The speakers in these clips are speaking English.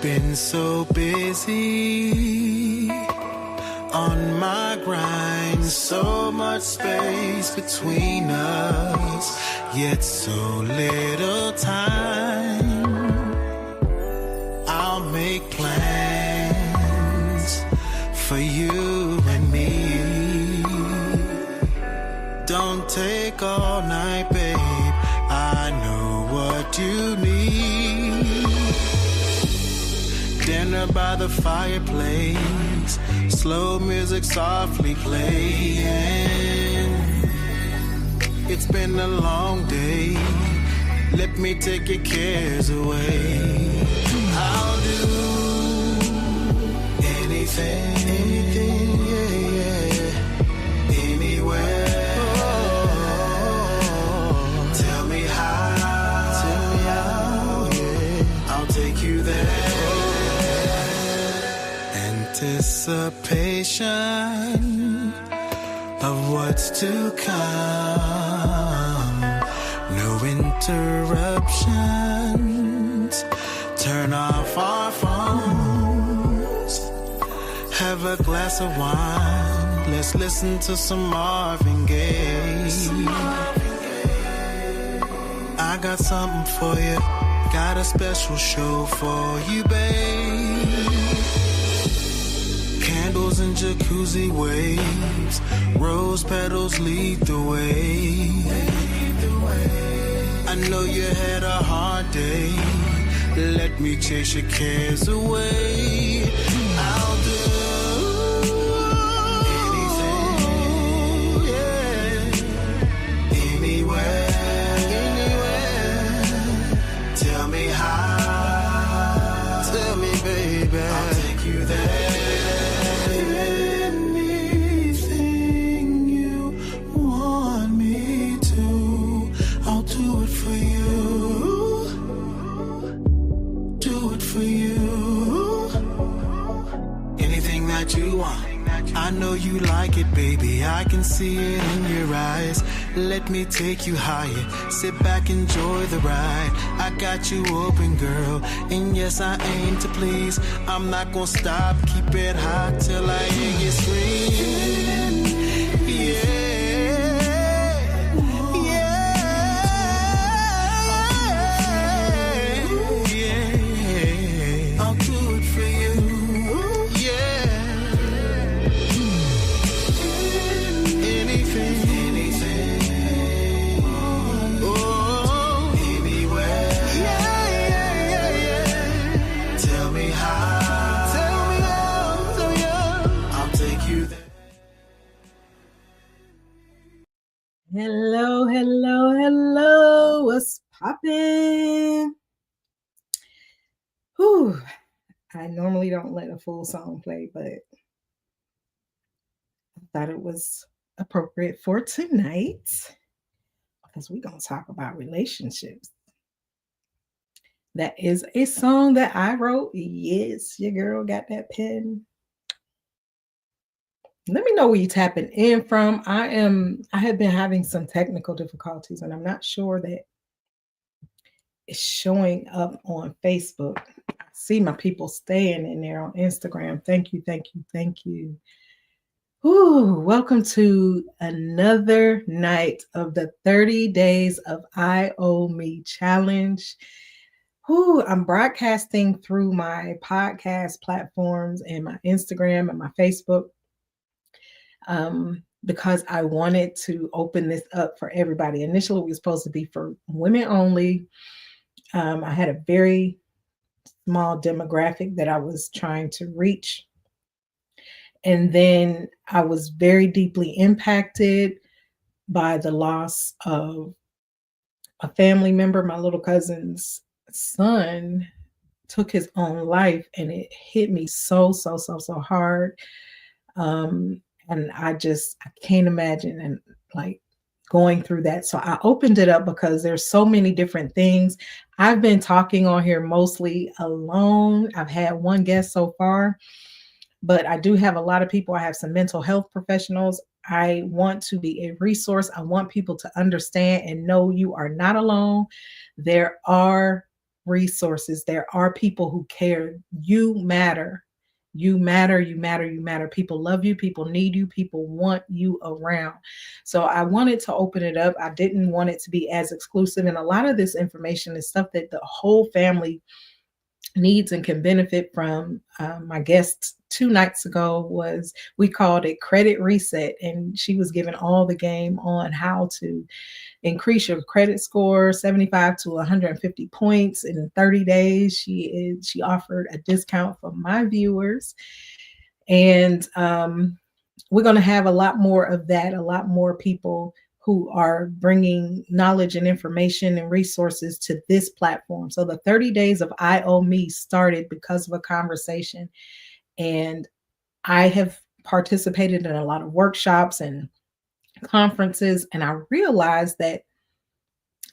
Been so busy on my grind, so much space between us, yet so little time. I'll make plans for you and me. Don't take all night, babe, I know what you need. Dinner by the fireplace, slow music softly playing. It's been a long day, let me take your cares away. I'll do anything, yeah, anywhere. Tell me how, yeah, I'll take you there. Anticipation of what's to come. No interruptions. Turn off our phones. Have a glass of wine. Let's listen to some Marvin Gaye. I got something for you. Got a special show for you, babe. Candles and jacuzzi waves, rose petals lead the way. I know you had a hard day, let me chase your cares away. I'll do anything, yeah, anywhere. Tell me how, tell me, baby, I'll take you there. You want. I know you like it, baby. I can see it in your eyes. Let me take you higher. Sit back, enjoy the ride. I got you open, girl. And yes, I aim to please. I'm not gonna stop. Keep it hot till I hear you scream. Yeah. Hello, hello, hello. What's poppin'? Whew. I normally don't let a full song play, but I thought it was appropriate for tonight because we're going to talk about relationships. That is a song that I wrote. Yes, your girl got that pen. Let me know where you're tapping in from. I have been having some technical difficulties, and I'm not sure that it's showing up on Facebook. I see my people staying in there on Instagram. Thank you, thank you, thank you. Ooh, welcome to another night of the 30 Days of I Owe Me Challenge. Ooh, I'm broadcasting through my podcast platforms and my Instagram and my Facebook. Because I wanted to open this up for everybody. Initially, it was supposed to be for women only. I had a very small demographic that I was trying to reach. And then I was very deeply impacted by the loss of a family member. My little cousin's son took his own life, and it hit me so hard. And I can't imagine and like going through that. So I opened it up because there's so many different things. I've been talking on here mostly alone. I've had one guest so far, but I do have a lot of people. I have some mental health professionals. I want to be a resource. I want people to understand and know you are not alone. There are resources. There are people who care. You matter. You matter, you matter, you matter. People love you, people need you, people want you around. So I wanted to open it up. I didn't want it to be as exclusive. And a lot of this information is stuff that the whole family needs and can benefit from. My guest 2 nights ago was, we called it Credit Reset, and she was given all the game on how to increase your credit score 75 to 150 points in 30 days. She offered a discount for my viewers, and we're going to have a lot more of that, a lot more people who are bringing knowledge and information and resources to this platform. So the 30 days of I Owe Me started because of a conversation, and I have participated in a lot of workshops and conferences, and I realized that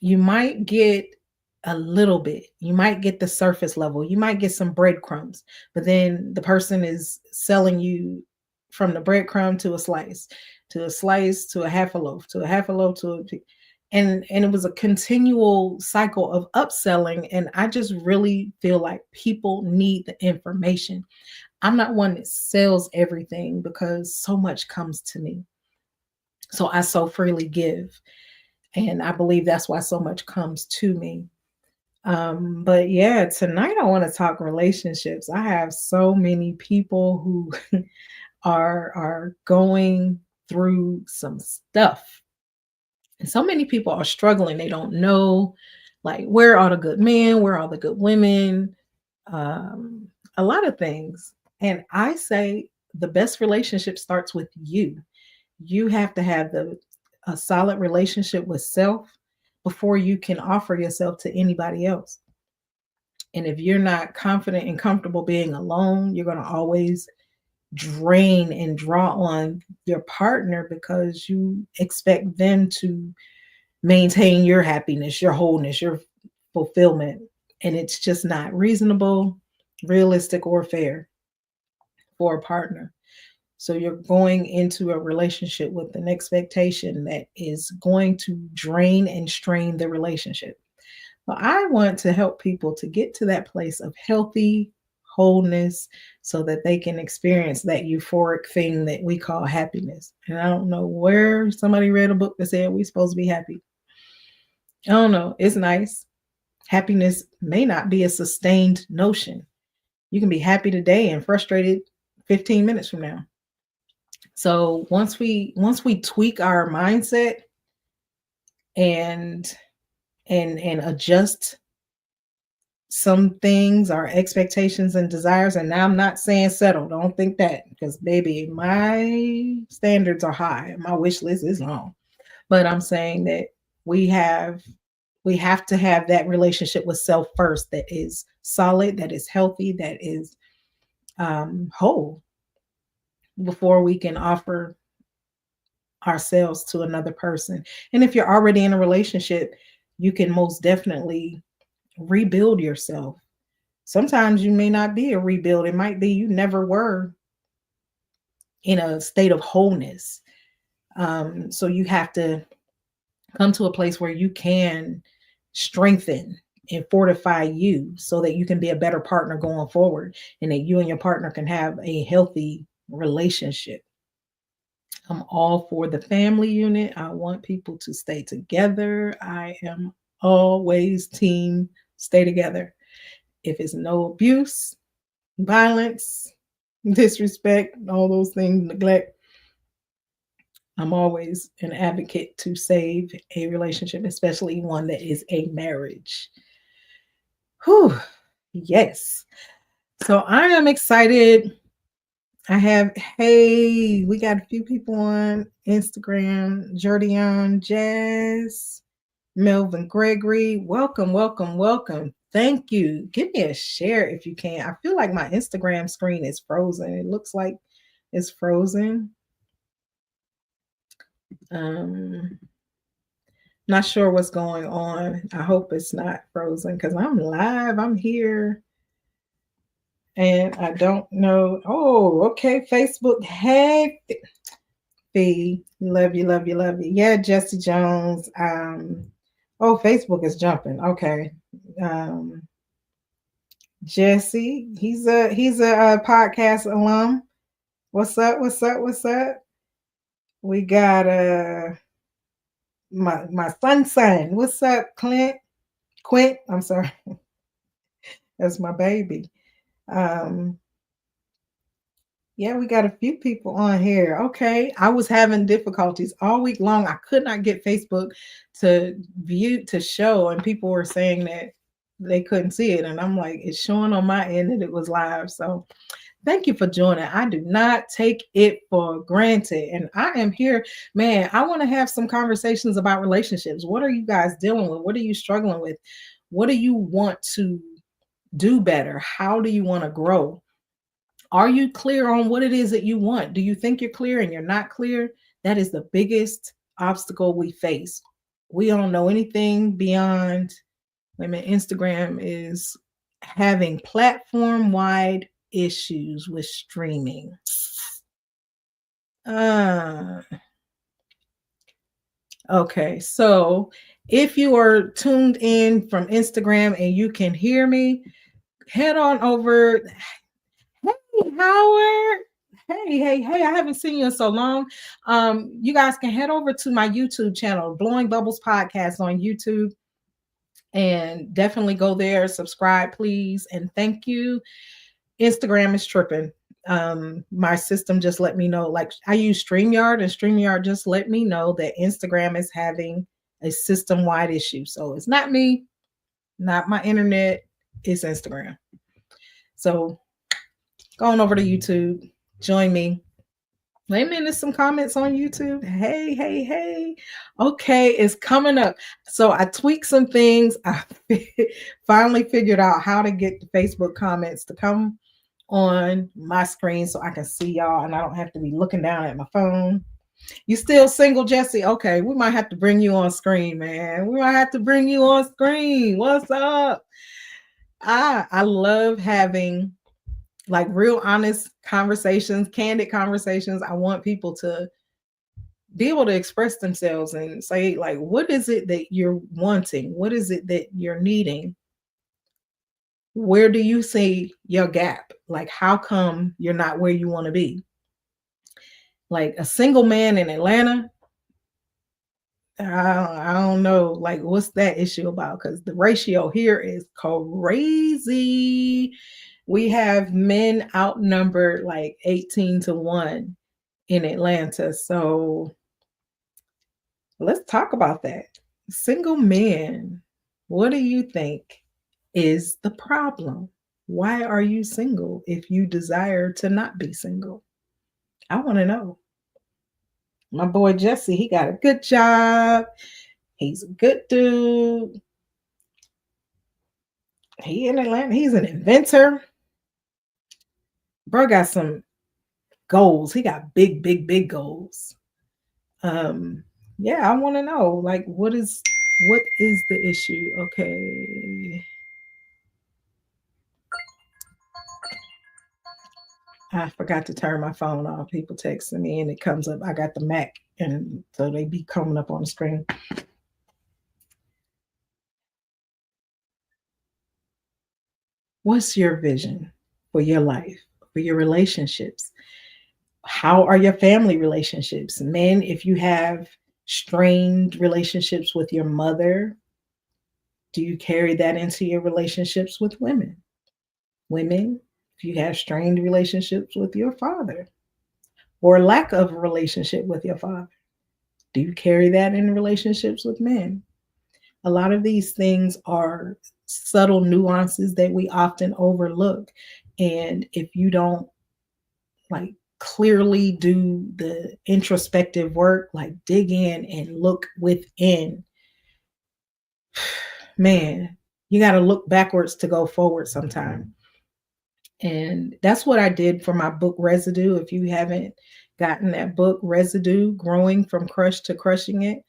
you might get a little bit, you might get the surface level, you might get some breadcrumbs, but then the person is selling you from the breadcrumb to a slice, to a slice, to a half a loaf, to a half a loaf, to a, and it was a continual cycle of upselling. And I just really feel like people need the information. I'm not one that sells everything because so much comes to me. So I so freely give. And I believe that's why so much comes to me. But yeah, tonight I want to talk relationships. I have so many people who are going through some stuff. And so many people are struggling. They don't know, like, where are the good men? Where are the good women? A lot of things. And I say the best relationship starts with you. You have to have a solid relationship with self before you can offer yourself to anybody else. And if you're not confident and comfortable being alone, you're going to always drain and draw on your partner because you expect them to maintain your happiness, your wholeness, your fulfillment. And it's just not reasonable, realistic, or fair for a partner. So you're going into a relationship with an expectation that is going to drain and strain the relationship. Well, I want to help people to get to that place of healthy wholeness so that they can experience that euphoric thing that we call happiness. And I don't know where somebody read a book that said we're supposed to be happy. I don't know. It's nice. Happiness may not be a sustained notion. You can be happy today and frustrated 15 minutes from now. So once we tweak our mindset and adjust some things, our expectations and desires, and now I'm not saying settle, don't think that, because baby, my standards are high, my wish list is long, but I'm saying that we have to have that relationship with self first that is solid, that is healthy, that is whole, before we can offer ourselves to another person. And if you're already in a relationship, you can most definitely rebuild yourself. Sometimes you may not be a rebuild. It might be you never were in a state of wholeness. So you have to come to a place where you can strengthen and fortify you so that you can be a better partner going forward, and that you and your partner can have a healthy relationship. I'm all for the family unit. I want people to stay together. I am always team stay together. If it's no abuse, violence, disrespect, all those things, neglect, I'm always an advocate to save a relationship, especially one that is a marriage. Whew, yes. So I am excited. We got a few people on Instagram. Jordion Jazz, Melvin Gregory. Welcome, welcome, welcome. Thank you. Give me a share if you can. I feel like my Instagram screen is frozen. It looks like it's frozen. Not sure what's going on. I hope it's not frozen because I'm live. I'm here. And I don't know. Oh, okay. Facebook. Hey, Fee. Love you, love you, love you. Yeah, Jesse Jones. Oh, Facebook is jumping. Okay. Jesse, he's a podcast alum. What's up? What's up? What's up? We got my son. What's up, Clint? Quint, I'm sorry. That's my baby. Um, yeah, we got a few people on here. Okay. I was having difficulties all week long. I could not get Facebook to show, and people were saying that they couldn't see it. And I'm like, it's showing on my end that it was live. So thank you for joining. I do not take it for granted. And I am here, man. I want to have some conversations about relationships. What are you guys dealing with? What are you struggling with? What do you want to do better? How do you want to grow? Are you clear on what it is that you want? Do you think you're clear and you're not clear? That is the biggest obstacle we face. We don't know anything beyond, I mean, Instagram is having platform wide issues with streaming. Okay, so if you are tuned in from Instagram and you can hear me, head on over. Hey, Howard. Hey, I haven't seen you in so long. You guys can head over to my YouTube channel, Blowing Bubbles Podcast on YouTube, and definitely go there, subscribe, please, and thank you. Instagram is tripping. My system just let me know, like I use StreamYard, and StreamYard just let me know that Instagram is having a system-wide issue. So it's not me, not my internet, it's Instagram. So go on over to YouTube, join me. Let me in some comments on YouTube. Hey. Okay, it's coming up. So I tweaked some things. I finally figured out how to get the Facebook comments to come on my screen so I can see y'all and I don't have to be looking down at my phone. You still single, Jesse? Okay, we might have to bring you on screen, man. We might have to bring you on screen. What's up? I love having like real honest conversations, candid conversations. I want people to be able to express themselves and say, like, what is it that you're wanting? What is it that you're needing? Where do you see your gap? Like, how come you're not where you want to be? Like a single man in Atlanta, I don't know. Like, what's that issue about? Because the ratio here is crazy. We have men outnumbered like 18-1 in Atlanta. So let's talk about that. Single men, what do you think is the problem? Why are you single if you desire to not be single? I want to know. My boy Jesse, he got a good job. He's a good dude. He in Atlanta. He's an inventor. Bro got some goals. He got big goals. Yeah, I want to know, like, what is the issue? Okay. I forgot to turn my phone off. People texting me and it comes up. I got the Mac, and so they be coming up on the screen. What's your vision for your life, for your relationships? How are your family relationships? Men, if you have strained relationships with your mother, do you carry that into your relationships with women? Women, if you have strained relationships with your father or lack of a relationship with your father, do you carry that in relationships with men? A lot of these things are subtle nuances that we often overlook. And if you don't like clearly do the introspective work, like dig in and look within, man, you got to look backwards to go forward sometime. And that's what I did for my book Residue. If you haven't gotten that book Residue, Growing from Crush to Crushing It,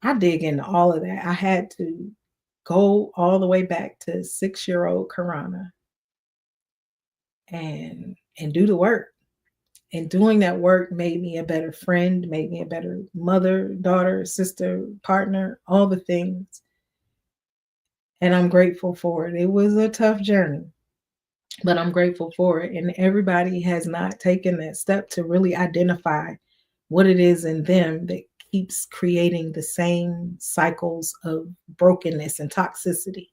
I dig into all of that. I had to go all the way back to 6-year-old Karana and do the work. And doing that work made me a better friend, made me a better mother, daughter, sister, partner, all the things. And I'm grateful for it. It was a tough journey. but I'm grateful for it. And everybody has not taken that step to really identify what it is in them that keeps creating the same cycles of brokenness and toxicity.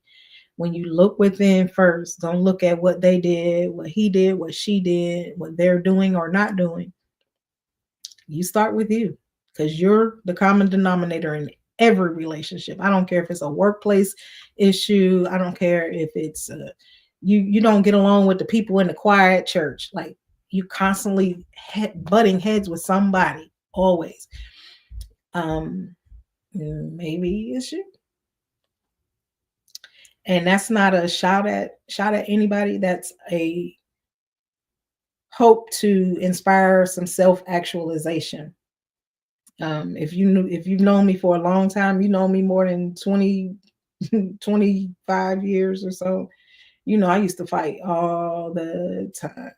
When you look within first, don't look at what they did, what he did, what she did, what they're doing or not doing. You start with you, because you're the common denominator in every relationship. I don't care if it's a workplace issue. I don't care if it's you don't get along with the people in the choir at church. Like, you constantly butting heads with somebody always. Maybe it's you. And that's not a shout at anybody. That's a hope to inspire some self-actualization. If you've known me for a long time, you know me more than 20, 25 years or so. You know, I used to fight all the time.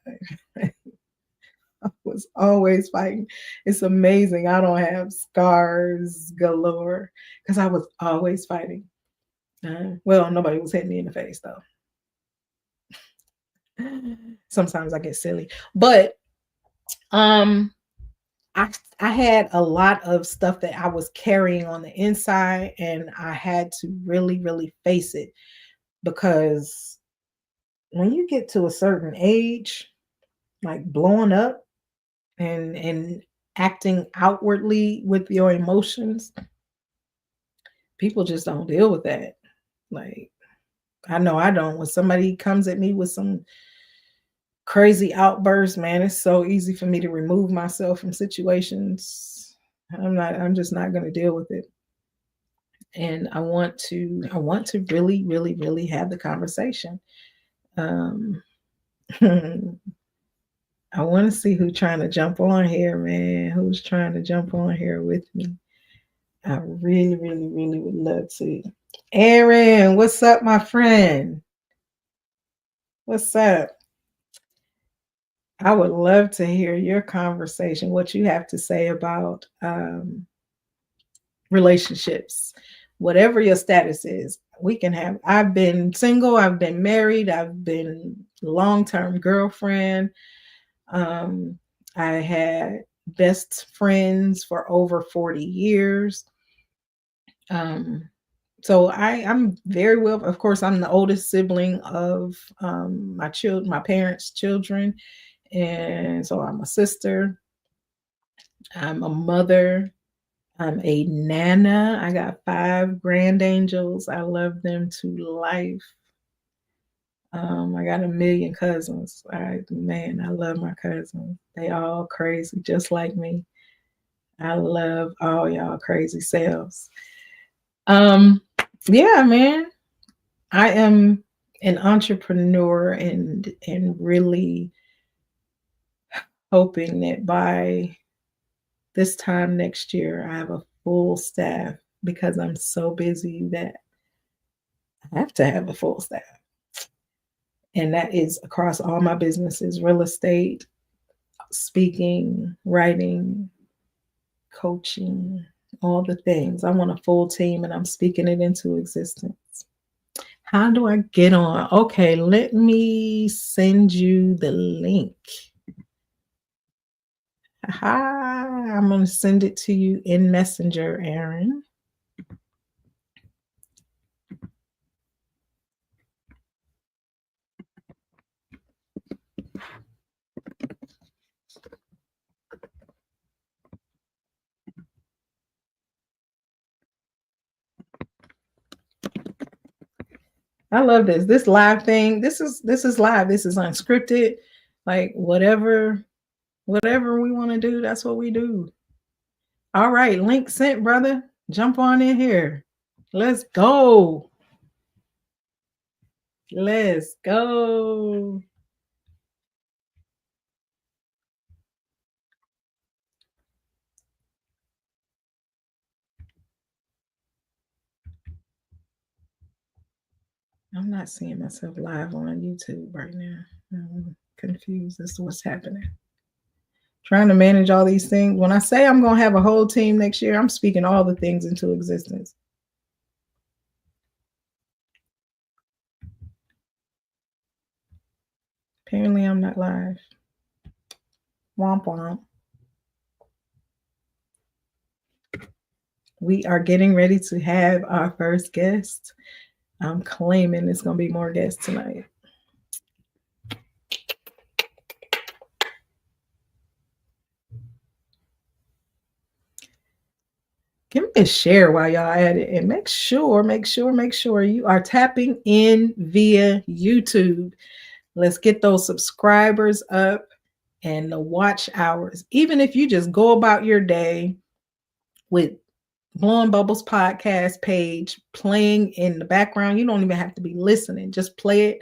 I was always fighting. It's amazing I don't have scars galore, because I was always fighting. Well, nobody was hitting me in the face though. Sometimes I get silly, but I had a lot of stuff that I was carrying on the inside, and I had to really face it, because when you get to a certain age, like blowing up and acting outwardly with your emotions, people just don't deal with that. Like, I know I don't. When somebody comes at me with some crazy outburst, man, it's so easy for me to remove myself from situations. I'm just not going to deal with it. And I want to really have the conversation. I want to see who's trying to jump on here, man. Who's trying to jump on here with me? I really would love to. Aaron, what's up, my friend? What's up? I would love to hear your conversation, what you have to say about relationships, whatever your status is. We can have, I've been single, I've been married, I've been long-term girlfriend. I had best friends for over 40 years. So I'm very well, of course, I'm the oldest sibling of my parents' children. And so I'm a sister, I'm a mother, I'm a nana. I got 5 grand angels. I love them to life. I got a million cousins. I love my cousins. They all crazy, just like me. I love all y'all crazy selves. Yeah, man. I am an entrepreneur and really hoping that by this time next year I have a full staff, because I'm so busy that I have to have a full staff. And that is across all my businesses: real estate, speaking, writing, coaching, all the things. I want a full team, and I'm speaking it into existence. How do I get on? Okay, let me send you the link. Hi, I'm going to send it to you in Messenger, Aaron. I love this. This live thing. This is live. This is unscripted. Like, whatever we want to do, that's what we do. All right, link sent, brother. Jump on in here. Let's go. Let's go. I'm not seeing myself live on YouTube right now. I'm confused as to what's happening. Trying to manage all these things. When I say I'm going to have a whole team next year, I'm speaking all the things into existence. Apparently, I'm not live. Womp womp. We are getting ready to have our first guest. I'm claiming it's going to be more guests tonight. Give me a share while y'all at it, and make sure you are tapping in via YouTube. Let's get those subscribers up and the watch hours. Even if you just go about your day with Blowing Bubbles podcast page playing in the background, you don't even have to be listening. Just play it.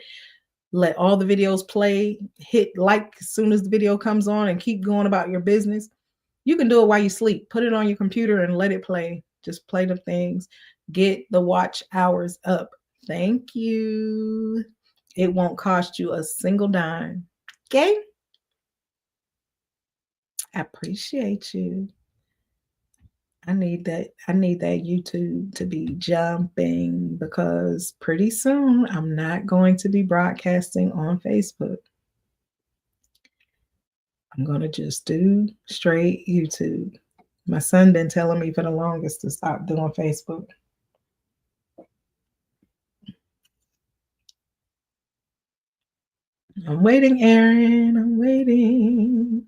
Let all the videos play. Hit like as soon as the video comes on and keep going about your business. You can do it while you sleep. Put it on your computer and let it play. Just play the things. Get the watch hours up. Thank you. It won't cost you a single dime. Okay? I appreciate you. I need that YouTube to be jumping because pretty soon I'm not going to be broadcasting on Facebook. I'm going to just do straight YouTube. My son been telling me for the longest to stop doing Facebook. I'm waiting, Aaron. I'm waiting.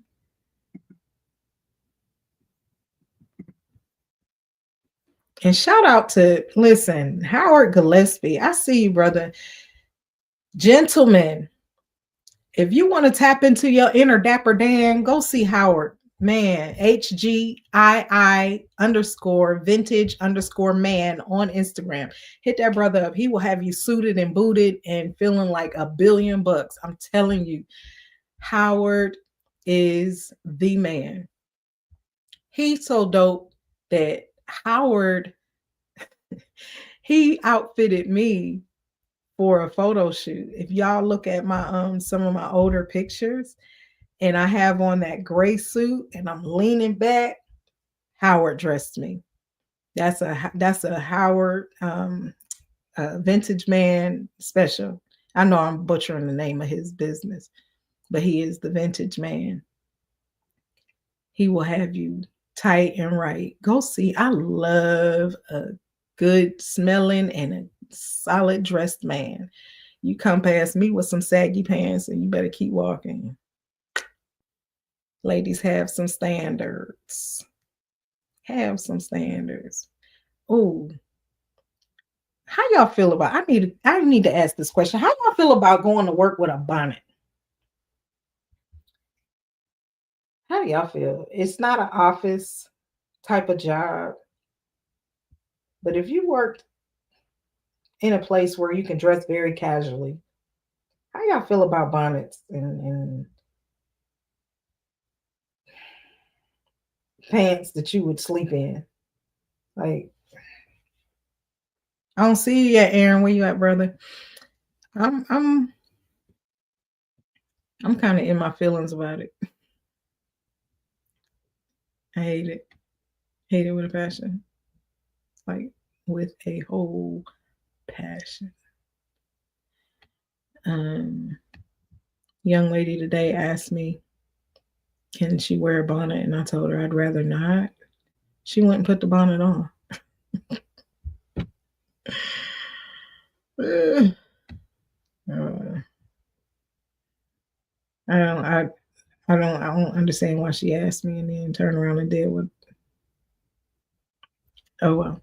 And shout out to, listen, Howard Gillespie. I see you, brother. Gentlemen, if you want to tap into your inner Dapper Dan, go see Howard. Man, HGII_vintage_man on Instagram. Hit that brother up. He will have you suited and booted and feeling like $1 billion. I'm telling you, Howard is the man. He's so dope that Howard, he outfitted me for a photo shoot. If y'all look at my some of my older pictures, and I have on that gray suit and I'm leaning back, Howard dressed me. That's a Howard vintage man special. I know I'm butchering the name of his business, but he is the vintage man. He will have you tight and right. Go see. I love a good smelling and a solid dressed man. You come past me with some saggy pants and you better keep walking. Ladies, have some standards. Have some standards. Oh, how y'all feel about? I need to ask this question. How y'all feel about going to work with a bonnet? How do y'all feel? It's not an office type of job, but if you worked in a place where you can dress very casually, how y'all feel about bonnets and pants that you would sleep in? Like, I don't see you yet, Aaron. Where you at, brother? I'm kind of in my feelings about it. I hate it. Hate it with a passion. Like with a whole passion. Young lady today asked me, can she wear a bonnet? And I told her I'd rather not. She went and put the bonnet on. I don't understand why she asked me and then turned around and did what. Oh well.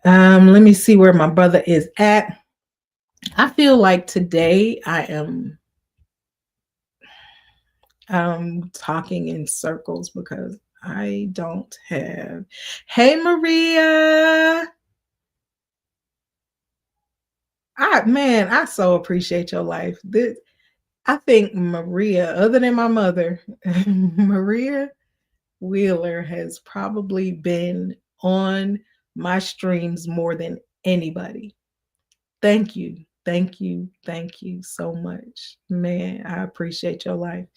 Let me see where my brother is at. I feel like today I am talking in circles because I don't have. Hey Maria. I so appreciate your life. I think Maria, other than my mother, Maria Wheeler has probably been on my streams more than anybody. Thank you. Thank you. Thank you so much. Man, I appreciate your life.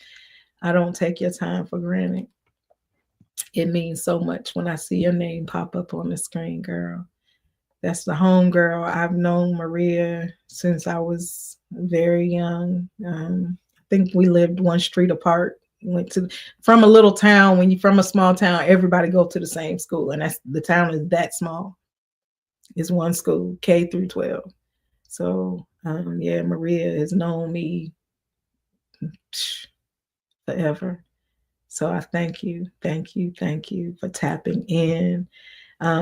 I don't take your time for granted. It means so much when I see your name pop up on the screen, girl. That's the home girl. I've known Maria since I was very young. I think we lived one street apart. Went to from a little town. When you're from a small town, everybody go to the same school, and that's the town is that small. It's one school, K through 12. So yeah, Maria has known me forever. So I thank you for tapping in.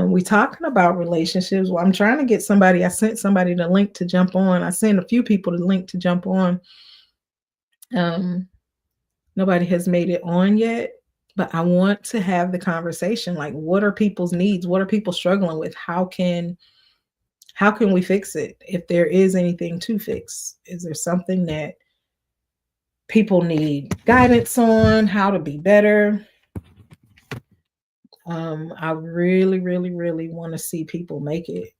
We talking about relationships. Well, I'm trying to get somebody. I sent somebody the link to jump on. I sent a few people the link to jump on. Um, Nobody has made it on yet, but I want to have the conversation. Like, what are people's needs? What are people struggling with? How can we fix it? If there is anything to fix, is there something that people need guidance on? How to be better? I really, really, really want to see people make it,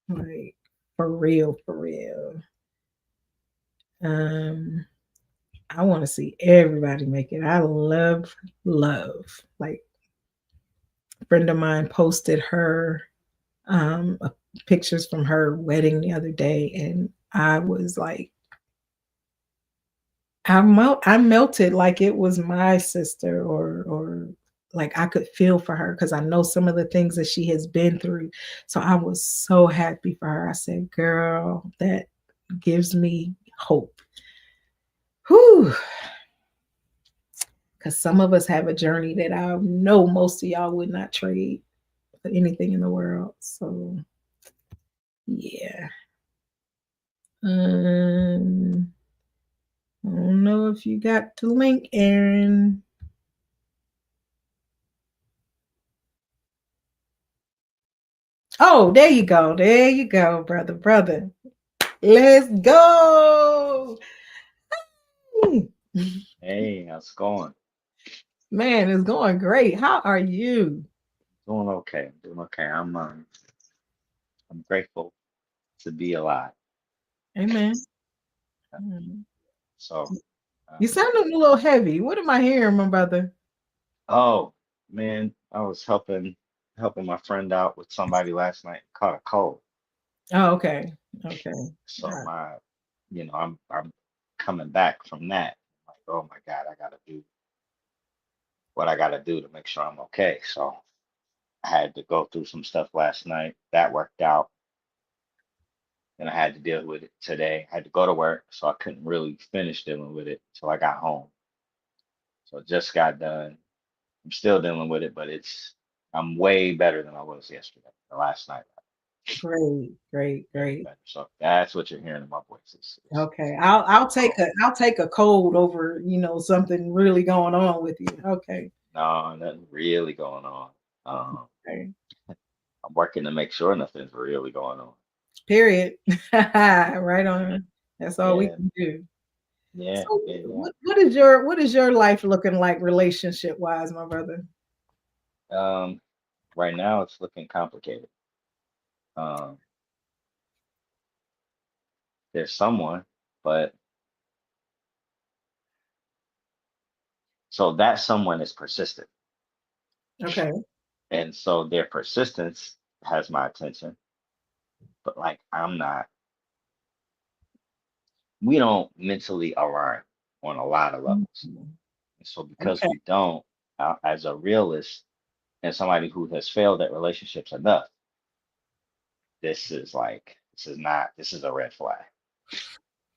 like for real, for real. Um, I want to see everybody make it. I love. Like a friend of mine posted her pictures from her wedding the other day, and I was like, I melted like it was my sister, or like I could feel for her because I know some of the things that she has been through. So I was so happy for her. I said, "Girl, that gives me hope." Whew. Because some of us have a journey that I know most of y'all would not trade for anything in the world. So yeah. Um, I don't know if you got the link, Aaron. Oh, there you go. There you go, brother, brother. Let's go. Hey, how's it going? Man, it's going great. How are you? Doing okay. Doing okay. I'm grateful to be alive. Amen. Uh, Mm. So, You um, sounding a little heavy. What am I hearing, my brother? oh man, I was helping my friend out with somebody last night. Caught a cold. Oh, okay. Okay. So I'm coming back from that. Like, oh my God, I gotta do what I gotta do to make sure I'm okay. So I had to go through some stuff last night. That worked out. And I had to deal with it today. I had to go to work, so I couldn't really finish dealing with it till I got home. So it just got done. I'm still dealing with it, but I'm way better than I was yesterday, or last night. Great, great, Way great. better. So that's what you're hearing in my voice. Okay. It's a cold. I'll take a cold over, something really going on with you. Okay. No, nothing really going on. Um, Okay. I'm working to make sure nothing's really going on. Period. Right on. That's all we Yeah, can do. yeah, So yeah, yeah. what is your life looking like relationship wise, my brother? Right now it's looking complicated. Um, there's someone, but so that someone is persistent. Okay. And so their persistence has my attention, but like we don't mentally align on a lot of levels. Mhm. And so because Okay. we don't, as a realist and somebody who has failed at relationships enough, this is a red flag.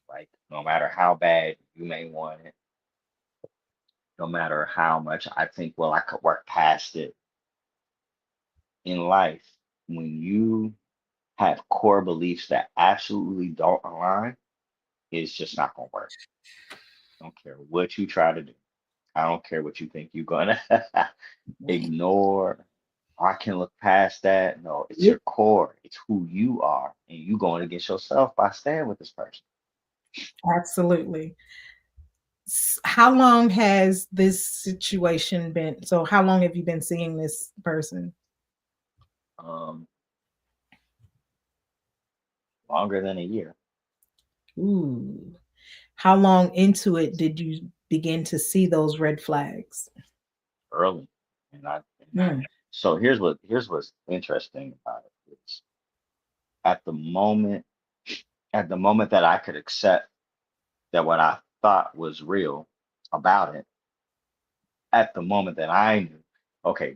Like no matter how bad you may want it, no matter how much I think, well, I could work past it in life, when you have core beliefs that absolutely don't align, it's just not gonna work. I don't care what you try to do. I don't care what you think you're gonna ignore. I can look past that. No, it's Yep. your core. It's who you are, and you going against yourself by staying with this person. Absolutely. How long has this situation been? So how long have you been seeing this person? Um, Longer than a year, Ooh. How long into it did you begin to see those red flags? early, and I. Mm. So here's what's interesting about it. at the moment, that I could accept that what I thought was real about it, at the moment that I knew, okay,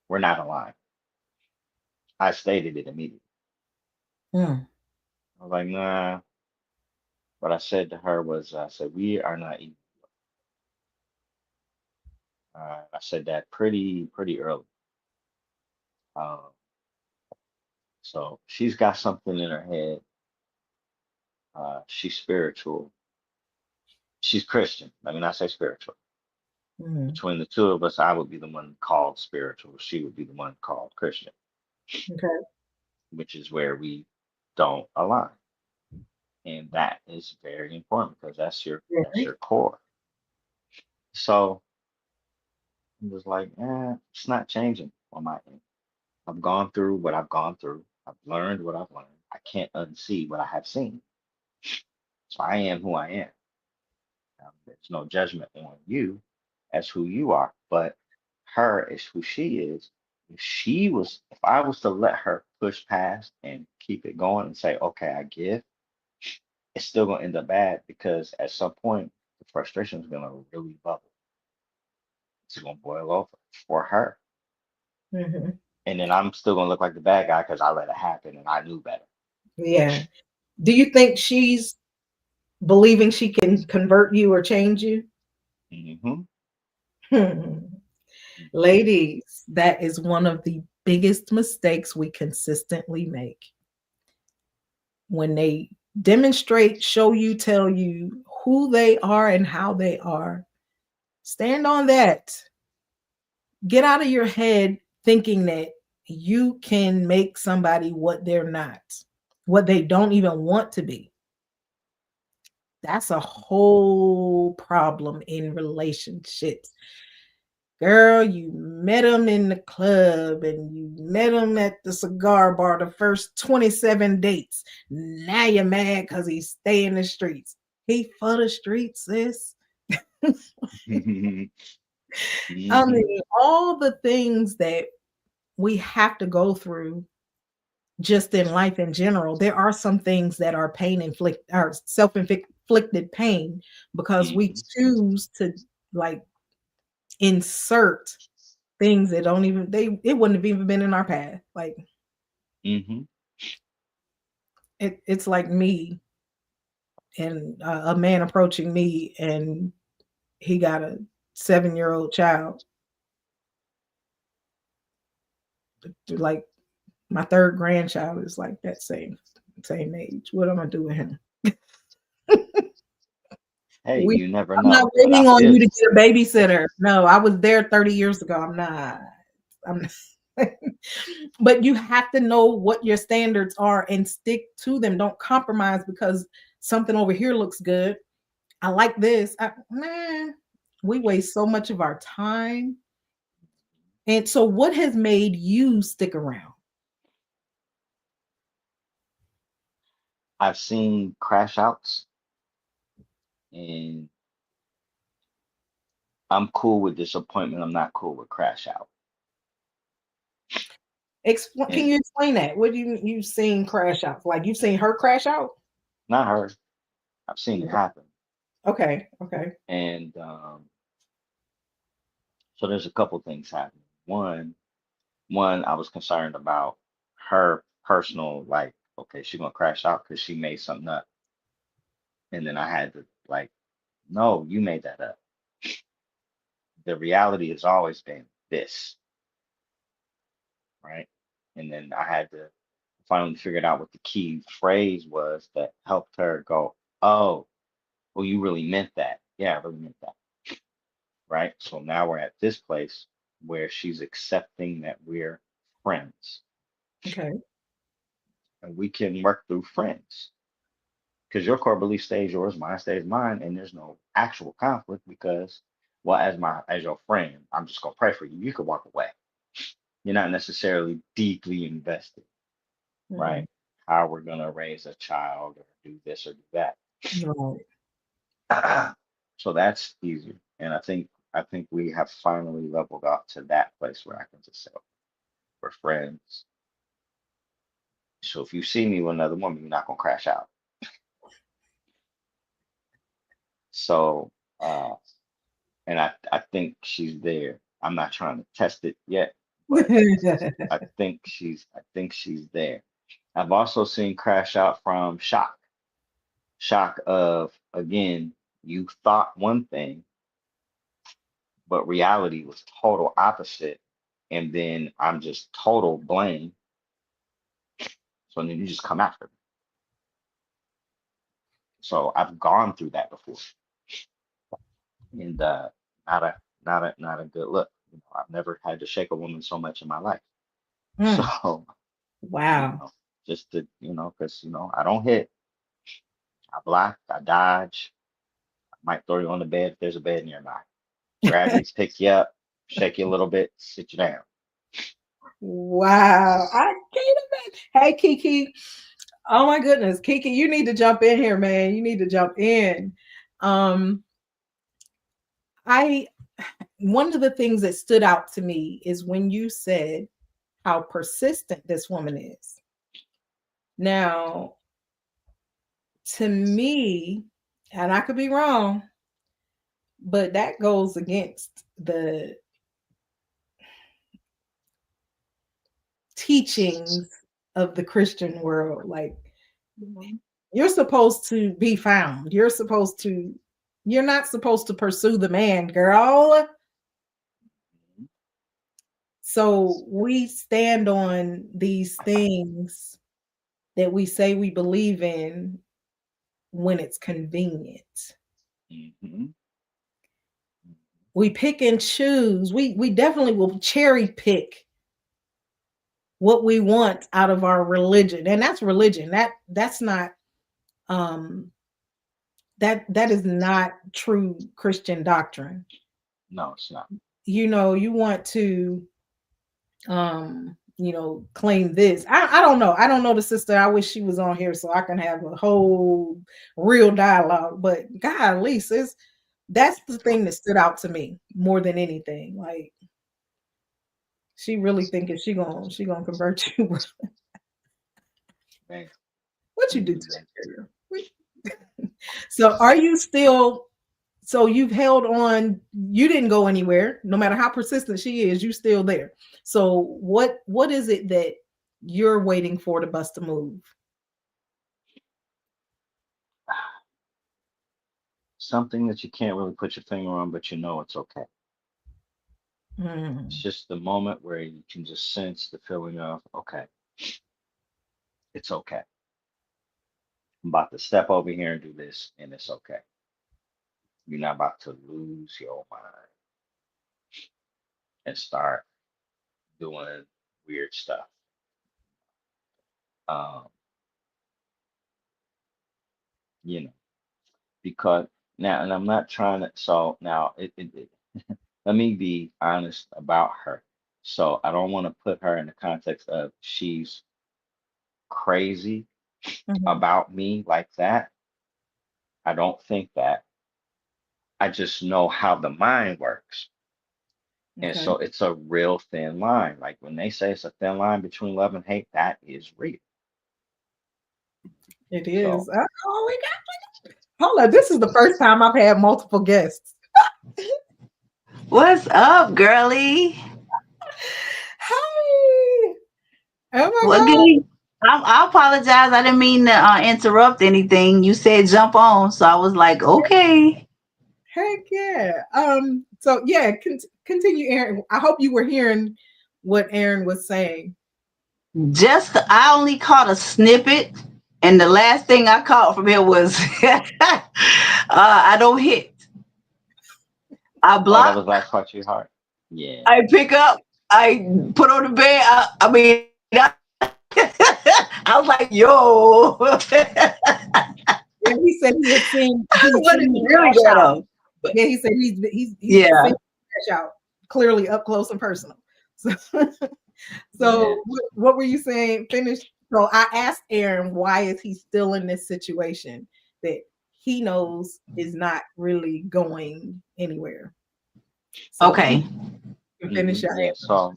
we're not aligned. I stated it immediately. Mm. I was like, nah. What I said to her was, I said, we are not equal. I said that pretty early. Um, so she's got something in her head. She's spiritual. She's Christian. Let me not say spiritual. Mm. Between the two of us, I would be the one called spiritual. She would be the one called Christian, Okay. which is where we don't align. And that is very important because that's Very. your core. So it was like, it's not changing on my end. I've gone through what I've gone through. I've learned what I've learned. I can't unsee what I have seen. So I am who I am. There's no judgment on you as who you are, but her is who she is. If I was to let her push past and keep it going and say, okay, I give, it's still gonna end up bad because at some point the frustration is gonna really bubble. It's gonna boil over for her. Hmm. And then I'm still gonna look like the bad guy because I let it happen and I knew better. Yeah. Do you think she's believing she can convert you or change you? Hmm. Hmm. Ladies, that is one of the biggest mistakes we consistently make. When they demonstrate, show you, tell you who they are and how they are, stand on that. Get out of your head thinking that you can make somebody what they're not, what they don't even want to be. That's a whole problem in relationships. Girl, you met him in the club and you met him at the cigar bar the first 27 dates. Now you're mad because he stay in the streets. He for the streets, sis. Hmm. I Hmm. mean, all the things that we have to go through just in life in general, there are some things that are are self-inflicted pain because we Hmm. choose to like insert things that don't even it wouldn't have even been in our path. Like Hmm. it's like me and a man approaching me and he got a 7-year-old child. Like my third grandchild is like that same age. What am I do with him? Hey, We you never I'm not know. But I waiting on feel you you. to get a babysitter. No, I was there 30 years ago. I'm not. But you have to know what your standards are and stick to them. Don't compromise because something over here looks good. I like this. Man, we waste so much of our time. And so, what has made you stick around? I've seen crash outs, and I'm cool with disappointment. I'm not cool with crash out. Can And you explain that? What do you've seen crash out? Like you've seen her crash out? not her. I've seen it happen. Okay, okay. And so there's a couple things happening. One, I was concerned about her personal, like, okay, she's gonna crash out because she made something up. And then I had to like, no, you made that up. The reality has always been this, right? And then I had to finally figure out what the key phrase was that helped her go, oh, well, you really meant that. Yeah, I really meant that. Right. So now we're at this place where she's accepting that we're friends Okay. and we can work through friends because your core belief stays yours, mine stays mine, and there's no actual conflict because, well, as your friend, I'm just gonna pray for you. You could walk away. You're not necessarily deeply invested, Mhm. right? How we're gonna raise a child or do this or do that. Right. So that's easier. And I think we have finally leveled up to that place where I can just say, "Okay, we're friends. So if you see me with another woman, you're not gonna crash out. So and I think she's there. I'm not trying to test it yet, but I think she's there. I've also seen crash out from shock. Shock of, again, you thought one thing, but reality was total opposite. And then I'm just total blame. So then you just come after me. So I've gone through that before. And not a good look. You know, I've never had to shake a woman so much in my life. So, you Wow. know, just to, because I don't hit, I block, I dodge, I might throw you on the bed if there's a bed nearby. Grab you, pick you up, shake you a little bit, sit you down. Wow. I can't imagine. Hey, Kiki. Oh my goodness. Kiki, you need to jump in here, man. You need to jump in. One of the things that stood out to me is when you said how persistent this woman is. Now, to me, and I could be wrong, but that goes against the teachings of the Christian world. Like, you're supposed to be found. You're not supposed to pursue the man, girl. So we stand on these things that we say we believe in when it's convenient. Mm-hmm. We pick and choose. We definitely will cherry pick what we want out of our religion. And that's religion. That's not that is not true Christian doctrine. No, it's not. You want to claim this. I don't know. I don't know the sister. I wish she was on here so I can have a whole real dialogue. But golly, sis, that's the thing that stood out to me more than anything. Like, she really thinking she gonna convert you. Man. What you do to that? So are you still? So you've held on, you didn't go anywhere, no matter how persistent she is, you still there. So what is it that you're waiting for to bust a move? Something that you can't really put your finger on, but it's okay. It's just the moment where you can just sense the feeling of, okay, it's okay. I'm about to step over here and do this, and it's okay. You're not about to lose your mind and start doing weird stuff. Because now, and I'm not trying to, so now let me be honest about her. So I don't want to put her in the context of she's crazy about me like that. I don't think that. I just know how the mind works. Okay. And so it's a real thin line. Like when they say it's a thin line between love and hate, that is real. It is. So, hold on. This is the first time I've had multiple guests. What's up, girly? Hi. Oh my God. I apologize. I didn't mean to interrupt anything. You said jump on, so I was like, okay. Heck yeah. So yeah, continue, Aaron. I hope you were hearing what Aaron was saying. I only caught a snippet, and the last thing I caught from him was I don't hit. I block. Oh, that was last part of your heart. Yeah. I pick up. I put on the bed. I was like, yo. Yeah, he said he had seen. Yeah, he said he's out clearly up close and personal. So what were you saying? Finish. So I asked Aaron, why is he still in this situation that he knows is not really going anywhere? So okay. Finish your answer. So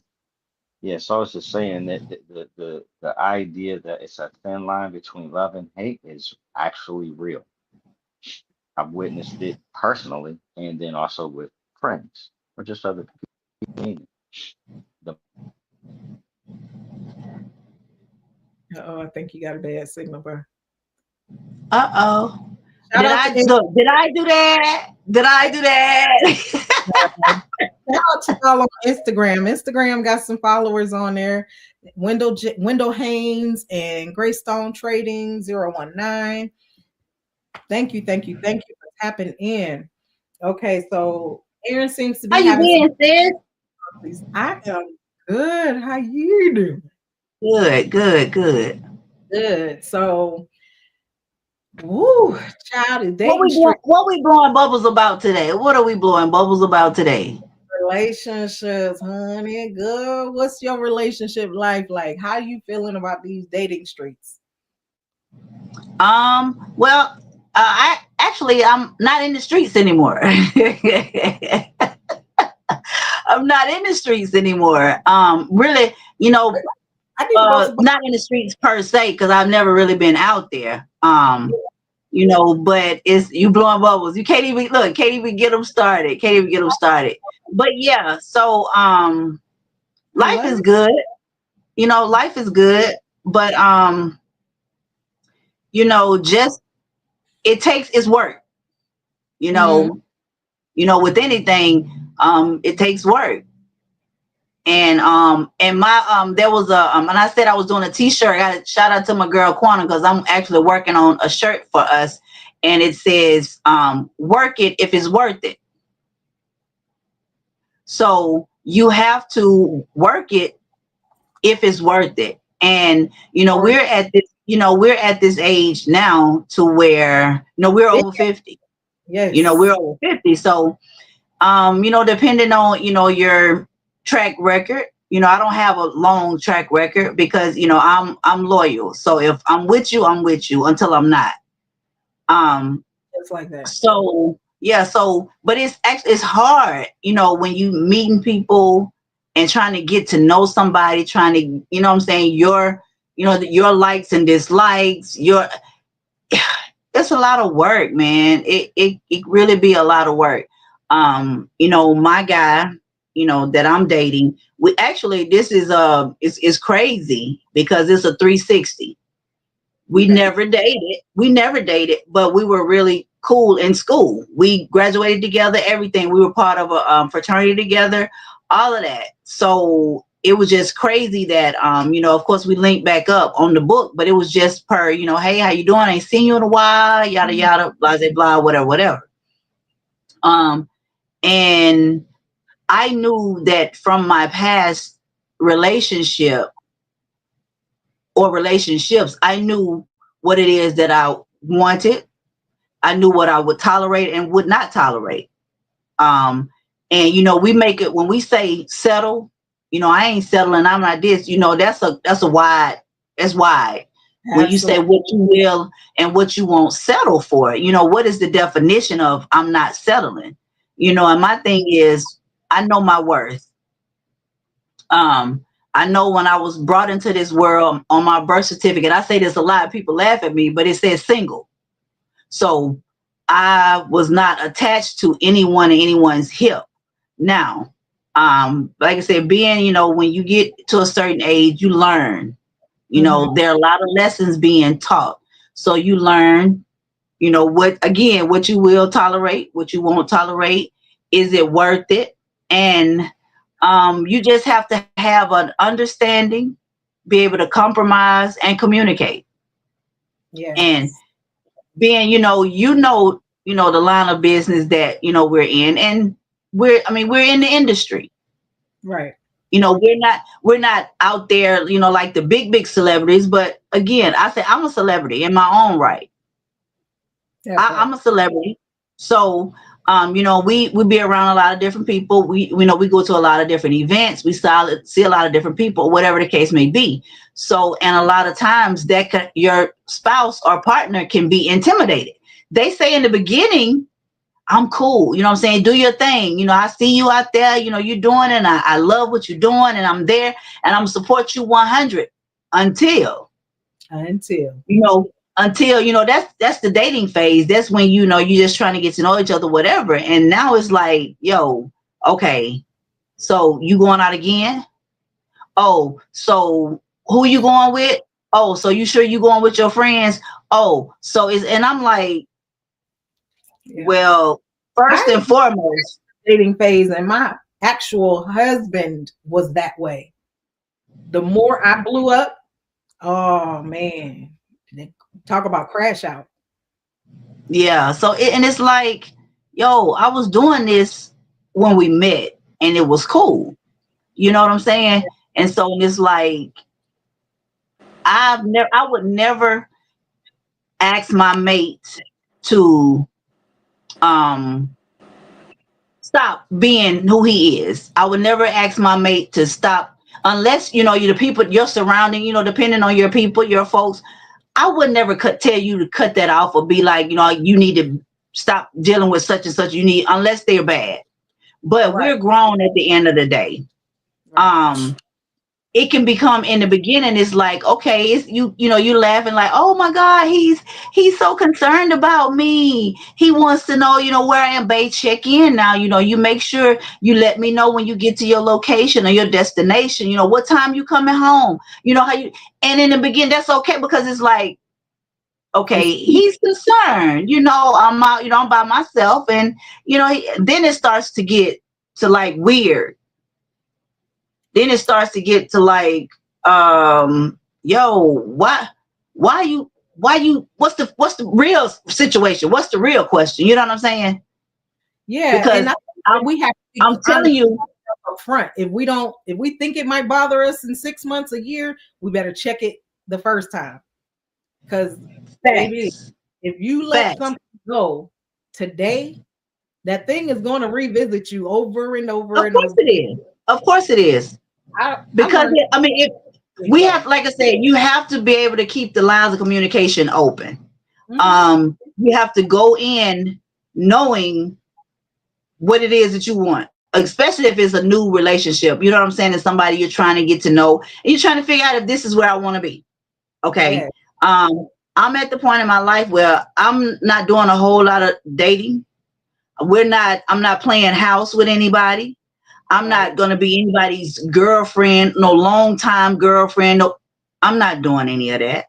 Yeah, so I was just saying that the idea that it's a thin line between love and hate is actually real. I've witnessed it personally, and then also with friends or just other people. The Oh, I think you got a bad signal, bro. Uh-oh. Shout out to Did I do that? Did I do that? Shout out to y'all on Instagram. Instagram got some followers on there. Wendell Haynes and Greystone Trading 019. Thank you for tapping in. Okay, so Aaron seems to be How you having been, sis? I am good. How you doing? Good. Good. So, woo, child is What dating street what we blowing bubbles about today? What are we blowing bubbles about today? relationships, honey. Good. What's your relationship life like? How you feeling about these dating streets? Well, I'm not in the streets anymore. I'm not in the streets anymore. Really, I need to go to not in the streets per se, because I've never really been out there. But it's you blowing bubbles. You can't even get them started. But yeah, so life is good. Life is good, but just it's work. With anything, it takes work. And my there was a and I said I was doing a t-shirt. I got a shout out to my girl Quana, because I'm actually working on a shirt for us, and it says work it if it's worth it. So you have to work it if it's worth it. And we're at this age now to where we're over 50. Yes. We're over 50. So depending on your track record, I don't have a long track record, because I'm loyal. So if I'm with you until I'm not. Just like that. So yeah, but it's hard, when you meeting people and trying to get to know somebody, trying to, what I'm saying, your likes and dislikes, it's a lot of work, man. It really be a lot of work. My guy, that I'm dating, we actually, this is it's crazy, because it's a 360. We never dated, but we were really cool in school. We graduated together, everything. We were part of a fraternity together, all of that. So it was just crazy that, of course, we linked back up on the book, but it was just per, hey, how you doing? I ain't seen you in a while, yada, yada, blah, blah, blah, whatever. And I knew that from my past relationship or relationships, I knew what it is that I wanted. I knew what I would tolerate and would not tolerate. And we make it, when we say settle, I ain't settling, I'm not this, that's wide. Absolutely. When you say what you will and what you won't settle for, what is the definition of I'm not settling? And my thing is, I know my worth. I know when I was brought into this world, on my birth certificate, I say this a lot, people laugh at me, but it says single. So I was not attached to anyone or anyone's hip. Now, like I said, being, when you get to a certain age, you learn, there are a lot of lessons being taught. So you learn, what you will tolerate, what you won't tolerate. Is it worth it? And you just have to have an understanding, be able to compromise and communicate. Yeah. And being, the line of business that, we're in, and we're in the industry. Right. We're not out there, like the big celebrities, but again, I say I'm a celebrity in my own right. I'm a celebrity. So, we be around a lot of different people. We go to a lot of different events. We see a lot of different people, whatever the case may be. So, and a lot of times your spouse or partner can be intimidated. They say in the beginning, I'm cool. You know what I'm saying? Do your thing. You know, I see you out there, you know, you're doing it, and I love what you're doing, and I'm there, and I'm support you 100 until, you know, until, you know, that's the dating phase. That's when, you know, you're just trying to get to know each other, whatever. And now it's like, yo, okay, so you going out again? Oh, so who you going with? Oh, so you sure you going with your friends? Oh, so is, and I'm like, Yeah. well, first and foremost, dating phase, and my actual husband was that way. The more I blew up, oh man, talk about crash out. yeah. So and it's like, yo, I was doing this when we met, and it was cool. You know what I'm saying? And so it's like, I would never ask my mate to stop being who he is. I would never ask my mate to stop, unless, you know, you, the people you're surrounding, you know, depending on your people, your folks. I would never tell you to cut that off, or be like, you know, you need to stop dealing with such and such. You need, unless they're bad. But Right. we're grown at the end of the day. Right. It can become, in the beginning, it's like, okay, it's you know, you're laughing like, oh my God, he's so concerned about me. He wants to know, you know, where I am. Babe, check in now. You know, you make sure you let me know when you get to your location or your destination. You know, what time you coming home. You know how you. And in the beginning, that's okay, because it's like, okay, he's concerned. You know, I'm out. You know, I'm by myself, and you know, then it starts to get to like weird. Then it starts to get to like, yo, why you, what's the real situation? What's the real question? You know what I'm saying? Yeah, Because we have to be I'm telling you up front. If we think it might bother us in 6 months, a year, we better check it the first time. Because baby, if you let something go today, that thing is going to revisit you over and over and over. Of course it is. Of course it is. Because I mean, we have, like I said, you have to be able to keep the lines of communication open. Mhm. You have to go in knowing what it is that you want, especially if it's a new relationship. You know what I'm saying? It's somebody you're trying to get to know, and you're trying to figure out if this is where I want to be. Okay. Yeah. I'm at the point in my life where I'm not doing a whole lot of dating. I'm not playing house with anybody. I'm not going to be anybody's girlfriend, no long time girlfriend. No, I'm not doing any of that.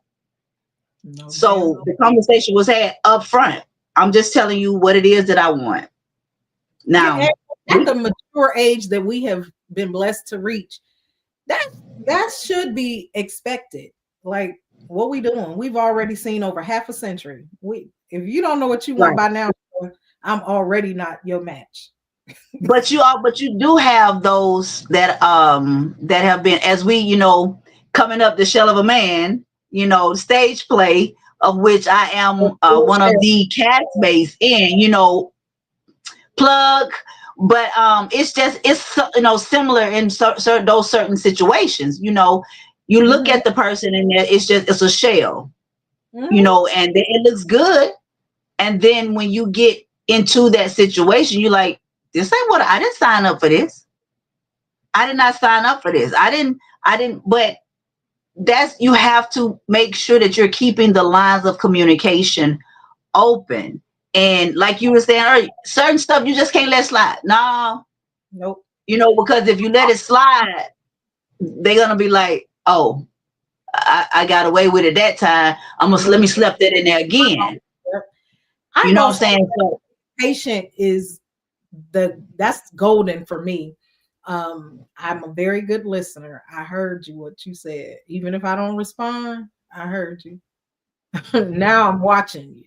No, So the conversation was had up front. I'm just telling you what it is that I want. Now, at the mature age that we have been blessed to reach, that should be expected. Like, what we doing? We've already seen over half a century. If you don't know what you want by now, I'm already not your match. But you do have those that have been, as we, you know, coming up the shell of a man, you know, stage play, of which I am one of the castmates in, you know, plug. But it's you know, similar in those certain situations. You know, you look at the person, and it's a shell, you know, and it looks good, and then when you get into that situation, you're like, this ain't what I didn't sign up for. This I did not sign up for this. I didn't. But you have to make sure that you're keeping the lines of communication open. And like you were saying earlier, certain stuff you just can't let slide. No. Nope. You know, because if you let it slide, they're gonna be like, oh, I got away with it that time. Let me slip that in there again. You know what I'm saying? So patient is that's golden for me. I'm a very good listener. I heard you, what you said. Even if I don't respond, I heard you. Now I'm watching you.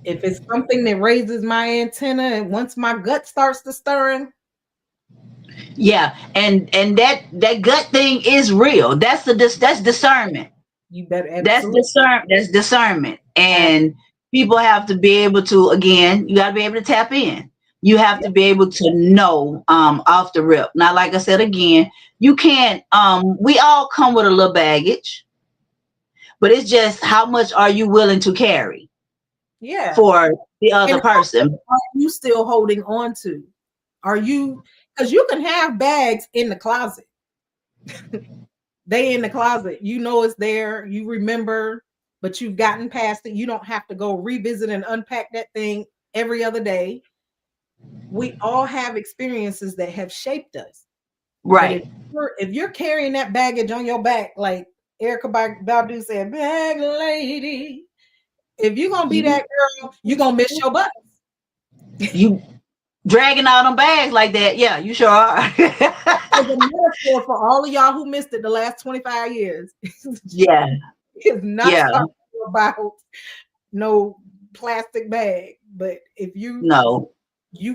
If it's something that raises my antenna, and once my gut starts to stirring, yeah, and that gut thing is real. That's discernment. You better. That's discernment, and people have to be able to. Again, you got to be able to tap in. You have to be able to know off the rip. Now, like I said again, you can't. We all come with a little baggage, but it's just how much are you willing to carry? Yeah. for the And other person. are you still holding on to? Are you, because you can have bags in the closet. They in the closet. You know it's there. You remember, but you've gotten past it. You don't have to go revisit and unpack that thing every other day. We all have experiences that have shaped us. But Right. if you're carrying that baggage on your back, like Erykah Badu said, "Bag lady," if you're gonna be that girl, you're gonna miss your bus. You dragging all them bags like that. Yeah, you sure are. As a metaphor for all of y'all who missed it the last 25 years. Yeah. It's not Yeah. talking about no plastic bag, but if you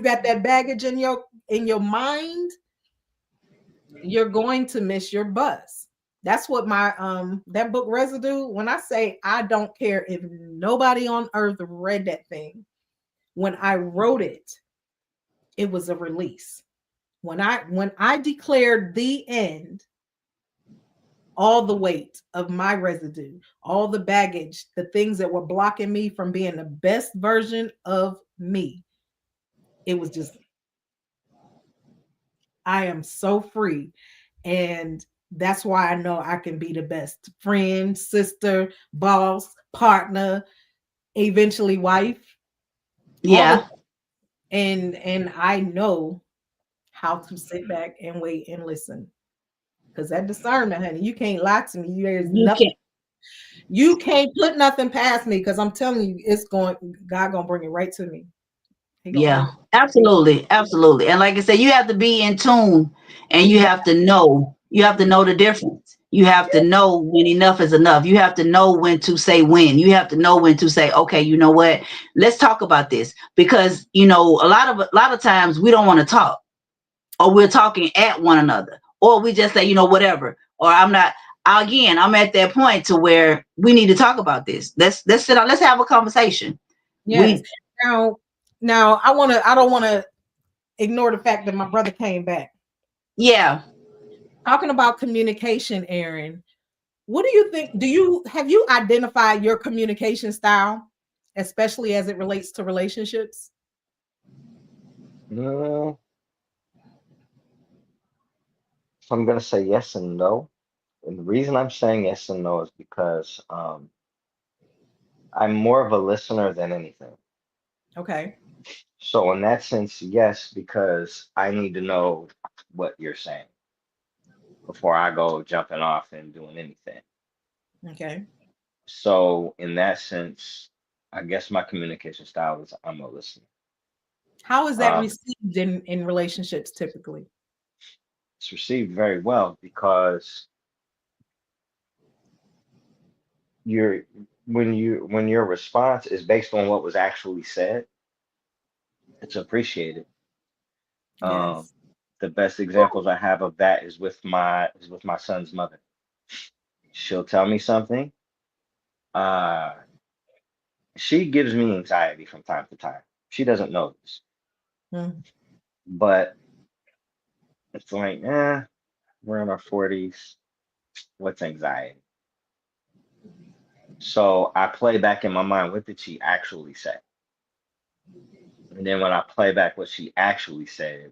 got that baggage in your mind, you're going to miss your bus. That's what my that book Residue, when I say I don't care if nobody on earth read that thing, when I wrote it, it was a release. When I declared the end, all the weight of my residue, all the baggage, the things that were blocking me from being the best version of me, it was just, I am so free. And that's why I know I can be the best friend, sister, boss, partner, eventually wife. Yeah. And I know how to sit back and wait and listen. Because that discernment, honey, you can't lie to me. There's nothing. You can't put nothing past me, because I'm telling you, God gonna bring it right to me. Yeah, absolutely. Absolutely. And like I said, you have to be in tune, and you have to know the difference. You have to know when enough is enough. You have to know when to say when. You have to know when to say, okay, you know what? Let's talk about this, because a lot of times we don't want to talk, or we're talking at one another, or we just say, whatever, or I'm not. Again, I'm at that point to where we need to talk about this. Let's sit down. Let's have a conversation. Yes. Now I don't want to ignore the fact that my brother came back. Yeah. Talking about communication, Aaron, what do you think? Have you identified your communication style, especially as it relates to relationships? So I'm gonna say yes and no. And the reason I'm saying yes and no is because I'm more of a listener than anything. Okay. So in that sense, yes, because I need to know what you're saying before I go jumping off and doing anything. Okay. So in that sense, I guess my communication style is I'm a listener. How is that received in relationships typically? It's received very well because when your response is based on what was actually said, it's appreciated. Yes. The best examples I have of that is with my son's mother. She'll tell me something. She gives me anxiety from time to time. She doesn't know this, but it's like, we're in our 40s. What's anxiety? So I play back in my mind, what did she actually say? And then when I play back what she actually said,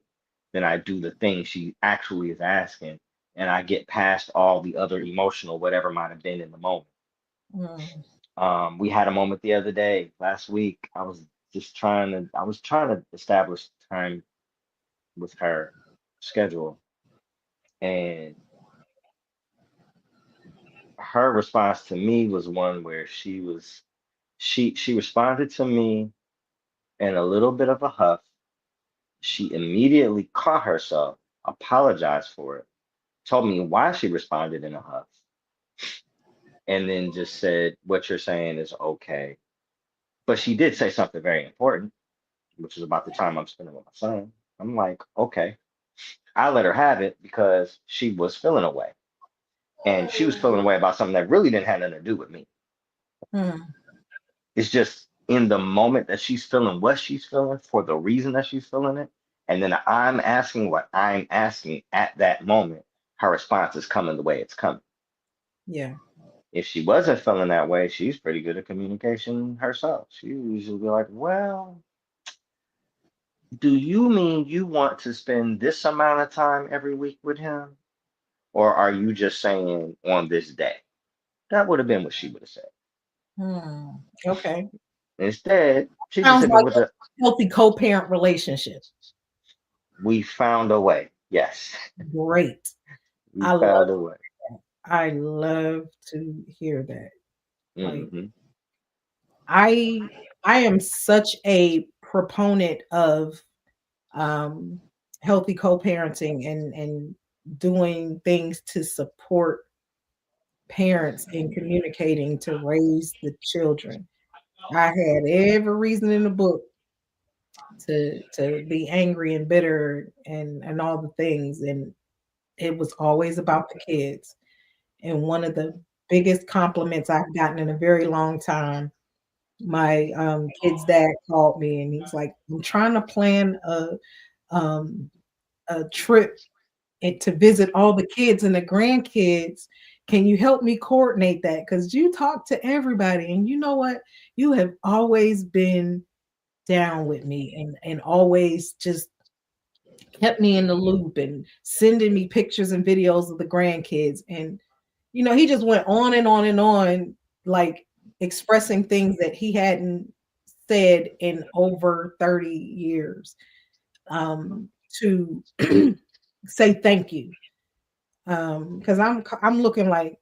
then I do the thing she actually is asking, and I get past all the other emotional whatever might have been in the moment. We had a moment the other day, last week. I was trying to establish time with her schedule, and her response to me was one where she responded to me in a little bit of a huff. She immediately caught herself, apologized for it, told me why she responded in a huff, and then just said, "What you're saying is okay." But she did say something very important, which is about the time I'm spending with my son. I'm like, okay. I let her have it because she was feeling away. And she was feeling away about something that really didn't have nothing to do with me. It's just in the moment that she's feeling what she's feeling for the reason that she's feeling it. And then I'm asking what I'm asking at that moment. Her response is coming the way it's coming. Yeah. If she wasn't feeling that way, she's pretty good at communication herself. She usually be like, well, do you mean you want to spend this amount of time every week with him? Or are you just saying on this day? That would have been what she would have said. Hmm. Okay. Instead, she just Sounds hit me like with a a, healthy co-parent relationship. we found a way. Yes, Great. we I found love a way. I love to hear that. Like Hmm. I I am such a proponent of um healthy co-parenting and doing things to support parents in communicating to raise the children. I had every reason in the book to be angry and bitter and all the things, and it was always about the kids. And one of the biggest compliments I've gotten in a very long time, my kid's dad called me and he's like, I'm trying to plan um, a trip to visit all the kids and the grandkids. Can you help me coordinate that? Because you talk to everybody, and you know what? You have always been down with me and always just kept me in the loop and sending me pictures and videos of the grandkids. And, he just went on and on and on, like expressing things that he hadn't said in over 30 years, to say thank you. Because I'm looking like,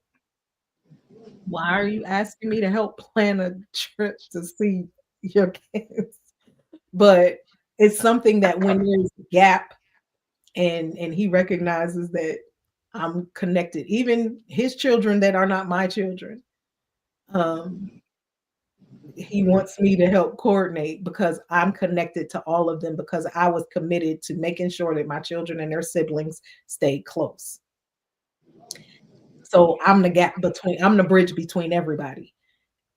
why are you asking me to help plan a trip to see your kids? But it's something that when there's a gap and he recognizes that I'm connected, even his children that are not my children, um, he wants me to help coordinate because I'm connected to all of them because I was committed to making sure that my children and their siblings stayed close. So I'm the bridge between everybody.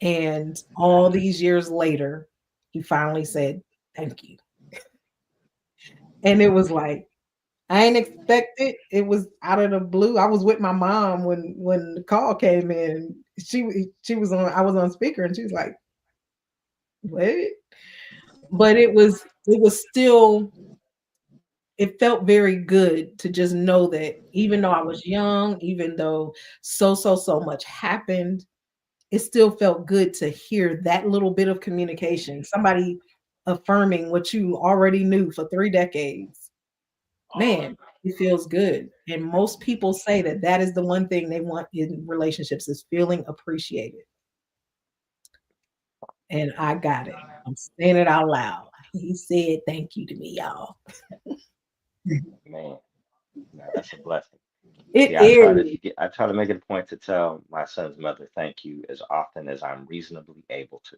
And all these years later, he finally said, thank you. And it was like, I ain't expect it. It was out of the blue. I was with my mom when the call came in. She was on. I was on speaker, and she was like, "What?" But it was still. It felt very good to just know that even though I was young, even though so much happened, it still felt good to hear that little bit of communication. Somebody affirming what you already knew for 3 decades. Man, it feels good. And most people say that that is the one thing they want in relationships is feeling appreciated. And I got it. I'm saying it out loud. He said thank you to me, y'all. Man, no, that's a blessing. It Yeah, is. I try to make it a point to tell my son's mother thank you as often as I'm reasonably able to.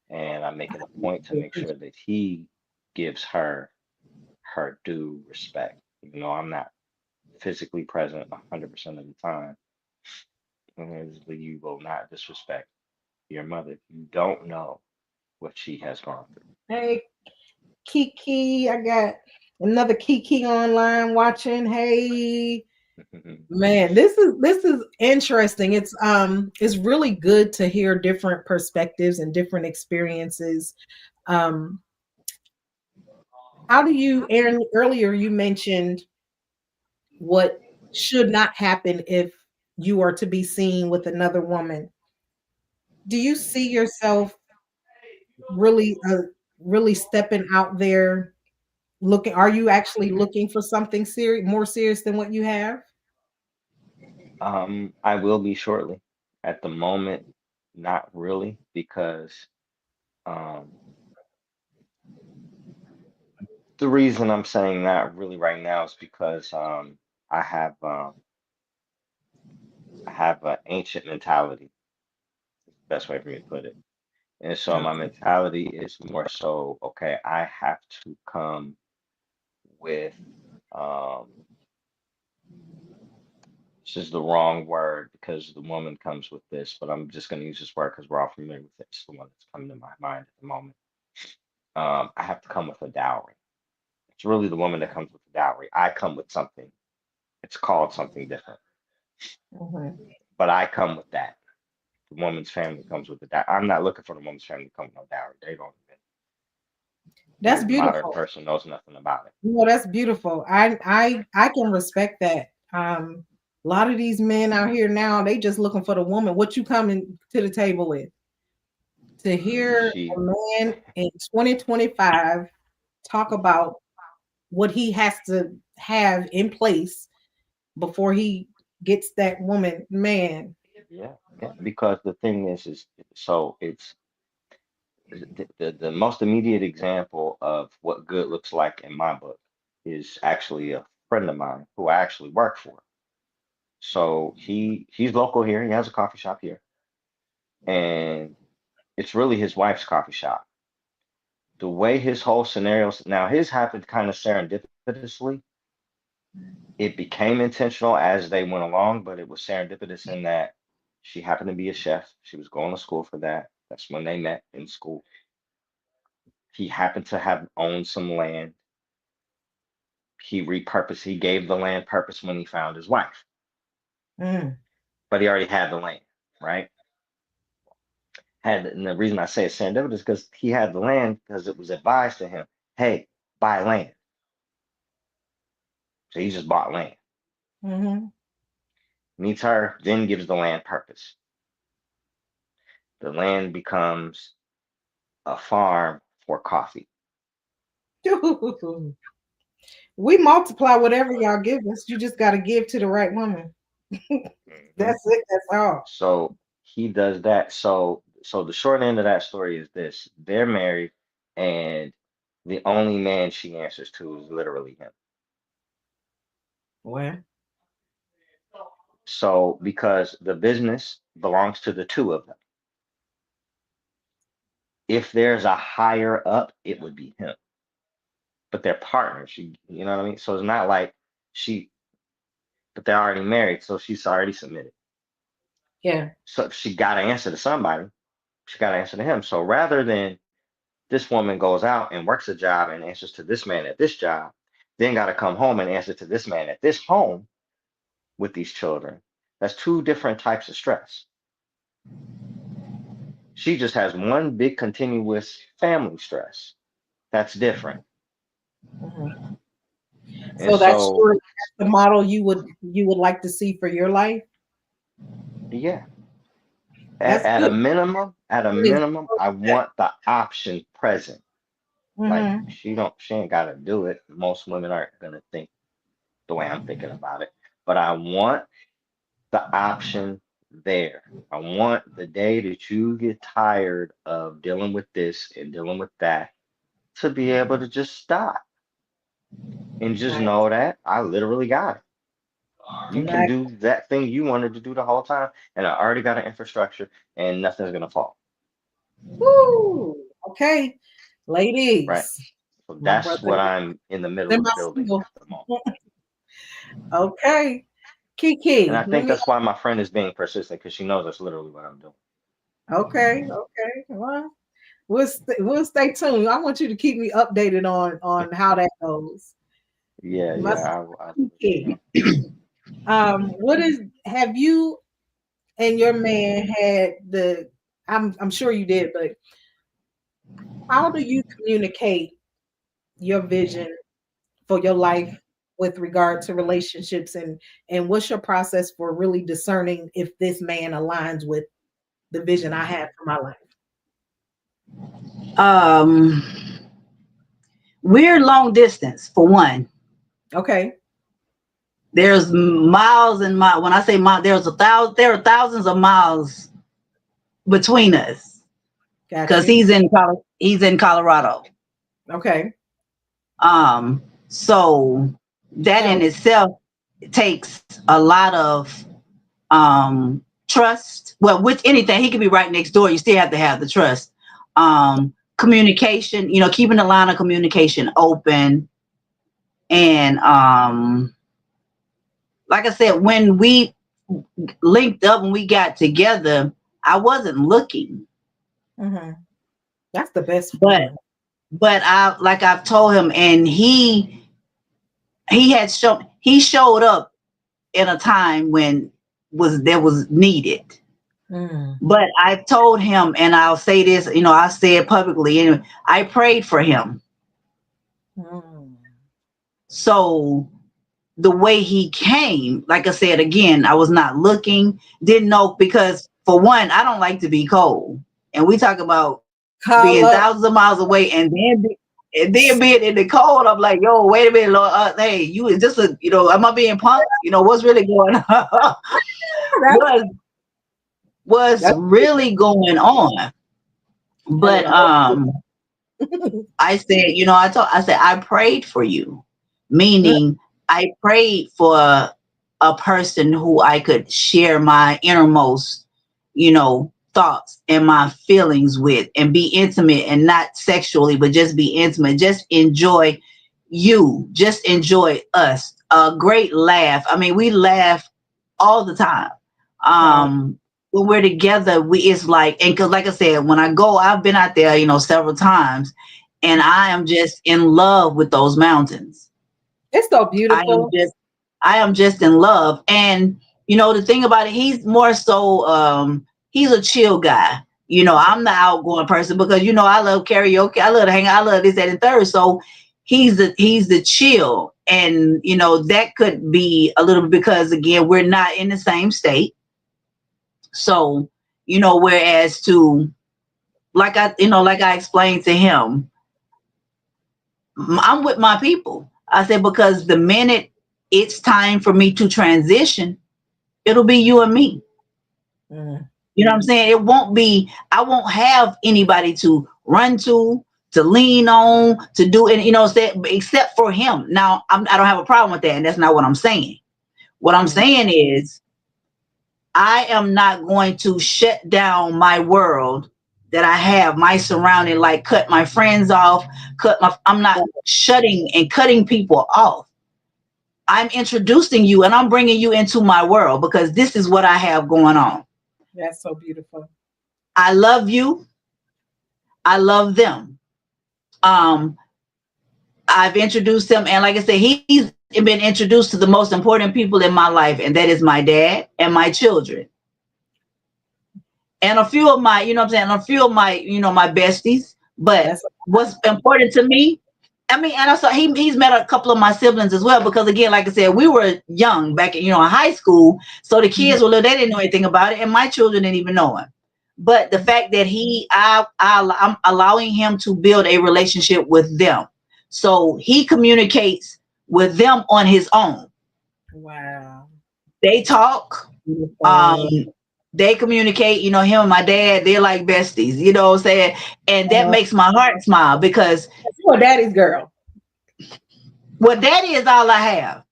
And I make it a point to make sure that he gives her due respect. Even though I'm not physically present 100% of the time, and you will not disrespect your mother. You don't know what she has gone Hey, Kiki, I got another Kiki online watching. Hey, through. man, this is interesting. It's really good to hear different perspectives and different experiences. Um, how do you, Aaron, earlier you mentioned what should not happen if you are to be seen with another woman. Do you see yourself really stepping out there looking? Are you actually looking for something serious, more serious than what you have? I will be shortly. At the moment, not really, because um, the reason I'm saying not really right now is because I have um, I have an ancient mentality. Best way for me to put it. And so my Okay. mentality is more so, okay, I have to come with um, this is the wrong word because the woman comes with this, but I'm just going to use this word because we're all familiar with it. It's the one that's coming to my mind at the moment. I have to come with a dowry. It's really the woman that comes with the dowry. I come with something. It's called something different. Mhm. But I come with that. The woman's family comes with the. I'm not looking for the woman's family to come with no dowry. They don't That's even. The modern beautiful. person knows nothing about it. No, that's beautiful. I can respect that. A lot of these men out here now, they just looking for the woman. What you coming to the table with? To hear a man in 2025 talk about what he has to have in place before he gets that woman, man. Yeah, because the thing is so it's the most immediate example of what good looks like in my book is actually a friend of mine who I actually work for. So he's local here. He has a coffee shop here, and it's really his wife's coffee shop. The way his whole scenarios now his happened kind of serendipitously. It became intentional as they went along, but it was serendipitous in that she happened to be a chef. She was going to school for that. That's when they met in school. He happened to have owned some land. He gave the land purpose when he found his wife, but he already had the land, right? And the reason I say it's serendipitous is because he had the land because it was advised to him, hey, buy land. So he just bought land. Meets her, then gives the land purpose. The land becomes a farm for coffee. We multiply whatever y'all give us. You just got to give to the right woman. That's it. That's all. So he does that. So the short end of that story is this: they're married, and the only man she answers to is literally him. Well, so because the business belongs to the two of them. If there's a higher up, it would be him. But they're partners. You know what I mean? So it's not like but they're already married, so she's already submitted. Yeah. So she got to answer to somebody. She got to answer to him. So rather than this woman goes out and works a job and answers to this man at this job, then got to come home and answer to this man at this home with these children. That's two different types of stress. She just has one big continuous family stress. That's different. So that's the model you would like to see for your life? Yeah. At a minimum, I want the option present. Like she ain't gotta do it. Most women aren't gonna think the way I'm thinking about it. But I want the option there. I want the day that you get tired of dealing with this and dealing with that to be able to just stop and just know that I literally got it. You can do that thing you wanted to do the whole time, and I already got an infrastructure, and nothing's gonna fall. Woo! Okay, ladies. Right. So that's what I'm in the middle of building at the moment. Okay, Kiki. And I think that's why my friend is being persistent, because she knows that's literally what I'm doing. Okay. Well, we'll stay tuned. I want you to keep me updated on how that goes. Yeah. Have you and your man had I'm sure you did, but how do you communicate your vision for your life with regard to relationships, and what's your process for really discerning if this man aligns with the vision I have for my life? We're long distance for one. Okay. There's miles and miles. When I say miles, there are thousands of miles between us. Because he's in Colorado. Okay. So that in itself takes a lot of trust. Well, with anything, he could be right next door. You still have to have the trust. Communication, keeping the line of communication open. And like I said, when we linked up and we got together, I wasn't looking. That's the best. But I've told him, and he showed up in a time when was needed. Mm. But I've told him, and I'll say this, I say it publicly, and I prayed for him. Mm. So the way he came, like I said, again, I was not looking, didn't know, because for one, I don't like to be cold. And we talk about being Carla. thousands of miles away and then being in the cold. I'm like, yo, wait a minute, Lord, hey, you is just am I being punked? What's really going on? what's really going on? But I said, I said, I prayed for you, meaning I prayed for a person who I could share my innermost, thoughts and my feelings with, and be intimate, and not sexually, but just be intimate, just enjoy just enjoy us. A great laugh. I mean, we laugh all the time. When we're together, it's like, and because like I said, when I go, I've been out there, several times, and I am just in love with those mountains. It's so beautiful. I am just in love. And the thing about it, he's more so he's a chill guy. I'm the outgoing person because I love karaoke, I love to hang out, I love this, that, and third. So he's the chill. And that could be a little bit because, again, we're not in the same state. So, whereas like I explained to him, I'm with my people. I said, because the minute it's time for me to transition, it'll be you and me. Mm. You know what I'm saying? I won't have anybody to run to lean on, to do, and except for him. Now, I don't have a problem with that, and that's not what I'm saying. What I'm saying is, I am not going to shut down my world that I have, my surrounding, like cut my friends off, I'm not shutting and cutting people off. I'm introducing you and I'm bringing you into my world because this is what I have going on. That's so beautiful. I love you. I love them. I've introduced him, and like I said, he's been introduced to the most important people in my life, and that is my dad and my children. And a few of my, a few of my, my besties. But what's important to me, I mean, and also he's met a couple of my siblings as well, because again, like I said, we were young back in, high school. So the kids were little, they didn't know anything about it, and my children didn't even know him. But the fact that I'm allowing him to build a relationship with them. So he communicates with them on his own. Wow. They talk. They communicate, him and my dad, they're like besties, what I'm saying? And that makes my heart smile because you're daddy's girl. Well, daddy is all I have.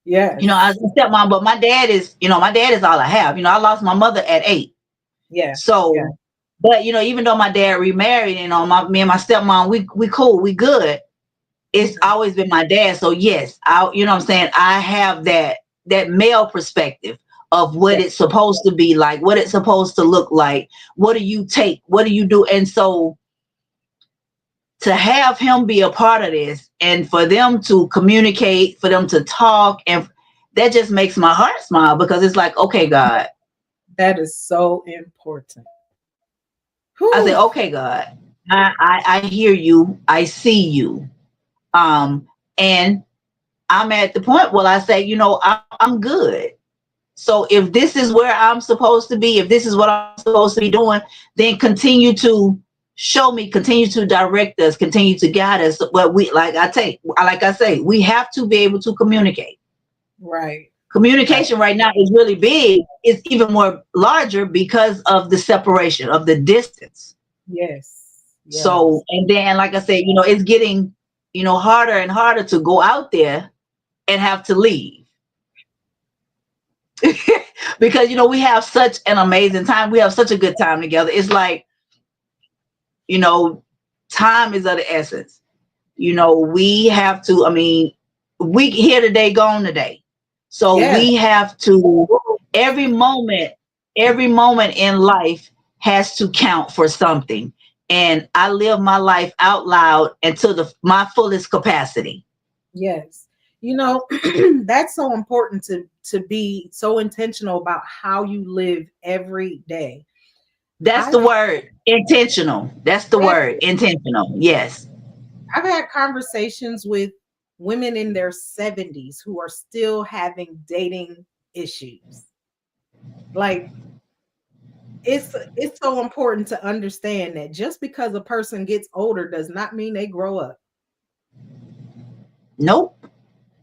Yeah. I was a stepmom, but my dad is all I have. I lost my mother at 8. Yeah. So, but even though my dad remarried, me and my stepmom, we cool, we good. It's always been my dad. So yes, I have that male perspective of what it's supposed to be like, what it's supposed to look like. What do you take? What do you do? And so to have him be a part of this and for them to communicate, for them to talk, and that just makes my heart smile because it's like, okay, God. That is so important. I say, okay, God, I hear you. I see you. And I'm at the point where I say, I'm good. So if this is where I'm supposed to be, if this is what I'm supposed to be doing, then continue to show me, continue to direct us, continue to guide us. But like I say, we have to be able to communicate. Right. Communication right now is really big. It's even more larger because of the separation, of the distance. Yes. So, and then, like I said, it's getting, harder and harder to go out there and have to leave. Because we have such an amazing time. We have such a good time together. It's like, time is of the essence. We have to, we here today, gone today. So we have to, every moment in life has to count for something. And I live my life out loud and to my fullest capacity. Yes. You know, that's so important to be so intentional about how you live every day. That's the I've word. Intentional. That's the had, word. Intentional. Yes. I've had conversations with women in their 70s who are still having dating issues. Like it's so important to understand that just because a person gets older does not mean they grow up. Nope.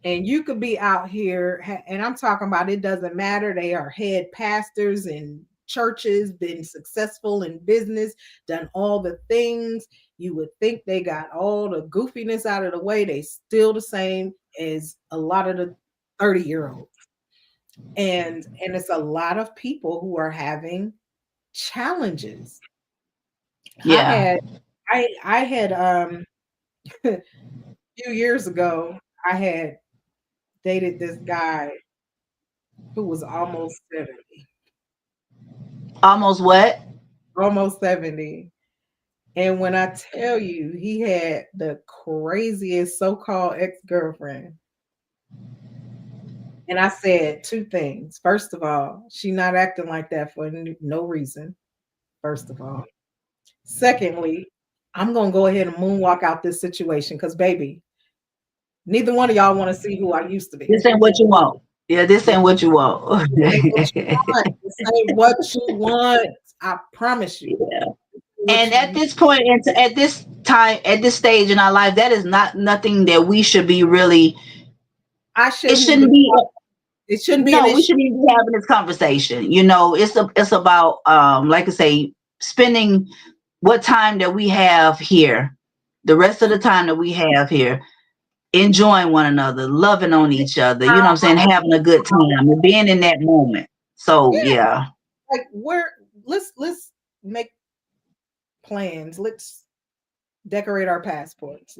And you could be out here, and I'm talking about it doesn't matter. They are head pastors in churches, been successful in business, done all the things. You would think they got all the goofiness out of the way. They still the same as a lot of the 30-year-olds. And it's a lot of people who are having challenges. I Yeah. had I had a few years ago, I had dated this guy who was almost 70. Almost what? Almost 70. And when I tell you he had the craziest so-called ex-girlfriend, and I said two things. First of all, she not acting like that for no reason. First of all. Secondly, I'm gonna go ahead and moonwalk out this situation because baby, neither one of y'all want to see who I used to be. This ain't what you want. Yeah, this ain't what you want. This ain't what you want. This ain't what you want. I promise you. Yeah. What And at you this point, and at this time, at this stage in our life, that is not nothing that we should be really. I It shouldn't shouldn't even be. it shouldn't be an No, we issue. shouldn't even be having this conversation. It's about like I say, spending what time that we have here, the rest of the time that we have here, enjoying one another, loving on each other, you know what I'm saying, having a good time and being in that moment. So Yeah, yeah. like let's make plans. Let's decorate our passports.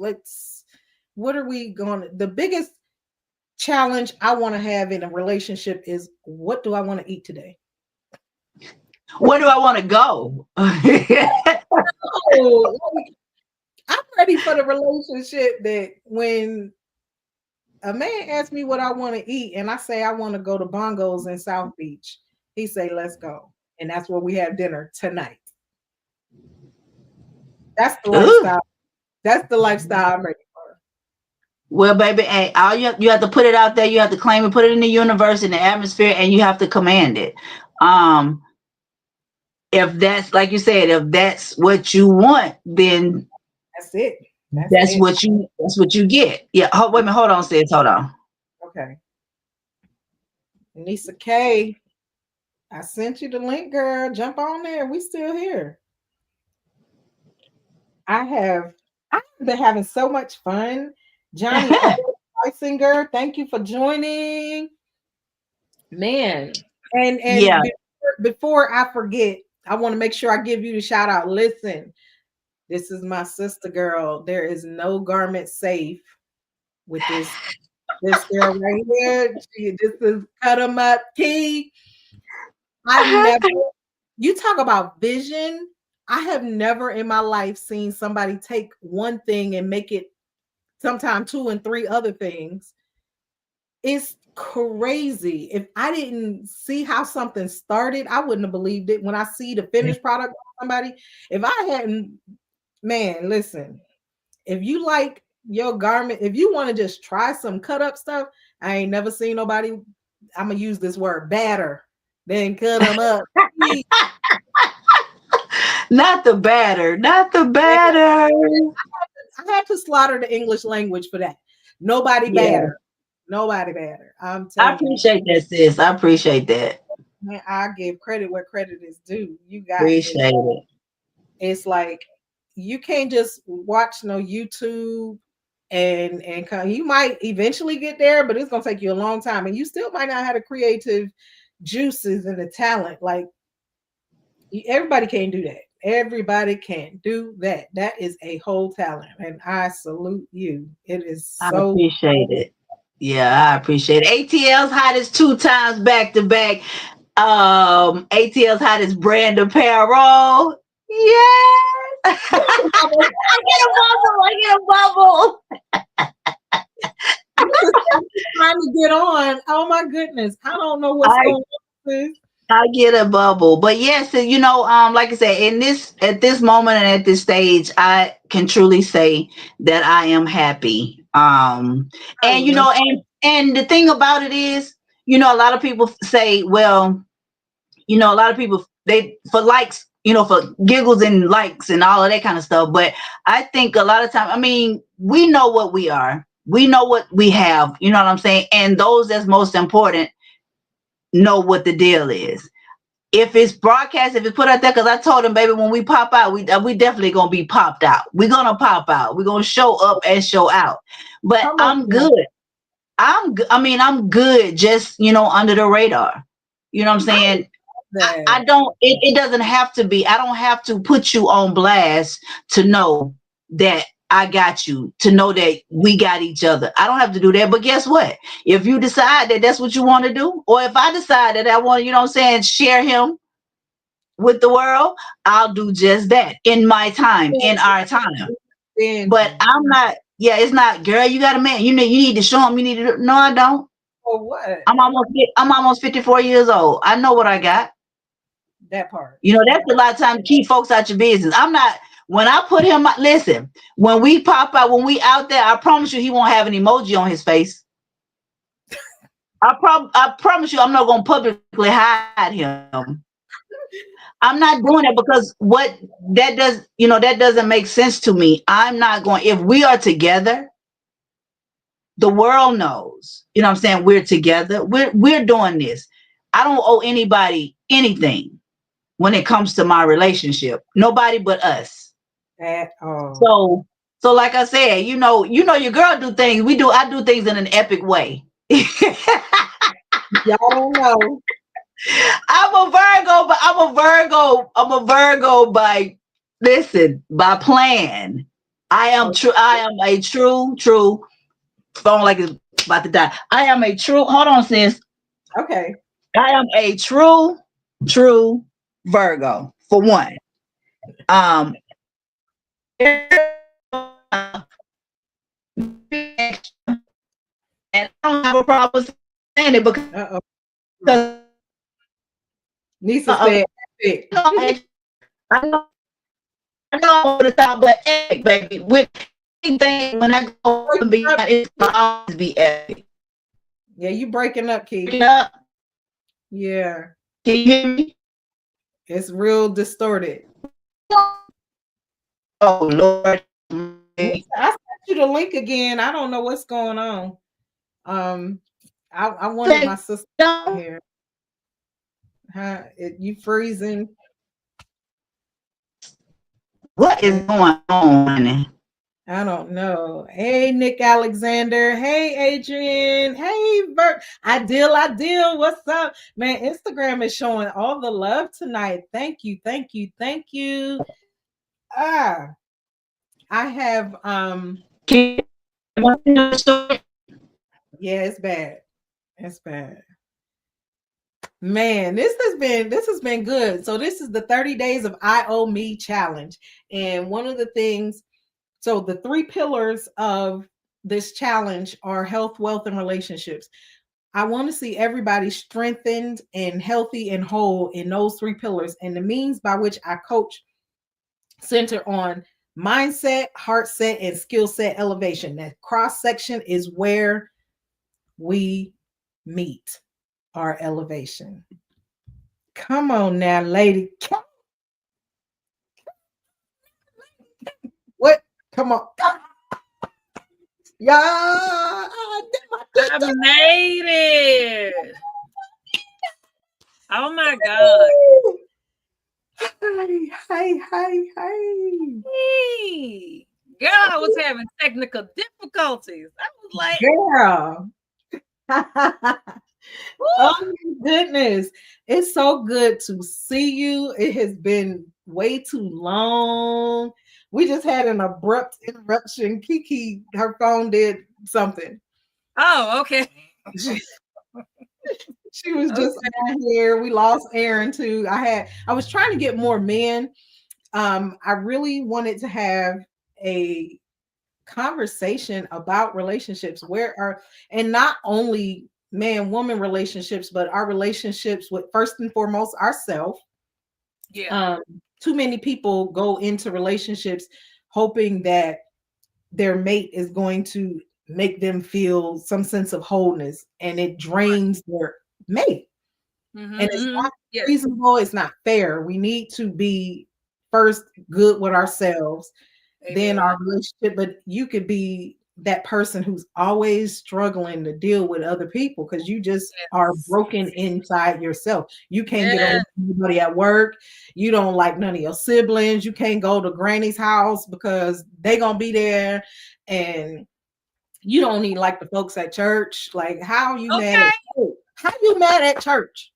What are we going the biggest challenge I want to have in a relationship is what do I want to eat today? Where do I want to go? Oh, like, I'm ready for the relationship that when a man asks me what I want to eat and I say I want to go to Bongos in South Beach, he say, let's go. And that's where we have dinner tonight. That's the Ooh. lifestyle. That's the lifestyle I'm ready for. Well, baby, hey, you have to put it out there. You have to claim it, put it in the universe, in the atmosphere, and you have to command it. If that's like you said, if that's what you want, then That's it. that's what you get. Yeah. Wait a minute. Hold on, sis. Hold on. Okay. Nisa K, I sent you the link, girl. Jump on there. We still here. I've been having so much fun. Johnny Singer, thank you for joining. Man. And Yeah. before I forget, I want to make sure I give you the shout out. Listen, this is my sister girl. There is no garment safe with this girl right here. This is cut 'em up key. You talk about vision. I have never in my life seen somebody take one thing and make it sometimes two and three other things. It's crazy. If I didn't see how something started, I wouldn't have believed it. When I see the finished product of somebody, if I hadn't, man, listen, if you like your garment, if you want to just try some cut up stuff, I ain't never seen nobody, I'm gonna use this word, batter, then cut them up. Not the batter. Not the batter. I had to slaughter the English language for that. Nobody batter. Nobody batter. I appreciate that, sis. I appreciate that. Man, I give credit where credit is due. You got Appreciate it. It's like you can't just watch no YouTube and you might eventually get there, but it's gonna take you a long time, and you still might not have the creative juices and the talent. Like everybody can't do that. Everybody can't do that. That is a whole talent, and I salute you. It is so. I appreciate it. Yeah, I appreciate it. ATL's hottest 2 times back to back. ATL's hottest brand apparel. Yes. I get a bubble. trying to get on. Oh my goodness. I don't know what's going on. I get a bubble. But yes, you know, like I said, at this moment and at this stage, I can truly say that I am happy. And you know, and the thing about it is, you know, a lot of people say, well, you know, a lot of people, they for likes, you know, for giggles and likes and all of that kind of stuff. But I think a lot of time, I mean, we know what we are. We know what we have. You know what I'm saying? And those that's most important know what the deal is. If it's broadcast, if it's put out there, because I told him, baby, when we pop out, we definitely gonna be popped out. We're gonna pop out. We're gonna show up and show out. But I'm good. I'm good. Just, you know, under the radar. You know what I'm saying? I don't. It doesn't have to be. I don't have to put you on blast to know that I got you, to know that we got each other. I don't have to do that. But guess what? If you decide that that's what you want to do, or if I decide that I want, you know what I'm saying, share him with the world, I'll do just that in my time, in our time. But I'm not, yeah, it's not, girl, you got a man. You need to show him, you need to, no, I don't. For what? I'm almost 54 years old. I know what I got. That part. You know, that's a lot of time to keep folks out your business. I'm not, when I put him, listen, when we pop out, when we out there, I promise you he won't have an emoji on his face. I promise you I'm not going to publicly hide him. I'm not doing that because that doesn't make sense to me. I'm not going, if we are together, the world knows, you know what I'm saying? We're together. We're doing this. I don't owe anybody anything when it comes to my relationship. Nobody but us. At all. So like I said, you know, your girl do things. I do things in an epic way. Y'all don't know. I'm a Virgo by plan. I am a true phone like it's about to die. I am a true, hold on, sis. Okay. I am a true Virgo, for one. And I don't have a problem saying it because Nisa said epic. I know all the time, but epic, baby. With anything, when I go to be, it's gonna always be epic. Yeah, you breaking up, Keith. Yeah. Yeah. Can you hear me? It's real distorted. Oh Lord. I sent you the link again. I don't know what's going on. I wanted my sister here. You freezing? What is going on? I don't know. Hey, Nick Alexander. Hey, Adrian. Hey, Bert. Ideal. What's up? Man, Instagram is showing all the love tonight. Thank you. I have yeah, it's bad. It's bad. Man, this has been good. So this is the 30 days of I Owe Me challenge. And one of the things, so the 3 pillars of this challenge are health, wealth, and relationships. I want to see everybody strengthened and healthy and whole in those 3 pillars. And the means by which I coach center on mindset, heart set, and skill set elevation. That cross section is where we meet our elevation. Come on now, lady. What? Come on. Yeah. I made it. Oh my God. Hi. Hey. Girl, I was having technical difficulties. I was like, girl. Oh my goodness. It's so good to see you. It has been way too long. We just had an abrupt interruption. Kiki, her phone did something. Oh, okay. She was just on here. We lost Aaron too. I was trying to get more men. I really wanted to have a conversation about relationships. And not only man-woman relationships, but our relationships with, first and foremost, ourselves. Yeah. Too many people go into relationships hoping that their mate is going to make them feel some sense of wholeness, and it drains their mate. And it's not Yes. reasonable, it's not fair. We need to be first good with ourselves, then our Amen. relationship. But you could be that person who's always struggling to deal with other people because you just are Yes. broken inside yourself. You can't get Yes. along with anybody at work. You don't like none of your siblings. You can't go to granny's house because they gonna be there, and you don't even like the folks at church. Like, how are you mad Okay. at church? How you mad at church?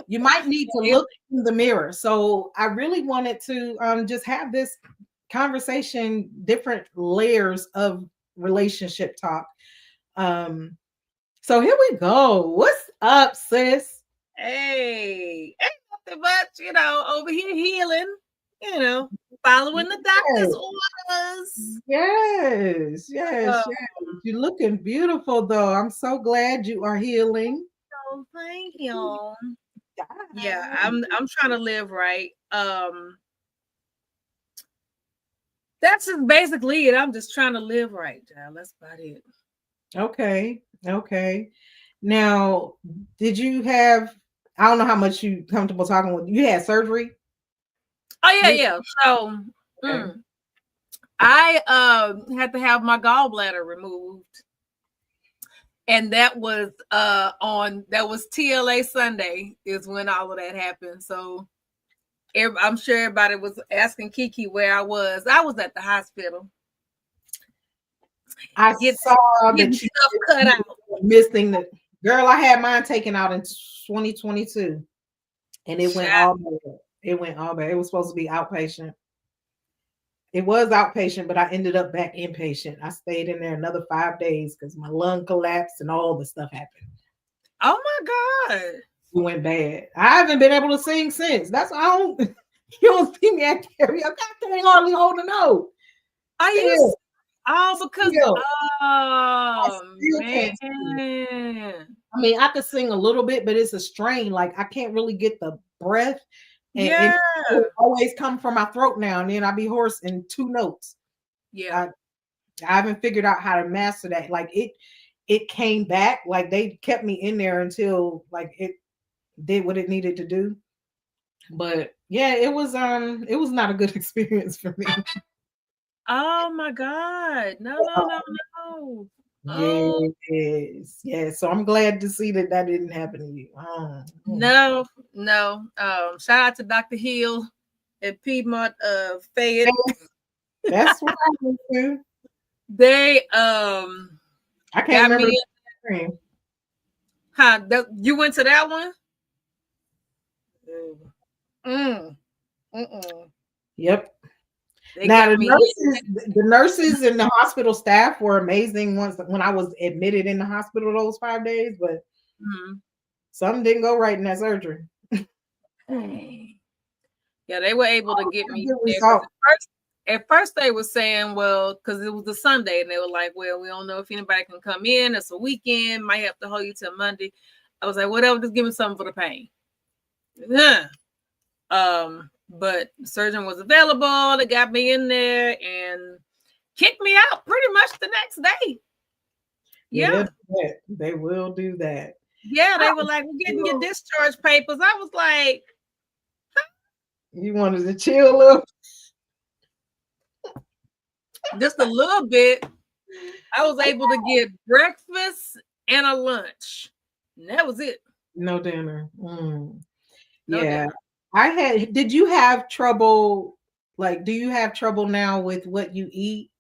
You might need to It- look in the mirror. So I really wanted to just have this conversation, different layers of relationship talk. So here we go. What's up, sis? Hey, ain't nothing much, over here healing, following the doctor's orders. Yes, yes, Oh, yes. You're looking beautiful, though. I'm so glad you are healing. thank you. Yeah, I'm trying to live right. That's just basically it. I'm just trying to live right, child. That's about it. Okay, okay. Now, did you have? I don't know how much you comfortable talking with. You had surgery. Oh yeah. So Okay. I had to have my gallbladder removed. And that was TLA Sunday is when all of that happened. So I'm sure everybody was asking Kiki where I was. I was at the hospital. I saw that you stuff cut out. missing the girl. I had mine taken out in 2022, and it went all bad. It went all bad. It was supposed to be outpatient. It was outpatient, but I ended up back inpatient. I stayed in there another 5 days because my lung collapsed and all the stuff happened. Oh my God. It went bad. I haven't been able to sing since. That's why you don't see me at karaoke. I can't hardly hold a note. Are you? Oh, because Still. man. I mean, I could sing a little bit, but it's a strain. Like, I can't really get the breath. And it always come from my throat now, and then I'll be hoarse in 2 notes. Yeah. I haven't figured out how to master that. Like, it came back. Like, they kept me in there until like it did what it needed to do. But yeah, it was not a good experience for me. Oh my God. No. Yes. So I'm glad to see that didn't happen to you. No. Shout out to Dr. Hill at Piedmont Fayette. That's what I went to. They I can't remember. You went to that one? Yep. Now the nurses and the hospital staff were amazing once when I was admitted in the hospital those 5 days, but something didn't go right in that surgery. Yeah, they were able to get me. At first they were saying, well, because it was a Sunday, and they were like, well, we don't know if anybody can come in. It's a weekend, might have to hold you till Monday. I was like, whatever, just give me something for the pain. But the surgeon was available. They got me in there and kicked me out pretty much the next day. Yeah. They will do that. Yeah, they were like, we're getting your discharge papers. I was like, you wanted to chill a little? Just a little bit. I was able to get breakfast and a lunch. And that was it. No dinner. No yeah. dinner. Did you have trouble? Like, do you have trouble now with what you eat?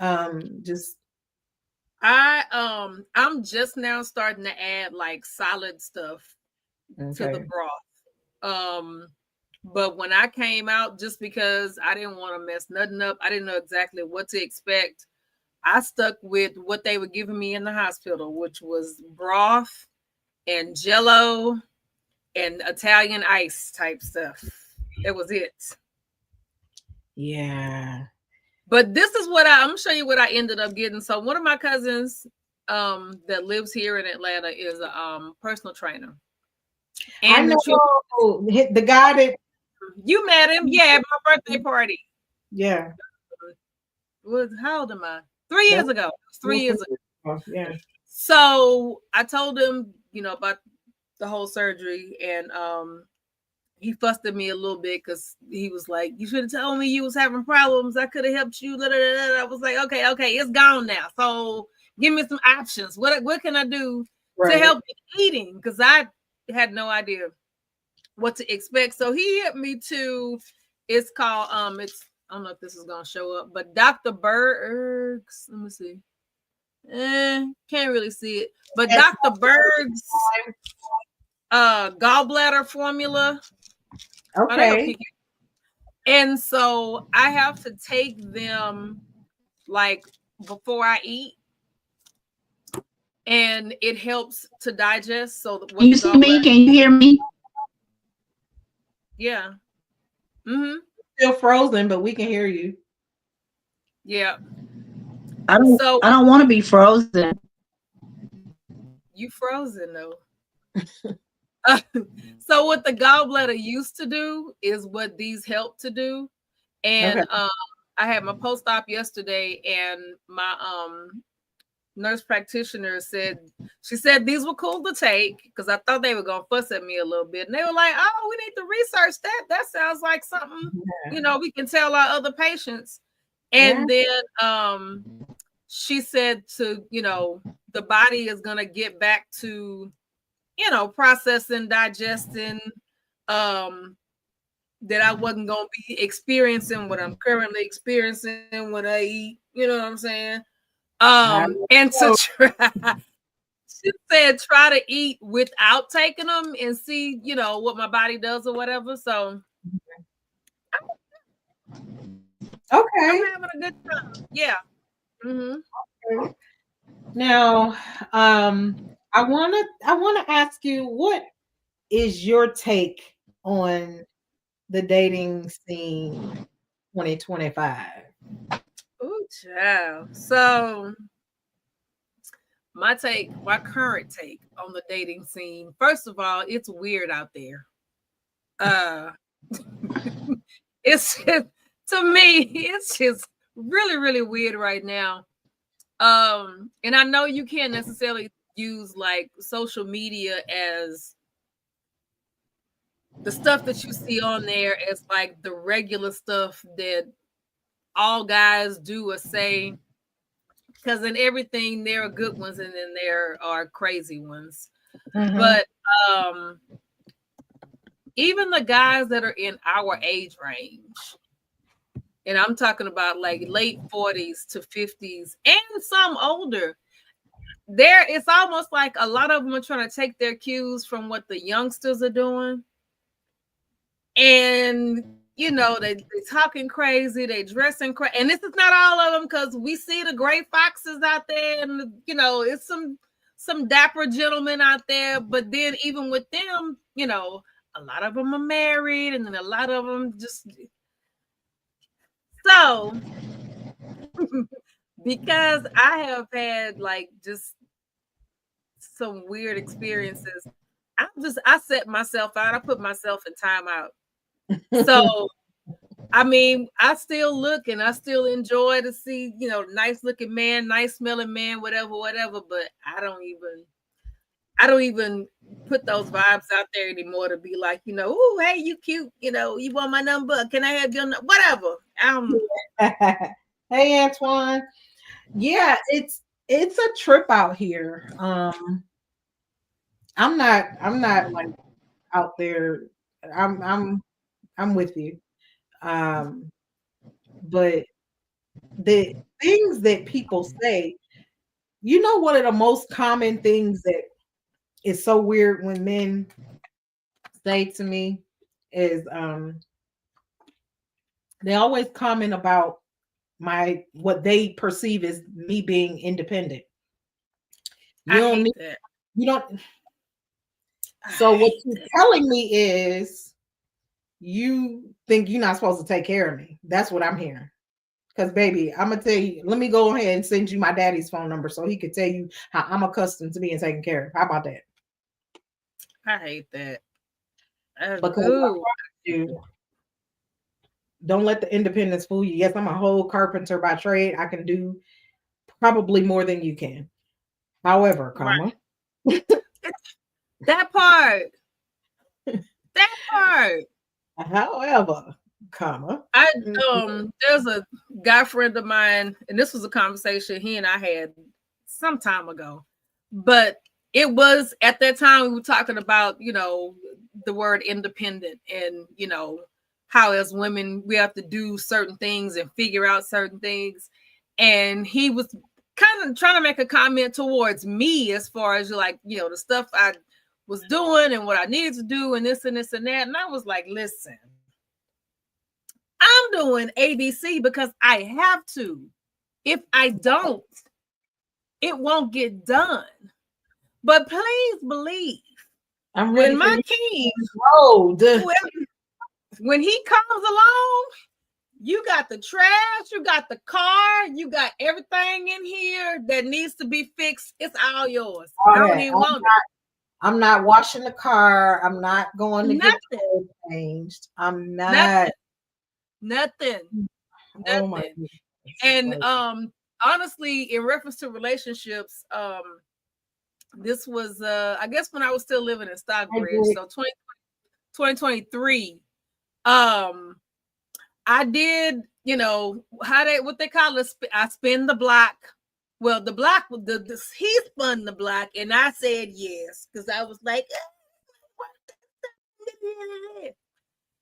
I'm just now starting to add like solid stuff to the broth. But when I came out, just because I didn't want to mess nothing up, I didn't know exactly what to expect. I stuck with what they were giving me in the hospital, which was broth and Jello and Italian ice type stuff. That was it. Yeah. But this is what I'm showing you what I ended up getting. So one of my cousins that lives here in Atlanta is a personal trainer. And I know the guy that you met him, yeah, at my birthday party. Yeah. How old am I? 3 years ago. 3 years ago. Yeah. So I told him, about the whole surgery, and he fussed at me a little bit because he was like, "You should have told me you was having problems. I could have helped you." I was like, "Okay, it's gone now. So give me some options. What can I do to help with eating?" Because I had no idea what to expect. So he hit me to. It's called It's I don't know if this is gonna show up, but Dr. Berg's. Let me see. Can't really see it, but Dr. Berg's gallbladder formula. Okay. And so I have to take them like before I eat, and it helps to digest. So can you see me? Can you hear me? Yeah. Still frozen, but we can hear you. Yeah. I don't want to be frozen. You frozen though. So what the gallbladder used to do is what these help to do. And I had my post-op yesterday, and my nurse practitioner said these were cool to take, because I thought they were gonna fuss at me a little bit, and they were like, "Oh, we need to research that sounds like something we can tell our other patients." And then she said to the body is gonna get back to processing, digesting, that I wasn't going to be experiencing what I'm currently experiencing when I eat, you know what I'm saying? And to try, she said, try to eat without taking them and see, what my body does or whatever. So, okay. I'm having a good time. Yeah. Okay. Now, I want to ask you, what is your take on the dating scene 2025? Oh, child. So my current take on the dating scene. First of all, it's weird out there. It's just, to me, it's just really, really weird right now. And I know you can't necessarily use like social media as the stuff that you see on there as like the regular stuff that all guys do or say, because in everything there are good ones and then there are crazy ones. But even the guys that are in our age range, and I'm talking about like late 40s to 50s and some older, it's almost like a lot of them are trying to take their cues from what the youngsters are doing. And they're talking crazy, they dressing crazy, and this is not all of them, because we see the gray foxes out there, and it's some dapper gentlemen out there. But then even with them, a lot of them are married, and then a lot of them just so. Because I have had like just some weird experiences, I set myself out. I put myself in timeout. So, I mean, I still look and I still enjoy to see, nice looking man, nice smelling man, whatever. But I don't even put those vibes out there anymore to be like, oh, hey, you cute, you want my number? Can I have your number? Whatever. Hey, Antoine. Yeah, it's a trip out here. I'm not like out there. I'm with you. But the things that people say, one of the most common things that is so weird when men say to me is they always comment about what they perceive as me being independent. You don't. So what you're telling me is you think you're not supposed to take care of me. That's what I'm hearing. Because baby, I'm gonna tell you, let me go ahead and send you my daddy's phone number so he could tell you how I'm accustomed to being taken care of. How about that? I hate that. Because you don't let the independence fool you. Yes, I'm a whole carpenter by trade. I can do probably more than you can. However, comma. Right. That part. That part. However, comma. There's a guy friend of mine, and this was a conversation he and I had some time ago. But it was at that time we were talking about, you know, the word independent and, you know, how as women we have to do certain things and figure out certain things. And he was kind of trying to make a comment towards me as far as like, you know, the stuff I was doing and what I needed to do and this and this and that. And I was like, listen, I'm doing ABC because I have to. If I don't, it won't get done. But please believe, I'm ready when my king, when he comes along, you got the trash, you got the car, you got everything in here that needs to be fixed. It's all yours. I don't even want it. I'm not washing the car. I'm not going to get the oil changed. I'm not. Nothing. Oh my goodness. And honestly, in reference to relationships, this was I guess when I was still living in Stockbridge, so 2023. I did, you know, what they call it, I spin the block. Well, the block, he spun the block, and I said yes, because I was like,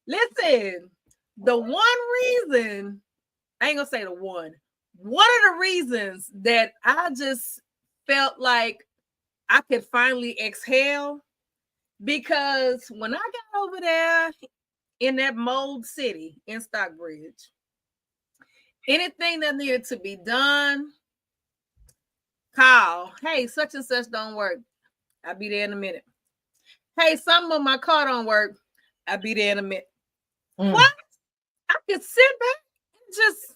listen, the one reason, I ain't gonna say the one of the reasons that I just felt like I could finally exhale, because when I got over there in that mold city in Stockbridge, anything that needed to be done, call, hey, such and such don't work, I'll be there in a minute. Hey, some of my car don't work, I'll be there in a minute. What? I could sit back and just,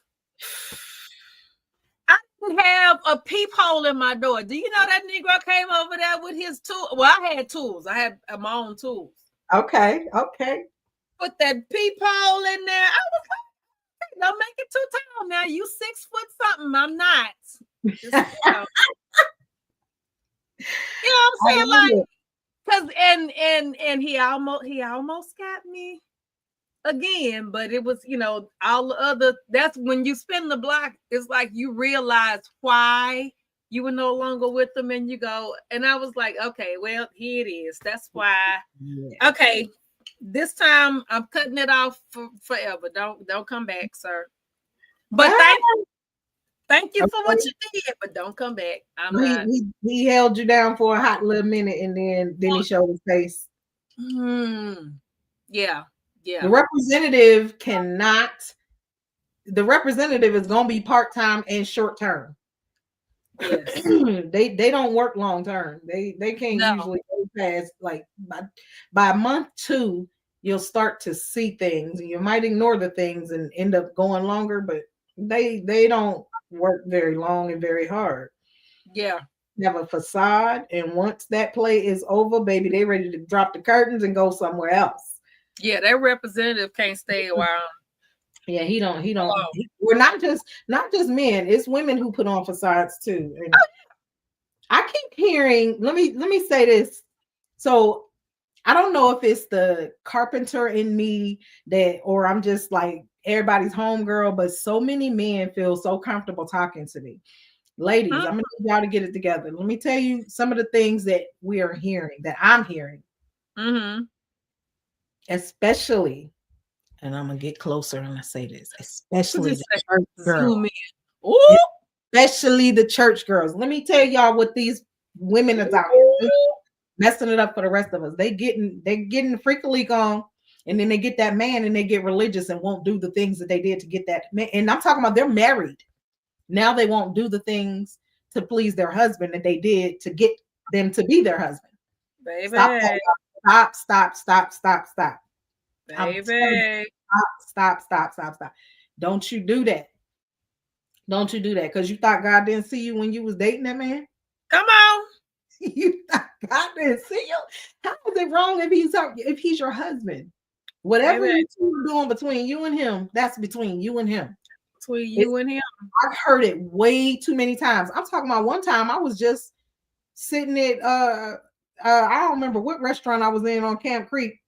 I didn't have a peephole in my door. Do you know that Negro came over there with his tool? Well, I had tools. I had my own tools. Okay. Put that peephole in there. I was like, don't make it too tall now. You 6 foot something. I'm not. Just, you know what I'm saying? Like, because and he almost got me again, but it was, you know, all the other, that's when you spin the block, it's like you realize why you were no longer with them, and you go, and I was like, okay, well, here it is. That's why. Yeah. Okay, this time I'm cutting it off forever. Don't come back, sir. But thank you for what you did, but don't come back. He held you down for a hot little minute, and then he showed his face. Yeah. The representative is going to be part-time and short-term. Yes. they don't work long-term. They can't usually go past, like, by month 2, you'll start to see things, and you might ignore the things and end up going longer, but they don't work very long and very hard. Yeah. They have a facade, and once that play is over, baby, they ready to drop the curtains and go somewhere else. Yeah, that representative can't stay a while. Yeah, he don't. We're not just men. It's women who put on facades too. And I keep hearing. Let me say this. So I don't know if it's the carpenter in me or I'm just like everybody's homegirl, but so many men feel so comfortable talking to me. Ladies, I'm gonna need y'all to get it together. Let me tell you some of the things that we are hearing, that I'm hearing. Especially, and I'm gonna get closer and I say this, especially the church girls. Especially the church girls. Let me tell y'all what these women are out here messing it up for the rest of us. They're getting the freak on, and then they get that man and they get religious and won't do the things that they did to get that man. And I'm talking about they're married. Now they won't do the things to please their husband that they did to get them to be their husband. Baby. Stop. Baby. Stop. Don't you do that. Don't you do that because you thought God didn't see you when you was dating that man? Come on. You thought God didn't see you? How is it wrong if he's your husband? Whatever you two are doing between you and him, that's between you and him. Between you and him. I've heard it way too many times. I'm talking about one time I was just sitting at I don't remember what restaurant I was in on Camp Creek.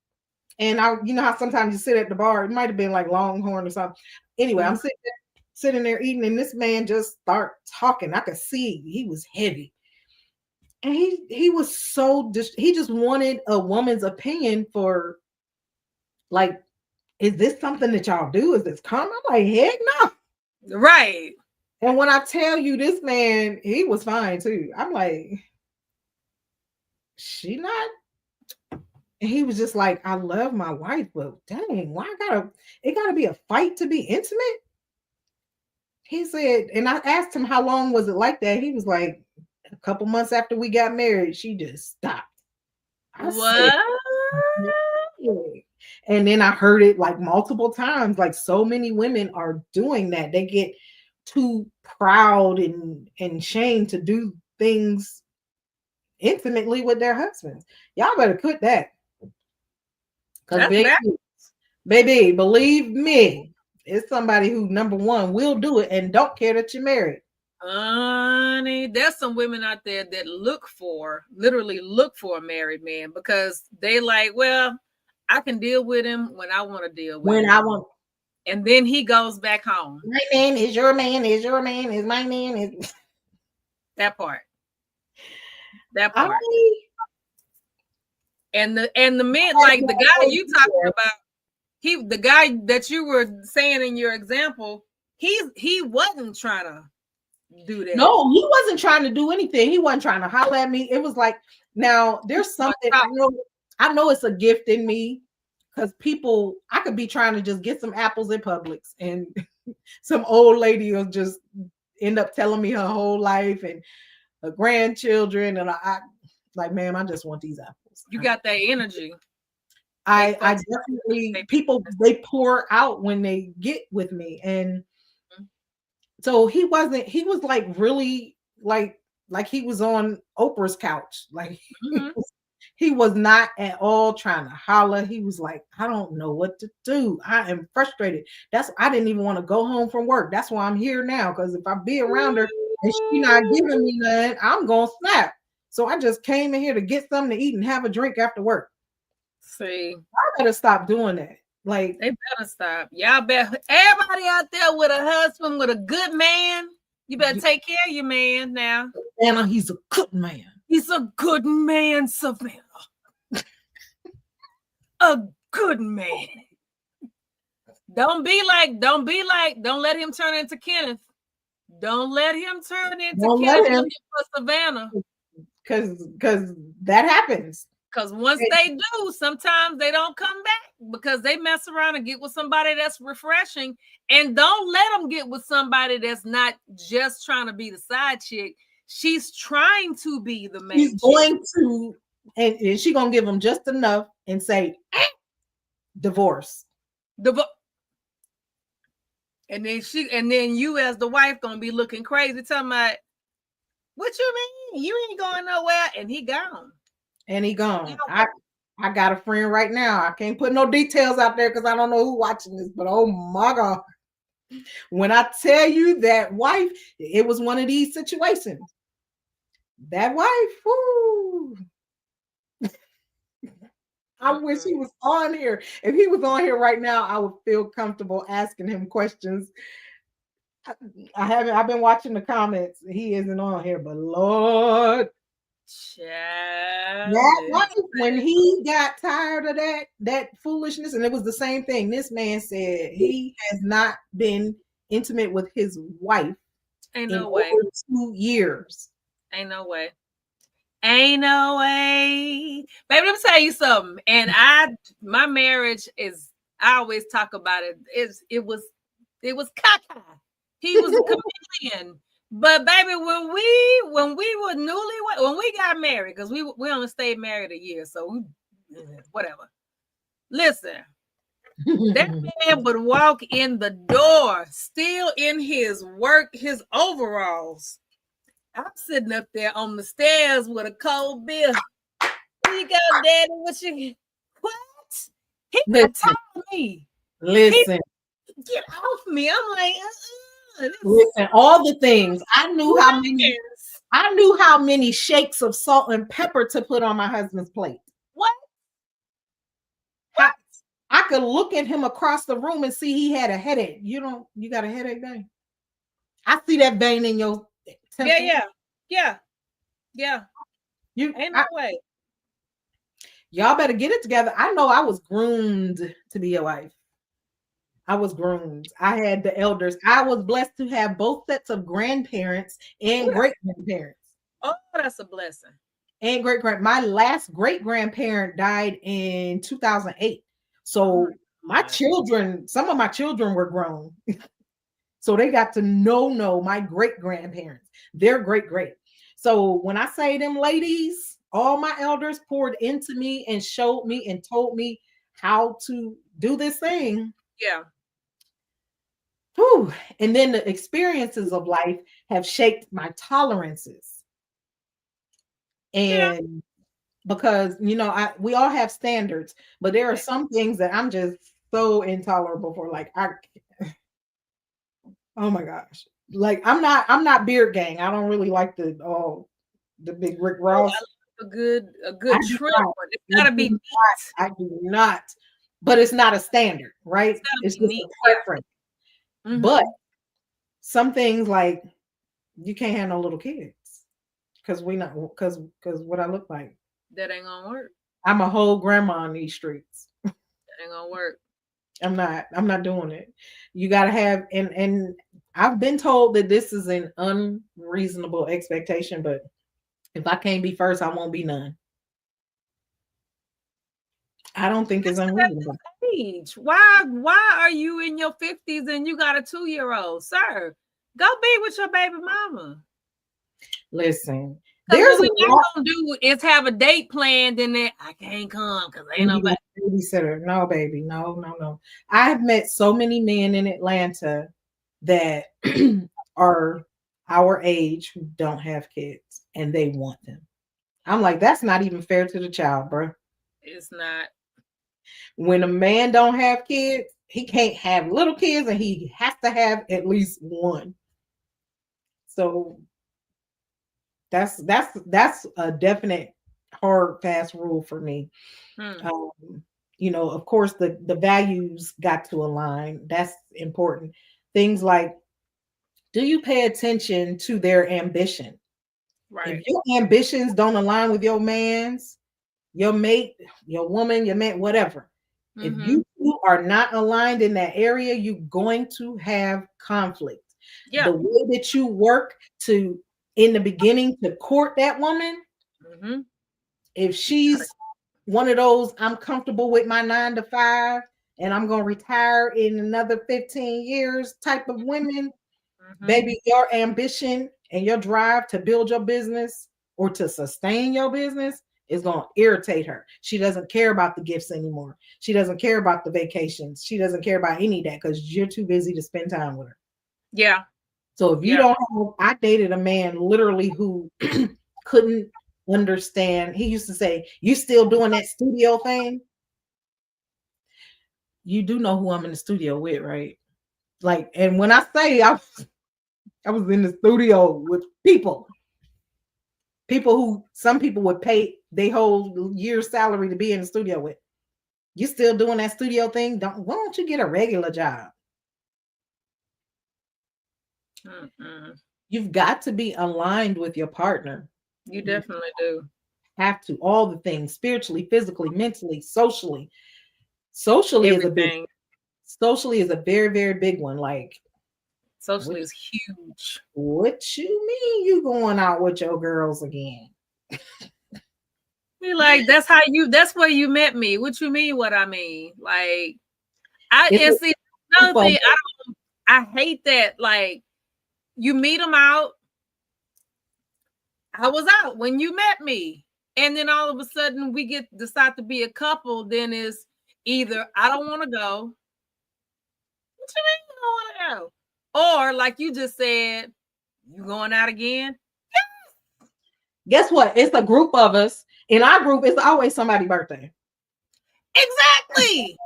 And you know how sometimes you sit at the bar, it might have been like Longhorn or something. Anyway, I'm sitting there eating, and this man just start talking. I could see he was heavy. And he was so he just wanted a woman's opinion for like, is this something that y'all do? Is this common? I'm like, heck no. Right. And when I tell you this man, he was fine too. I'm like, she not. And he was just like, I love my wife, but dang, why it gotta be a fight to be intimate? He said, and I asked him how long was it like that? He was like, a couple months after we got married, she just stopped. What? And then I heard it like multiple times. Like so many women are doing that. They get too proud and shamed to do things intimately with their husbands. Y'all better quit that. Because baby, believe me, it's somebody who, number one, will do it and don't care that you're married. Honey, there's some women out there that literally look for a married man because they like, well, I can deal with him when I want to deal with him. When I want. And then he goes back home. My man is your man, is your man, is my man. Is that part. And the men, like the guy you talking about, the guy that you were saying in your example, he wasn't trying to do that. No, he wasn't trying to do anything. He wasn't trying to holler at me. It was like, now there's something I know it's a gift in me because I could be trying to just get some apples at Publix and some old lady will just end up telling me her whole life and her grandchildren. And I like, ma'am, I just want these apples. You got that energy. I definitely, people, they pour out when they get with me. And so he was like really like he was on Oprah's couch. Like he was not at all trying to holler. He was like, I don't know what to do. I am frustrated. I didn't even want to go home from work. That's why I'm here now. Because if I be around her and she not giving me none, I'm gonna snap. So I just came in here to get something to eat and have a drink after work. See, I better stop doing that. Like, they better stop. Y'all better, everybody out there with a husband, with a good man, you better take care of your man now. Anna, he's a good man. He's a good man, Savannah. A good man. Don't let him turn into Kenneth. Don't let him turn into Kenneth for Savannah. Because that happens. Because once they do, sometimes they don't come back because they mess around and get with somebody that's refreshing. And don't let them get with somebody that's not just trying to be the side chick. She's trying to be the main. She's going to, and she's going to give them just enough and say, divorce. And then you as the wife going to be looking crazy, talking about, what you mean? You ain't going nowhere. And he gone. I got a friend right now. I can't put no details out there because I don't know who's watching this, but oh my God. When I tell you that wife, it was one of these situations. That wife, whoo. I wish he was on here. If he was on here right now, I would feel comfortable asking him questions. I've been watching the comments. He isn't on here, but Lord. That wife, when he got tired of that foolishness, and it was the same thing. This man said he has not been intimate with his wife in over 2 years. Ain't no way. Ain't no way. Baby, let me tell you something. And my marriage is, I always talk about it. It was caca. He was a chameleon. But baby, when we were when we got married, because we only stayed married a year, so whatever. Listen, That man would walk in the door, still in his overalls. I'm sitting up there on the stairs with a cold beer. Here you go, Daddy. What? He Listen, told me. listen, Get off me. I'm like, listen, all the things. I knew how many shakes of salt and pepper to put on my husband's plate. What? I could look at him across the room and see he had a headache. You got a headache, vein? I see that vein in your temple. Yeah. You ain't no way. Y'all better get it together. I know I was groomed to be a wife. I was groomed. I had the elders. I was blessed to have both sets of grandparents and great-grandparents. Oh, that's a blessing. And my last great-grandparent died in 2008. So some of my children were grown. So they got to know my great-grandparents. They're great. So when I say them ladies, all my elders poured into me and showed me and told me how to do this thing. Yeah. Whew. And then the experiences of life have shaped my tolerances. And because, we all have standards, but there are some things that I'm just so intolerable for. Like, oh my gosh. Like, I'm not beard gang. I don't really like the big Rick Ross. A good trim. It's gotta be neat. I do not, but it's not a standard, right? It's just a preference. Mm-hmm. But some things, like, you can't have no little kids because what I look like. That ain't gonna work. I'm a whole grandma on these streets. That ain't gonna work. I'm not doing it. You gotta have, and I've been told that this is an unreasonable expectation, but if I can't be first, I won't be none. I don't think it's unreasonable. Age. Why are you in your 50s and you got a 2-year-old, sir? Go be with your baby mama. Listen, there's what we're not gonna do is have a date planned and then I can't come because ain't nobody babysitter. No, baby, no. I've met so many men in Atlanta that are our age who don't have kids and they want them. I'm like, that's not even fair to the child, bro. It's not. When a man don't have kids, he can't have little kids and he has to have at least one. So that's a definite hard, fast rule for me. Of course, the values got to align. That's important. Things like, do you pay attention to their ambition? Right. If your ambitions don't align with your man's, your mate, your woman, your man, whatever. Mm-hmm. If you two are not aligned in that area, you're going to have conflict. Yeah. The way that you work in the beginning to court that woman, mm-hmm. if she's one of those, I'm comfortable with my 9 to 5 and I'm going to retire in another 15 years type of women, mm-hmm. baby, your ambition and your drive to build your business or to sustain your business is going to irritate her. She doesn't care about the gifts anymore. She doesn't care about the vacations. She doesn't care about any of that because you're too busy to spend time with her. Yeah. So if you don't have, I dated a man literally who couldn't understand. He used to say, "You still doing that studio thing?" You do know who I'm in the studio with, right? Like, and when I say I was in the studio with people who some people would pay their whole year's salary to be in the studio with. You still doing that studio thing? Why don't you get a regular job? Mm-hmm. You've got to be aligned with your partner. You definitely do. Have to, all the things, spiritually, physically, mentally, socially. Socially Everything. Socially is a very, very big one. Like, socially is huge. What you mean you going out with your girls again? You're like, that's where you met me. What you mean what I mean? Like, I hate that. Like, you meet them out. I was out when you met me. And then all of a sudden we decide to be a couple. Then either I don't want to go. What you mean you don't want to go? Or like you just said, you going out again? Guess what? It's a group of us. In our group, it's always somebody's birthday. Exactly.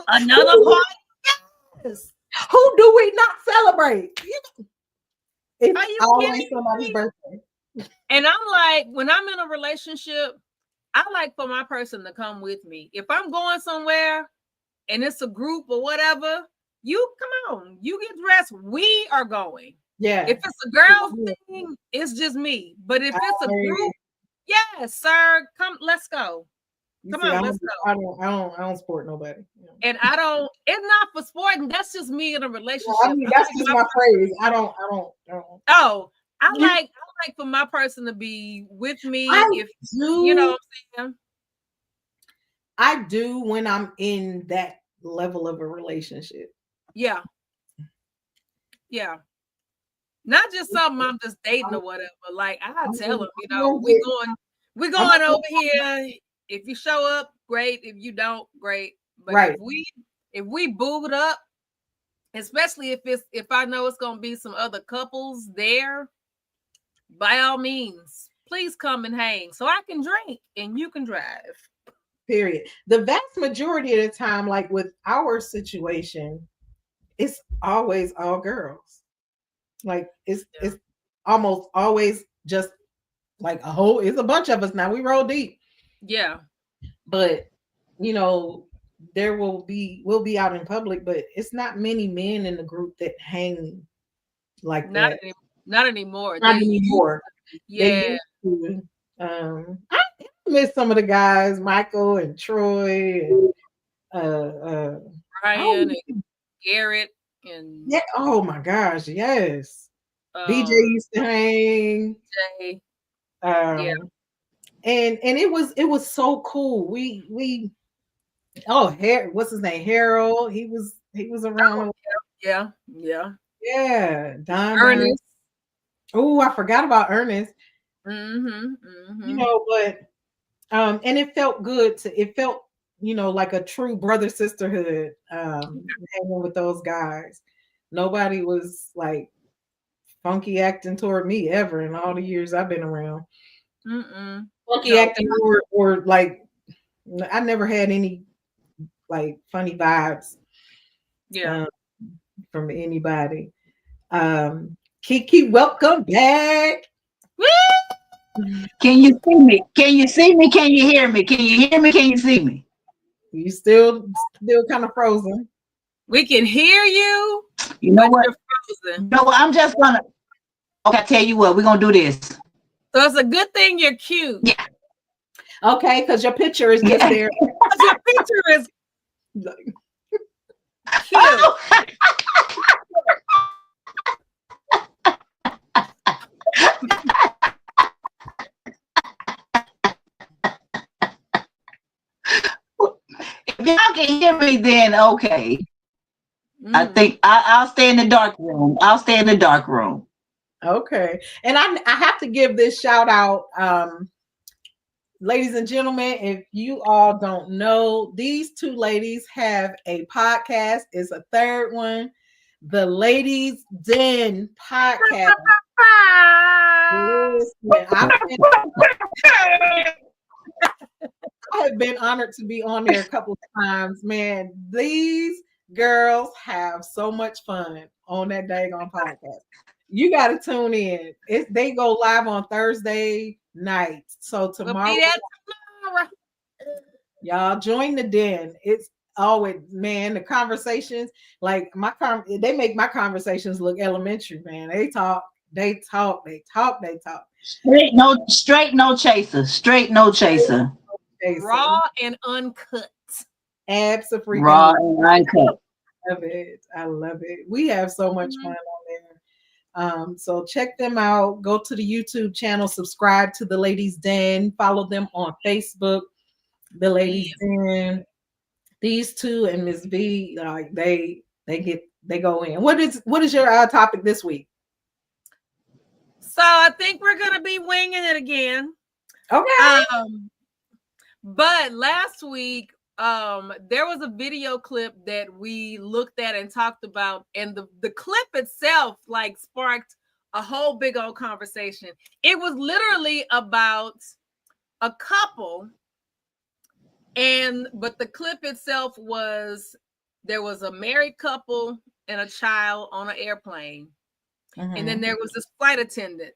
Another party. Yes. Who do we not celebrate? It's always kidding somebody's me? birthday. And I'm like, when I'm in a relationship, I like for my person to come with me. If I'm going somewhere and it's a group or whatever, you come on, you get dressed. We are going. Yeah. If it's a girl thing, it's just me. But if it's a group, yes, sir, come, let's go. Come on, let's go. I don't support nobody. And I don't. It's not for sporting. That's just me in a relationship. I mean, that's just my phrase. I don't. Oh, I like for my person to be with me. If you know what I'm saying. I do when I'm in that level of a relationship. Yeah. Yeah. Not just something I'm just dating or whatever. Like I tell them, you know, we're going over here. If you show up, great. If you don't, great. But right. if we booed up, especially if I know it's gonna be some other couples there, by all means, please come and hang so I can drink and you can drive. Period. The vast majority of the time, like with our situation, it's always all girls. Like it's almost always just like it's a bunch of us now. We roll deep. Yeah. But you know, we'll be out in public, but it's not many men in the group that hang like that. Not anymore. Not anymore. Yeah. I miss some of the guys, Michael and Troy and Brian and Garrett and yeah. Oh my gosh, yes. BJ used to hang. BJ. Yeah. And it was so cool. We what's his name? Harold. He was around. Yeah. Don Ernest. Oh, I forgot about Ernest. Mm-hmm. You know, but and it felt good it felt, you know, like a true brother sisterhood hanging with those guys. Nobody was like funky acting toward me ever in all the years I've been around. Funky acting or like I never had any like funny vibes from anybody. Kiki, welcome back. Can you see me? Can you see me? Can you hear me? Can you hear me? Can you see me? You still kind of frozen. We can hear you. You know what? No, I'm just gonna. Okay, I tell you what, we're gonna do this. So it's a good thing you're cute. Yeah. Okay, because your picture is just there. Your picture is cute. If y'all can hear me, then okay. I think I'll stay in the dark room. I'll stay in the dark room. Okay. And I have to give this shout out. Ladies and gentlemen, if you all don't know, these two ladies have a podcast. It's a third one, the Ladies Den podcast. I have been honored to be on there a couple of times. Man, these girls have so much fun on that daggone podcast. You got to tune in. They go live on Thursday nights. So tomorrow, y'all join the den. It's always, man, the conversations, like they make my conversations look elementary, man. They talk. Straight no chaser. Raw and uncut. Absolutely. Raw and uncut. I love it. We have so much fun on there. So check them out. Go to the YouTube channel, subscribe to the Ladies Den, follow them on Facebook, the Ladies Den. These two and Ms. V, like they go in. What is your topic this week? So I think we're gonna be winging it again. Okay. But last week there was a video clip that we looked at and talked about, and the clip itself like sparked a whole big old conversation. It was literally about a couple, but the clip itself was, there was a married couple and a child on an airplane. And then there was this flight attendant.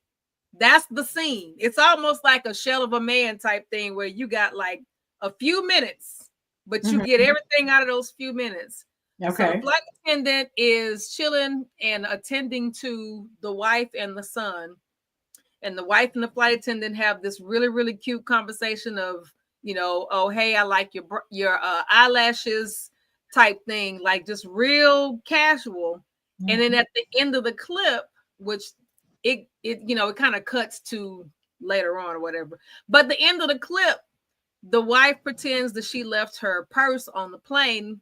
That's the scene. It's almost like a Shell of a Man type thing where you got like a few minutes, but you get everything out of those few minutes. Okay. So the flight attendant is chilling and attending to the wife and the son. And the wife and the flight attendant have this really, really cute conversation of, you know, oh, hey, I like your eyelashes type thing, like just real casual. And then at the end of the clip, which it you know, it kind of cuts to later on or whatever. But the end of the clip, the wife pretends that she left her purse on the plane.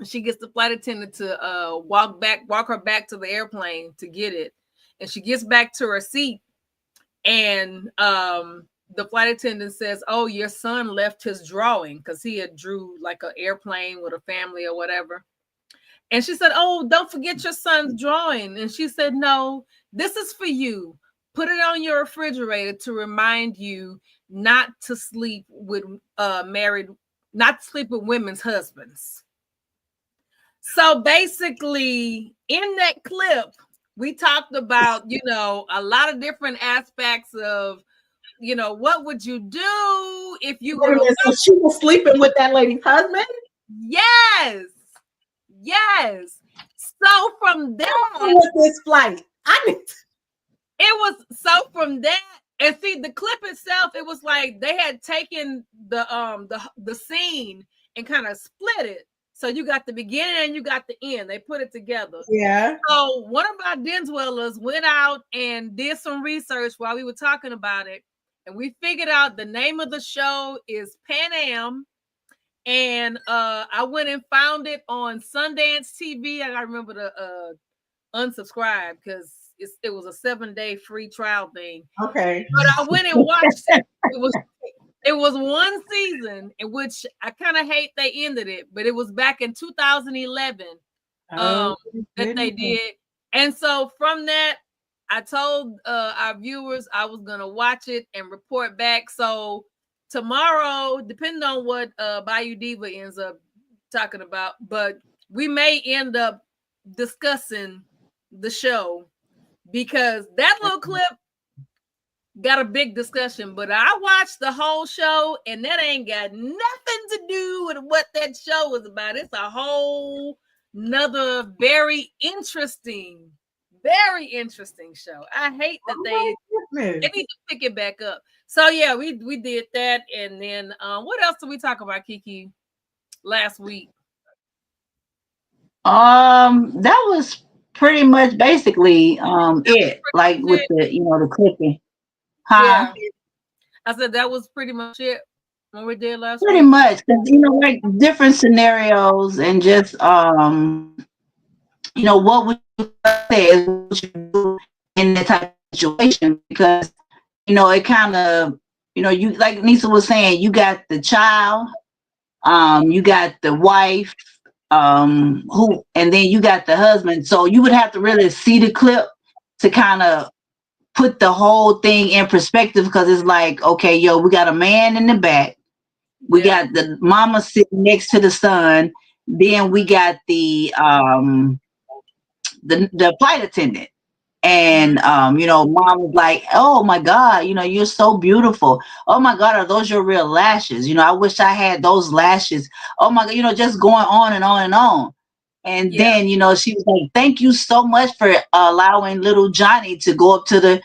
She gets the flight attendant to walk her back to the airplane to get it. And she gets back to her seat. And the flight attendant says, oh, your son left his drawing, because he had drew like an airplane with a family or whatever. And she said, oh, don't forget your son's drawing. And she said, no, this is for you. Put it on your refrigerator to remind you not to sleep with women's husbands. So basically, in that clip, we talked about, you know, a lot of different aspects of, you know, what would you do if you were... So she was sleeping with that lady's husband? Yes. Yes. So from that, with this flight, it was so from that, and see the clip itself, it was like they had taken the scene and kind of split it. So you got the beginning and you got the end. They put it together. Yeah. So one of our den dwellers went out and did some research while we were talking about it, and we figured out the name of the show is Pan Am. And I went and found it on Sundance TV. I gotta remember to unsubscribe because it was a 7-day free trial thing. Okay. But I went and watched it. It was one season in which I kind of hate they ended it, but it was back in 2011 that they did. And so from that, I told our viewers I was gonna watch it and report back. So tomorrow, depending on what Bayou Diva ends up talking about, but we may end up discussing the show because that little clip got a big discussion. But I watched the whole show, and that ain't got nothing to do with what that show was about. It's a whole nother very interesting show. I hate that they need to pick it back up. So yeah, we did that, and then what else did we talk about, Kiki, last week? That was pretty much basically it. Like with the, you know, the clipping. Huh? Yeah. I said that was pretty much it when we did last pretty week. Much, because you know, like different scenarios and just you know, what would you say is what you do in that type of situation, because you know, it kind of, you know, you, like Nisa was saying, you got the child, you got the wife, and then you got the husband. So you would have to really see the clip to kind of put the whole thing in perspective, because it's like, okay, yo, we got a man in the back, we got the mama sitting next to the son, then we got the flight attendant. And you know, mom was like, oh my God, you know, you're so beautiful. Oh my God, are those your real lashes? You know, I wish I had those lashes. Oh my God, you know, just going on and on and on. And then, you know, she was like, thank you so much for allowing little Johnny to go up to the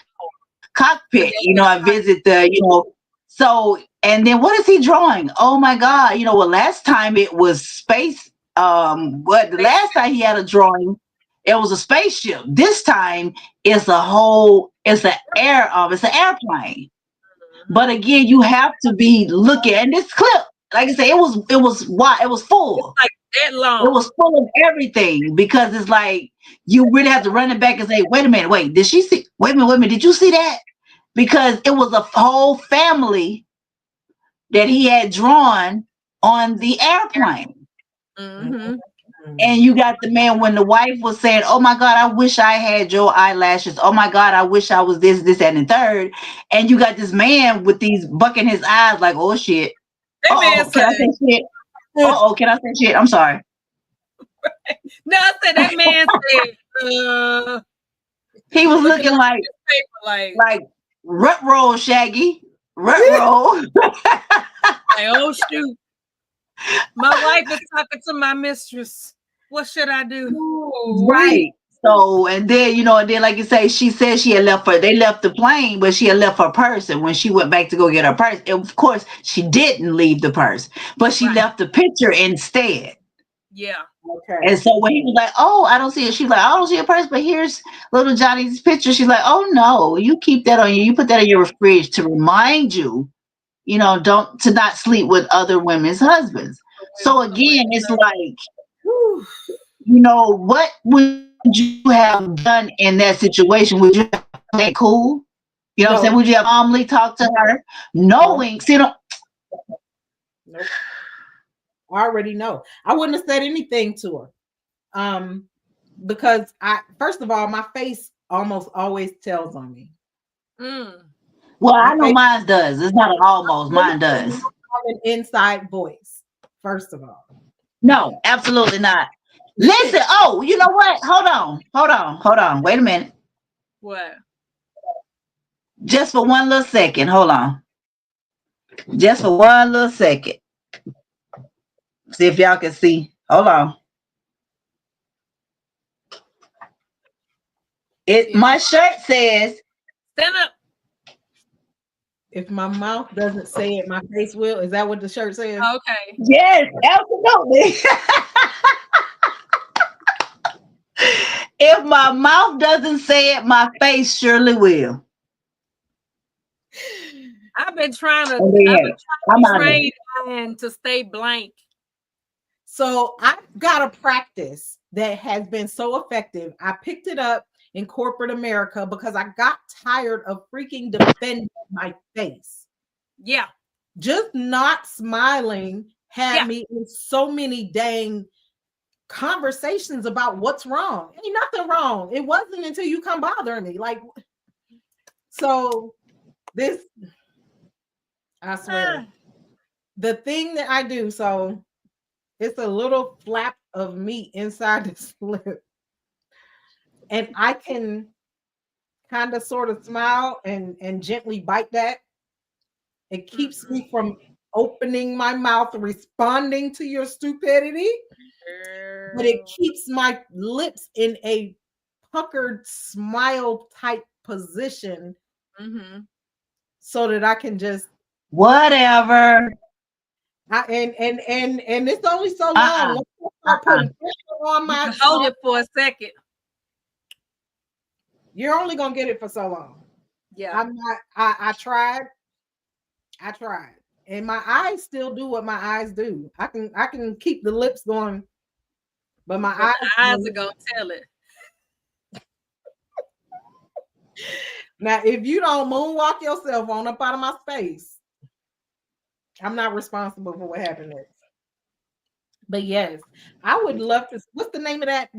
cockpit, you know, and visit the, you know. So, and then what is he drawing? Oh my God, you know, well, last time it was space. But the last time he had a drawing, it was a spaceship. This time it's an airplane. But again, you have to be looking at this clip. Like I said, it was full. It's like that long. It was full of everything, because it's like you really have to run it back and say, wait a minute, did she see? Wait a minute, did you see that? Because it was a whole family that he had drawn on the airplane. Mm-hmm. And you got the man when the wife was saying, "Oh my God, I wish I had your eyelashes. Oh my God, I wish I was this, and the third." And you got this man with these bucking his eyes like, "Oh shit. That man Can I say said, shit? Can I say shit? I'm sorry." no, I said that man said, he was looking like rut roll, Shaggy. Rut roll. Like, oh shoot. My wife is talking to my mistress. What should I do? Right. So, and then, and then, like you say, she said they left the plane, but she had left her purse. And when she went back to go get her purse, of course, she didn't leave the purse, but she left the picture instead. Yeah. Okay. And so when he was like, "Oh, I don't see it," she's like, "I don't see a purse, but here's little Johnny's picture." She's like, "Oh no, you keep that on you. You put that in your fridge to remind you, to not sleep with other women's husbands." So again, it's like, what would you have done in that situation? Would you have played cool? You know what I'm saying? Would you have calmly talked to her, knowing? Nope. I already know. I wouldn't have said anything to her. Because first of all, my face almost always tells on me. Well, I know mine does. It's not almost. Mine does. I have an inside voice. First of all. No, absolutely not. Listen. Oh, you know what? Hold on. Wait a minute. What? Just for one little second. Hold on. Just for one little second. See if y'all can see. Hold on. My shirt says, "Stand up." If my mouth doesn't say it, my face will. Is that what the shirt says? Okay. Yes, absolutely. If my mouth doesn't say it, my face surely will. I've been trying to train mine to stay blank. So I've got a practice that has been so effective. I picked it up in corporate America because I got tired of freaking defending my face. Yeah. Just not smiling had me in so many dang conversations about what's wrong. Ain't nothing wrong. It wasn't until you come bothering me. Like, so this, I swear, the thing that I do, so it's a little flap of meat inside this lip. And I can kind of sort of smile and gently bite that. It keeps me from opening my mouth, responding to your stupidity. But it keeps my lips in a puckered smile type position so that I can just whatever. And it's only so long. Start putting pressure on my hold it for a second. You're only gonna get it for so long. Yeah. I'm not. I tried. And my eyes still do what my eyes do. I can keep the lips going, but my eyes are gonna tell it. Now, if you don't moonwalk yourself on up out of my space, I'm not responsible for what happened next. But yes, I would love to. What's the name of that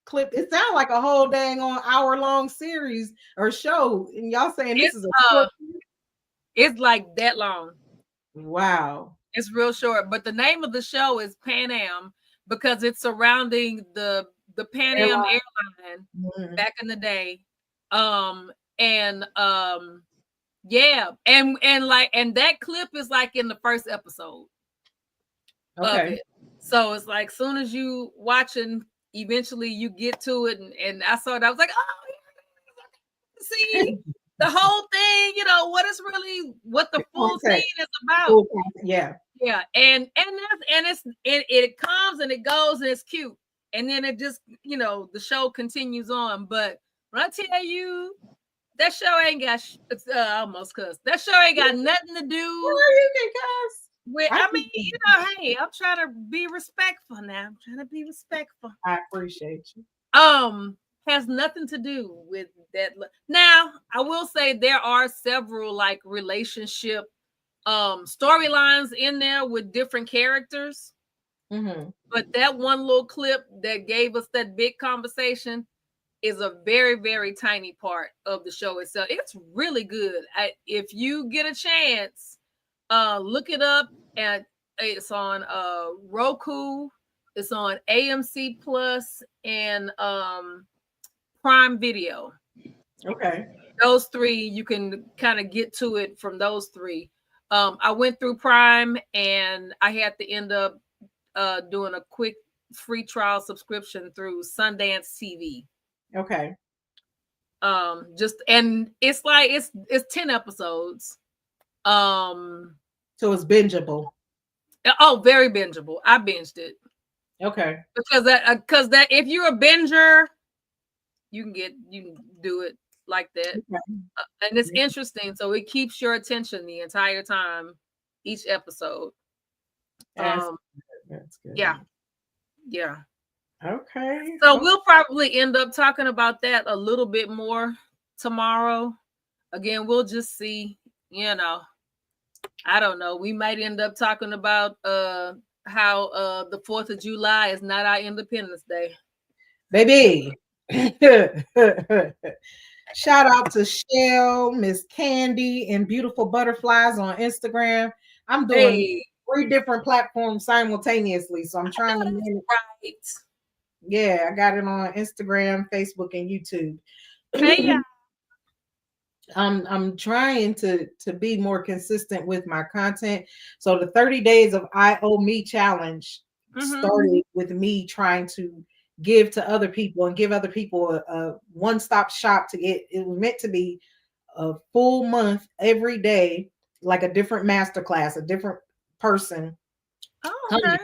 clip? It sounds like a whole dang on hour-long series or show, and y'all saying this is a it's like that long. Wow. It's real short, but the name of the show is Pan Am because it's surrounding the Pan Am airline back in the day. And that clip is like in the first episode of it. So it's like soon as you watching, eventually you get to it, and I saw it. I was like, oh, see the whole thing. What the full scene is about. Yeah, and it comes and it goes and it's cute, and then it just the show continues on. But when I tell you, that show ain't got almost cuss. That show ain't got nothing to do with. Hey, I'm trying to be respectful now. I'm trying to be respectful. I appreciate you. Has nothing to do with that. Now, I will say there are several like relationship storylines in there with different characters. But that one little clip that gave us that big conversation is a very, very tiny part of the show itself. It's really good. If you get a chance, look it up. And it's on Roku, it's on AMC Plus, and Prime Video. Okay. Those three, you can kind of get to it from those three. I went through Prime, and I had to end up doing a quick free trial subscription through Sundance TV. Okay. And it's like it's 10 episodes. So it's bingeable. Oh, very bingeable. I binged it. Okay. Because that if you're a binger, you can do it like that. Okay. And it's interesting, so it keeps your attention the entire time, each episode. That's good. Yeah. Okay. So we'll probably end up talking about that a little bit more tomorrow. Again, we'll just see, I don't know. We might end up talking about how the 4th of July is not our Independence Day. Baby. Shout out to Shell, Miss Candy, and Beautiful Butterflies on Instagram. I'm doing 3 different platforms simultaneously, so I'm trying to manage. Right. Yeah, I got it on Instagram, Facebook, and YouTube. Hey, yeah. I'm trying to be more consistent with my content. So the 30 days of I Owe Me challenge started with me trying to give to other people and give other people a one-stop shop to get. It was meant to be a full month every day, like a different masterclass, a different person. Oh, okay.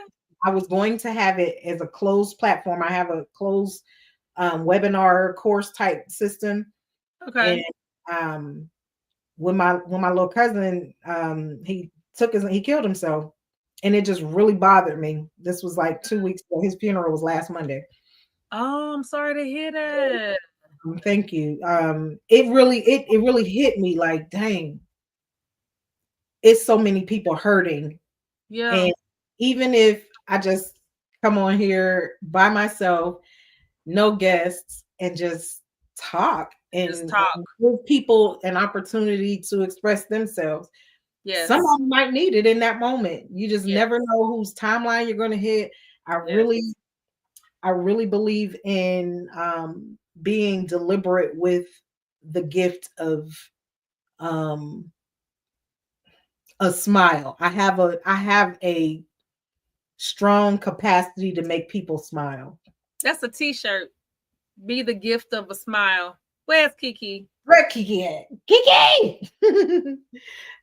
I was going to have it as a closed platform. I have a closed webinar course type system. Okay. And when my little cousin, he killed himself, and it just really bothered me. This was like 2 weeks ago. His funeral was last Monday. Oh, I'm sorry to hear that. Thank you. It really hit me like, dang, it's so many people hurting. Yeah. And even if I just come on here by myself, no guests, and just talk and give people an opportunity to express themselves. Yes. Someone might need it in that moment. You just never know whose timeline you're going to hit. I really believe in being deliberate with the gift of a smile. I have a strong capacity to make people smile. That's a t-shirt. Be the gift of a smile. Where's Kiki? Where Kiki at? Kiki!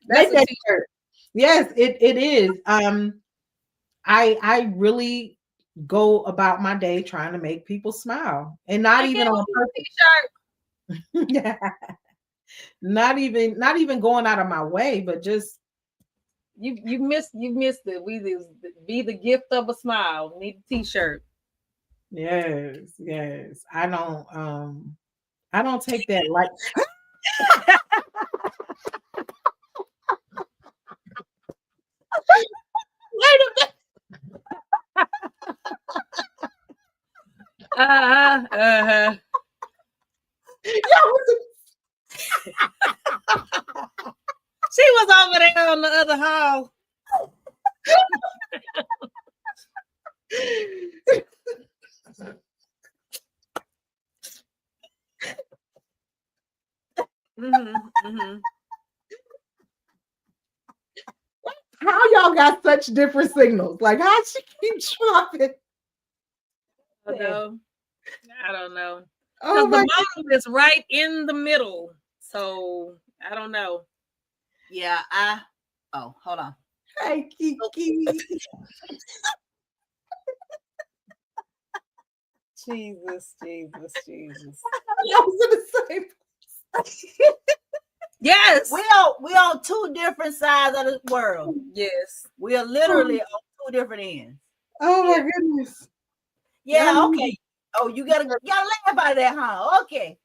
That's a t-shirt. Yes, it is. I really go about my day trying to make people smile, and not even on purpose. Yeah. Not even going out of my way, but just you missed it. We be the gift of a smile. Need a t-shirt. Yes. I don't take that like wait a minute. She was over there on the other hall. How y'all got such different signals? Like, how'd she keep dropping? I don't know. Oh, the model is right in the middle. So I don't know. Yeah, hold on. Hey, Kiki. Jesus. I was in the same place. Yes. We on 2 different sides of the world. Yes. We are literally on 2 different ends. Oh my goodness. Yeah, okay. Oh, you gotta laugh about that, huh? Okay.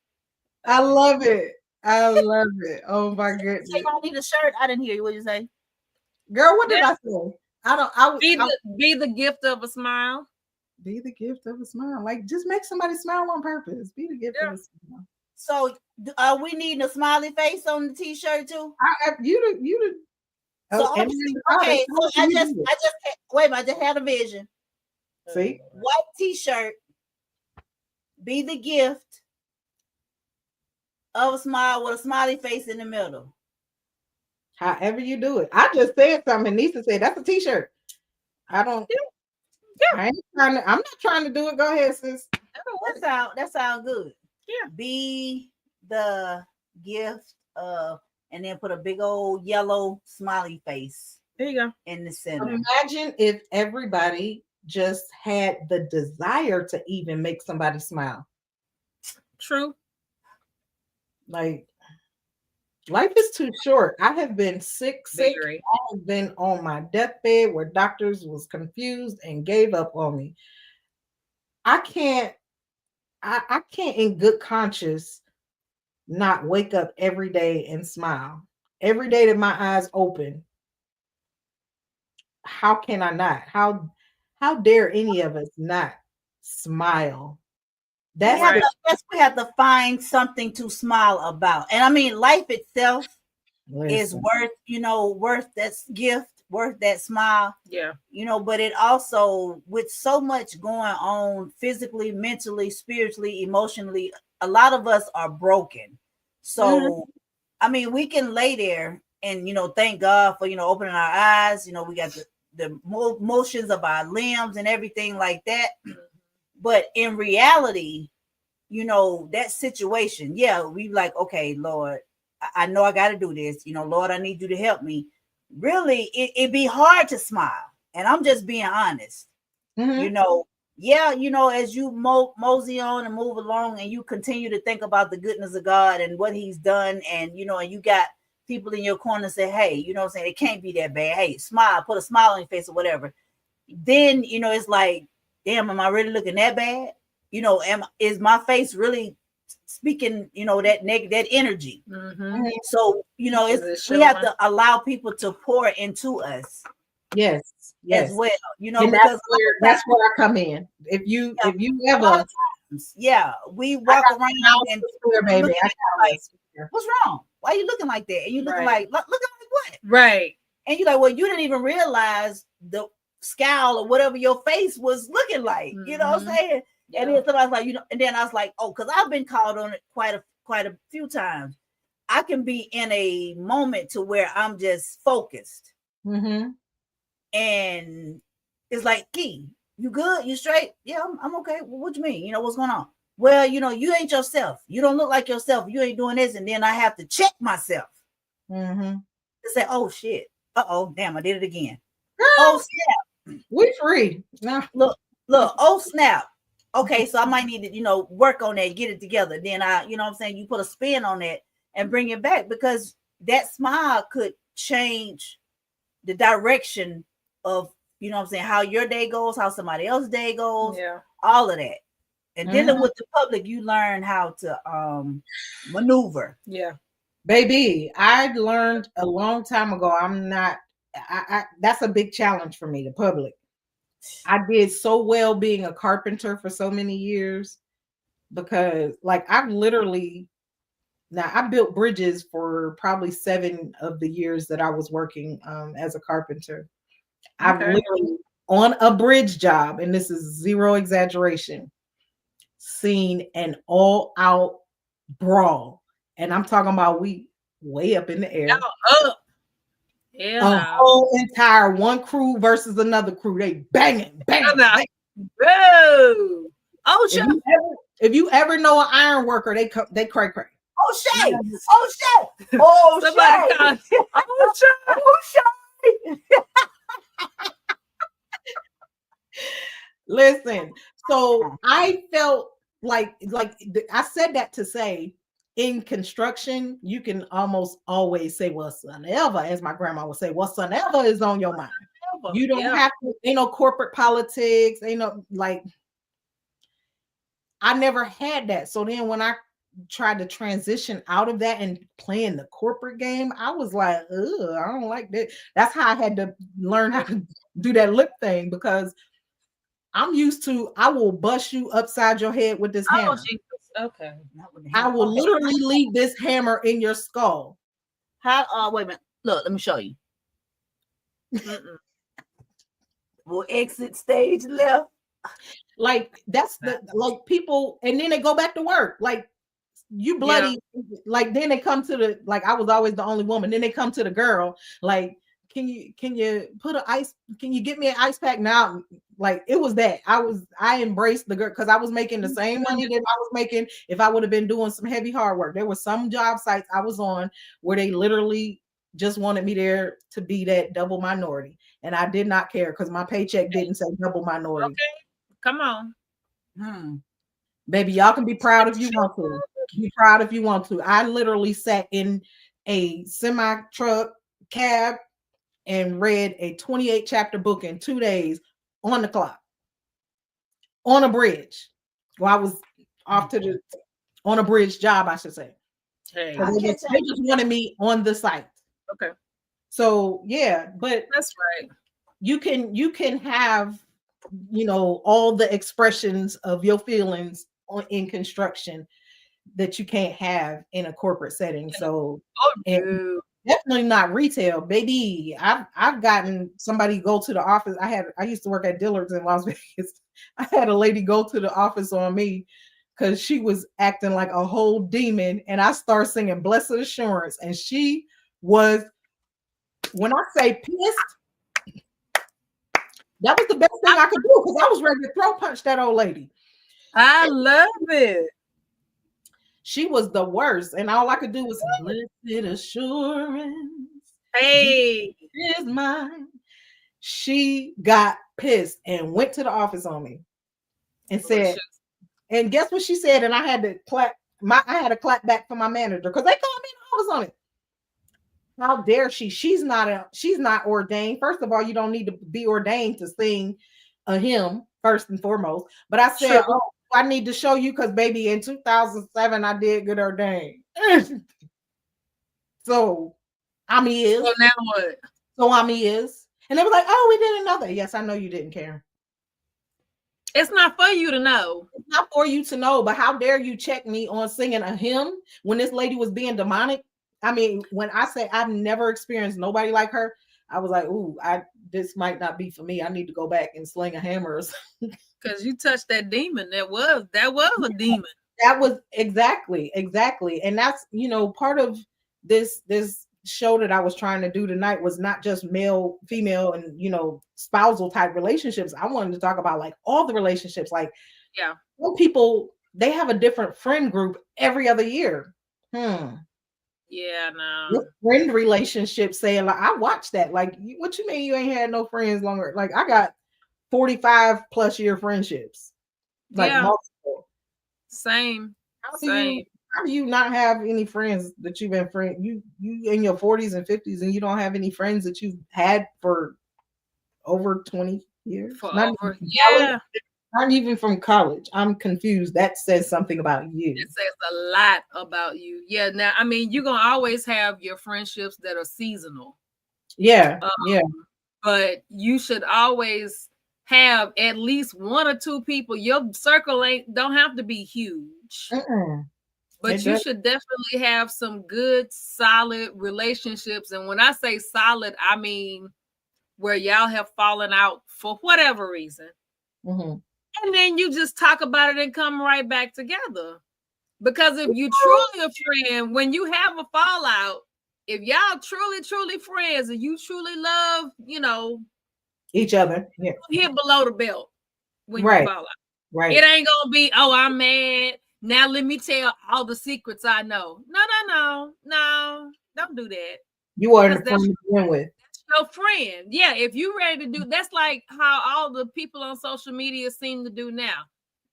I love it. Oh my goodness. Say I need a shirt. I didn't hear you. What did you say? Girl, what did I say? Be the gift of a smile. Be the gift of a smile. Like, just make somebody smile on purpose. Be the gift of a smile. So, are we needing a smiley face on the t-shirt too? You. So, okay. So I just wait. I just had a vision. See, white t-shirt. Be the gift of a smile with a smiley face in the middle. However you do it. I just said something. Nisa said that's a t-shirt. I don't. Yeah. I'm not trying to do it. Go ahead, sis. That sound good. Yeah. Be the gift of, and then put a big old yellow smiley face. There you go. In the center. Imagine if everybody just had the desire to even make somebody smile. True. Like, life is too short. I have been sick. I have been on my deathbed where doctors was confused and gave up on me. I can't in good conscience not wake up every day and smile. Every day that my eyes open. How can I not? How dare any of us not smile? We have to find something to smile about. And I mean, life itself is worth that gift, worth that smile. Yeah. But it also, with so much going on physically, mentally, spiritually, emotionally, a lot of us are broken. So, I mean, we can lay there and, thank God for, opening our eyes. We got the motions of our limbs and everything like that. But in reality, that situation, we like, okay, Lord, I know I got to do this. Lord, I need you to help me. Really, it'd be hard to smile. And I'm just being honest. As you mosey on and move along and you continue to think about the goodness of God and what he's done. And, and you got people in your corner say, hey, it can't be that bad. Hey, smile, put a smile on your face or whatever. Then, it's like, damn, am I really looking that bad? Is my face really speaking, that energy? So, we have to allow people to pour into us. Yes. As well, and because that's where I come in. If you ever, we walk around and baby, what's wrong? Why are you looking like that? And you looking like, look like what? Right. And you're like, well, you didn't even realize the scowl or whatever your face was looking like. You know what I'm saying? Yeah. And then somebody's like, and then I was like, oh, because I've been called on it quite a few times. I can be in a moment to where I'm just focused. And it's like, Key, you good? You straight? Yeah, I'm okay. Well, what you mean? What's going on? Well, you ain't yourself. You don't look like yourself. You ain't doing this. And then I have to check myself. To say, oh, shit. Uh-oh, damn, I did it again. Oh, snap. We free. No. Look, oh, snap. Okay, so I might need to, work on that, get it together. Then you put a spin on that and bring it back, because that smile could change the direction of, how your day goes, how somebody else's day goes, all of that. And dealing with the public, you learn how to maneuver. Yeah. Baby, I learned a long time ago. That's a big challenge for me, the public. I did so well being a carpenter for so many years, because I built bridges for probably 7 of the years that I was working as a carpenter. I've literally, on a bridge job, and this is zero exaggeration, seen an all-out brawl. And I'm talking about we way up in the air. Whole entire one crew versus another crew. They banging. Whoa! Oh, shit! If you ever know an iron worker, they cray. Oh shit! Oh shit! Oh shit! Oh shit! Listen, so I felt like I said that to say, in construction, you can almost always say whatsoever, as my grandma would say, whatsoever is on your mind. You don't have to, ain't no corporate politics, ain't no, I never had that. So then when I tried to transition out of that and playing the corporate game, I was like, ugh, I don't like that. That's how I had to learn how to do that lip thing, because I'm used to, I will bust you upside your head with this hammer. Okay. I will literally leave this hammer in your skull. How? Wait a minute. Look, let me show you. We'll exit stage left. Like that's the like people, and then they go back to work. Like you bloody, like then they come to the, like I was always the only woman. Then they come to the girl, like, can you put an ice? Can you get me an ice pack now? Like it was that I embraced the girl because I was making the same money that I was making if I would have been doing some heavy hard work. There were some job sites I was on where they literally just wanted me there to be that double minority, and I did not care because my paycheck didn't say double minority. Okay, come on, baby, y'all can be proud if you want to. Be proud if you want to. I literally sat in a semi truck cab and read a 28 chapter book in 2 days on the clock, on a bridge. Well, I was off to the on a bridge job, I should say. Hey, they just wanted me on the site. Okay. So yeah, but that's right. You can have, you know, all the expressions of your feelings in construction that you can't have in a corporate setting. So definitely not retail, baby. I've gotten somebody go to the office. I used to work at Dillard's in Las Vegas. I had a lady go to the office on me because she was acting like a whole demon, and I started singing Blessed Assurance, and she was, when I say pissed, that was the best thing I could do because I was ready to throw punch that old lady. I love it. She was the worst, and all I could do was Blessed Assurance. Hey, is mine. She got pissed and went to the office on me and said, and guess what she said? And I had to clap. I had to clap back for my manager because they called me and I was on it. How dare she? She's not ordained. First of all, you don't need to be ordained to sing a hymn first and foremost. But I said, oh, I need to show you because, baby, in 2007, I did get ordained. So I'm is. So now what? So I'm is. And they were like, oh, we didn't know that. Yes, I know you didn't care. It's not for you to know. It's not for you to know, but how dare you check me on singing a hymn when this lady was being demonic? I mean, when I say I've never experienced nobody like her, I was like, ooh, this might not be for me. I need to go back and sling a hammer or something. Because you touched that demon. That was a demon. That was exactly. And that's, you know, part of this show that I was trying to do tonight was not just male, female, and, you know, spousal type relationships. I wanted to talk about like all the relationships. Like, yeah, some people, they have a different friend group every other year. Yeah, no. Your friend relationship saying, like, I watched that. Like, what you mean you ain't had no friends longer? Like, I got 45 plus year friendships. Like, multiple. Same. How do you not have any friends that you've been friends? You in your 40s and 50s and you don't have any friends that you've had for over 20 years? Not even from college. I'm confused. That says something about you. It says a lot about you. Yeah. Now, I mean, you're gonna always have your friendships that are seasonal. Yeah. But you should always have at least one or two people. Your circle don't have to be huge. But you should definitely have some good, solid relationships. And when I say solid, I mean where y'all have fallen out for whatever reason. And then you just talk about it and come right back together. Because if you truly a friend, when you have a fallout, if y'all truly friends and you truly love, you know, each other, hit below the belt when you fall out. Right. It ain't gonna be, oh, I'm mad. Now let me tell all the secrets I know. No, don't do that. You are the friend to begin with. That's your friend. Yeah, if you ready to do, that's like how all the people on social media seem to do now.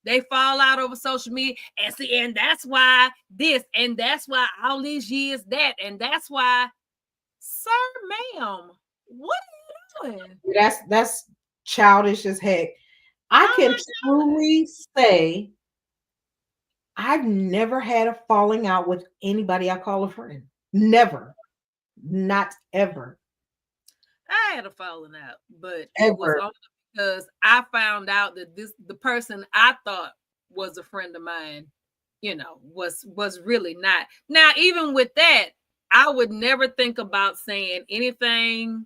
They fall out over social media and that's why this, and that's why all these years that, and that's why, sir, ma'am, what are you doing? That's childish as heck. I can truly say I've never had a falling out with anybody I call a friend. Never. Not ever. I had a falling out, but Ever. it was only because I found out that the person I thought was a friend of mine, was really not. Now, even with that, I would never think about saying anything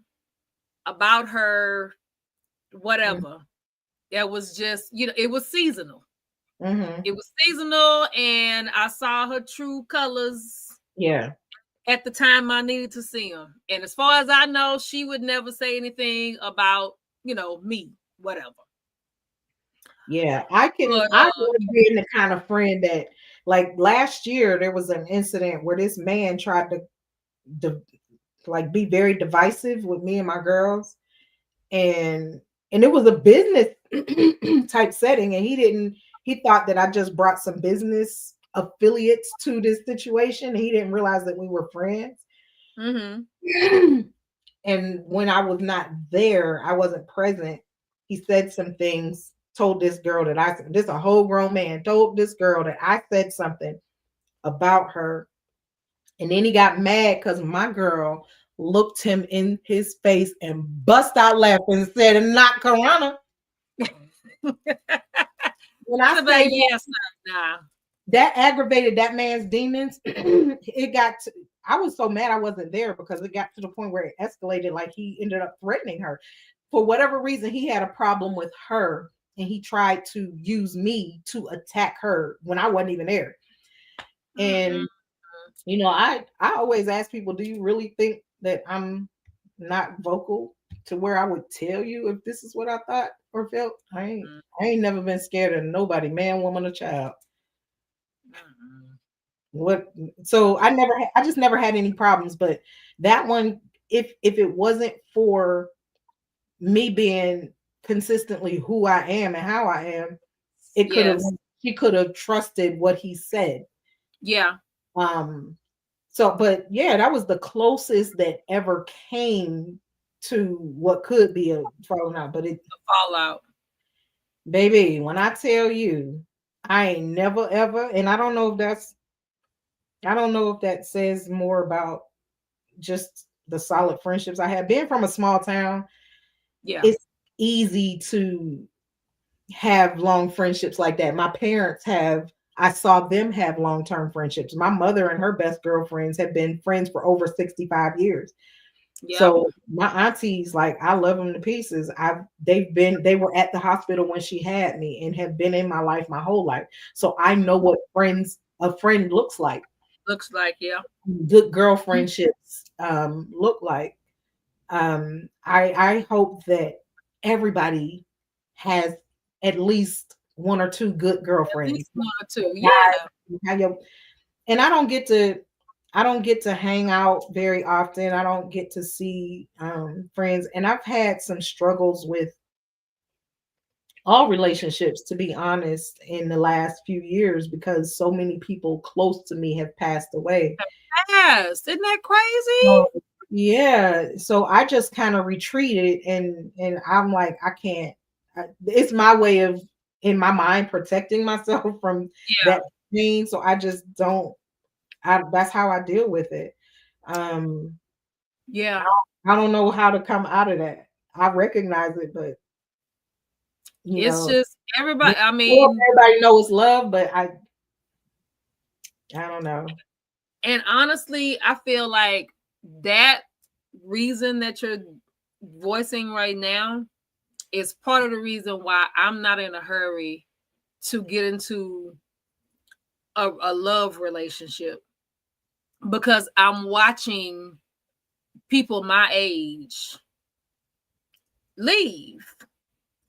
about her, whatever. Mm-hmm. It was just, it was seasonal. Mm-hmm. It was seasonal, and I saw her true colors. Yeah. At the time I needed to see them. And as far as I know, she would never say anything about, me, whatever. Yeah, I would be the kind of friend that, like, last year there was an incident where this man tried to be very divisive with me and my girls, and it was a business type setting, and he thought that I just brought some business affiliates to this situation. He didn't realize that we were friends. Mm-hmm. And when I was not there, I wasn't present. He said some things, told this girl that this a whole grown man told this girl that I said something about her. And then he got mad because my girl looked him in his face and bust out laughing and said, "Not Corona." When I say yes, nah. That aggravated that man's demons. I was so mad I wasn't there because it got to the point where it escalated. Like, he ended up threatening her. For whatever reason, he had a problem with her, and he tried to use me to attack her when I wasn't even there. And I always ask people, do you really think that I'm not vocal to where I would tell you if this is what I thought or felt? I ain't never been scared of nobody, man, woman, or child. So I just never had any problems. But that one, if it wasn't for me being consistently who I am and how I am, she could have trusted what he said. Yeah. So, but yeah, that was the closest that ever came to what could be a falling out. But a fallout, baby, when I tell you, I ain't never ever, and I don't know if that says more about just the solid friendships I have. Being from a small town, it's easy to have long friendships like that. My parents I saw them have long-term friendships. My mother and her best girlfriends have been friends for over 65 years. Yep. So my aunties, like, I love them to pieces. They were at the hospital when she had me and have been in my life my whole life. So I know what a friend looks like. Yeah. Good girl friendships look like. I hope that everybody has at least one or two good girlfriends. At least one or two, yeah. And I don't get to hang out very often. I don't get to see friends, and I've had some struggles with all relationships, to be honest, in the last few years, because so many people close to me have passed away. Yes, isn't that crazy? Yeah, so I just kind of retreated, and I'm like, I can't. It's my way of, in my mind, protecting myself from that pain. So I just don't. That's how I deal with it. Yeah, I don't know how to come out of that. I recognize it, but it's just everybody. I mean, everybody knows love, but I don't know. And honestly, I feel like that reason that you're voicing right now is part of the reason why I'm not in a hurry to get into a love relationship, because I'm watching people my age leave,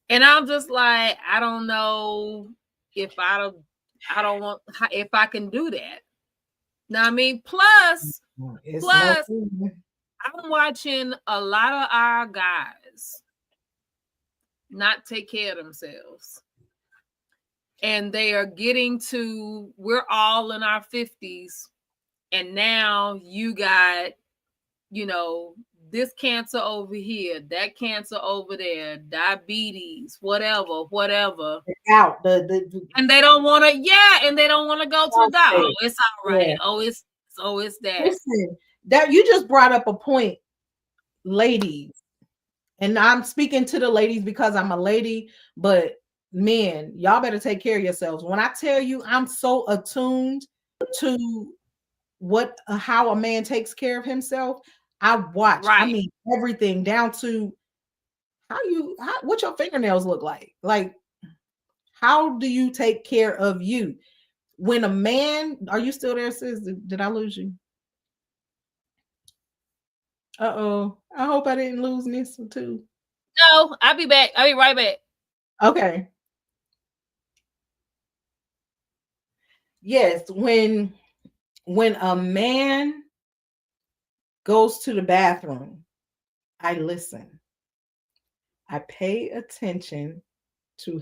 and I'm just like, I don't know if I can do that. Now, I mean, plus, I'm watching a lot of our guys not take care of themselves. And they are getting to, we're all in our 50s. And now you got, this cancer over here, that cancer over there, diabetes, whatever. Out And they don't want to, and they don't want to go to the doctor. Oh, it's all right. Yeah. It's that. Listen, that you just brought up a point, ladies. And I'm speaking to the ladies because I'm a lady, but men, y'all better take care of yourselves. When I tell you I'm so attuned to how a man takes care of himself, I watch. Right. I mean everything down to what your fingernails look like. Like, how do you take care of you? When a man, are you still there, sis? Did I lose you? Uh-oh. I hope I didn't lose Nissa too. No, I'll be back. I'll be right back. Okay. Yes, when a man goes to the bathroom, I listen. I pay attention to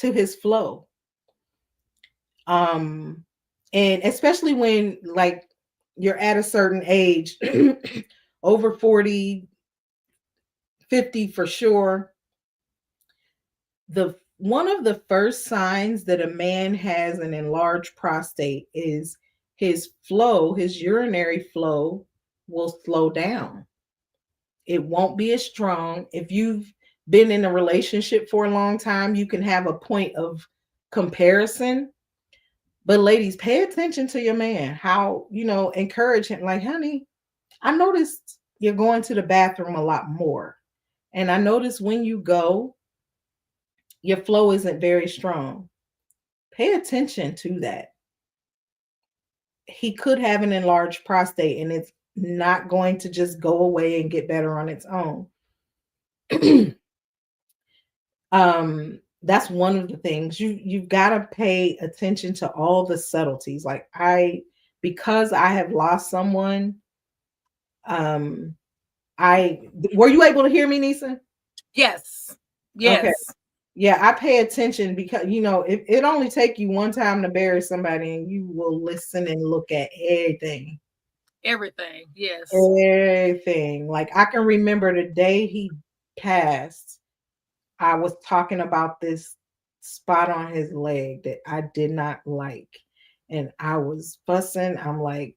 his flow. And especially when like you're at a certain age, over 40, 50 for sure. One of the first signs that a man has an enlarged prostate is his urinary flow will slow down. It won't be as strong. If you've been in a relationship for a long time, you can have a point of comparison. But ladies, pay attention to your man. How, encourage him. Like, honey, I noticed you're going to the bathroom a lot more. And I noticed when you go, your flow isn't very strong. Pay attention to that. He could have an enlarged prostate and it's not going to just go away and get better on its own. That's one of the things you've got to pay attention to, all the subtleties. Like because I have lost someone, were you able to hear me, Nisa? Yes. Okay. Yeah, I pay attention because it only take you one time to bury somebody and you will listen and look at everything. Yes. Everything. Like, I can remember the day he passed, I was talking about this spot on his leg that I did not like. And I was fussing. I'm like,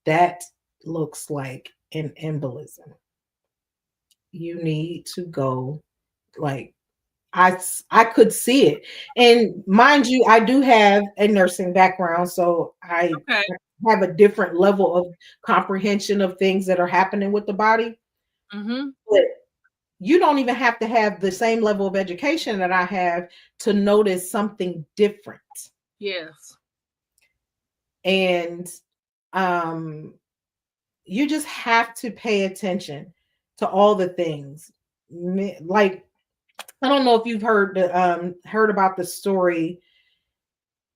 that looks like an embolism. You need to go. Like, I could see it. And mind you, I do have a nursing background, so I have a different level of comprehension of things that are happening with the body. Mm-hmm. But you don't even have to have the same level of education that I have to notice something different. Yes. And you just have to pay attention to all the things. Like, I don't know if you've heard about the story.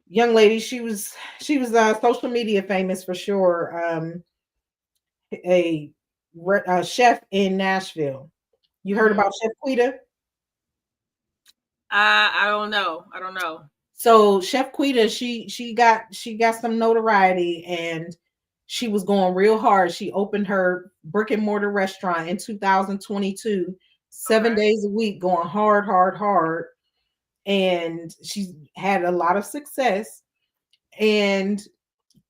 Young lady, she was social media famous for sure. A chef in Nashville. You heard about Chef Quita? I don't know. So Chef Quita, she got some notoriety and she was going real hard. She opened her brick and mortar restaurant in 2022, 7 days a week, going hard. And she had a lot of success. And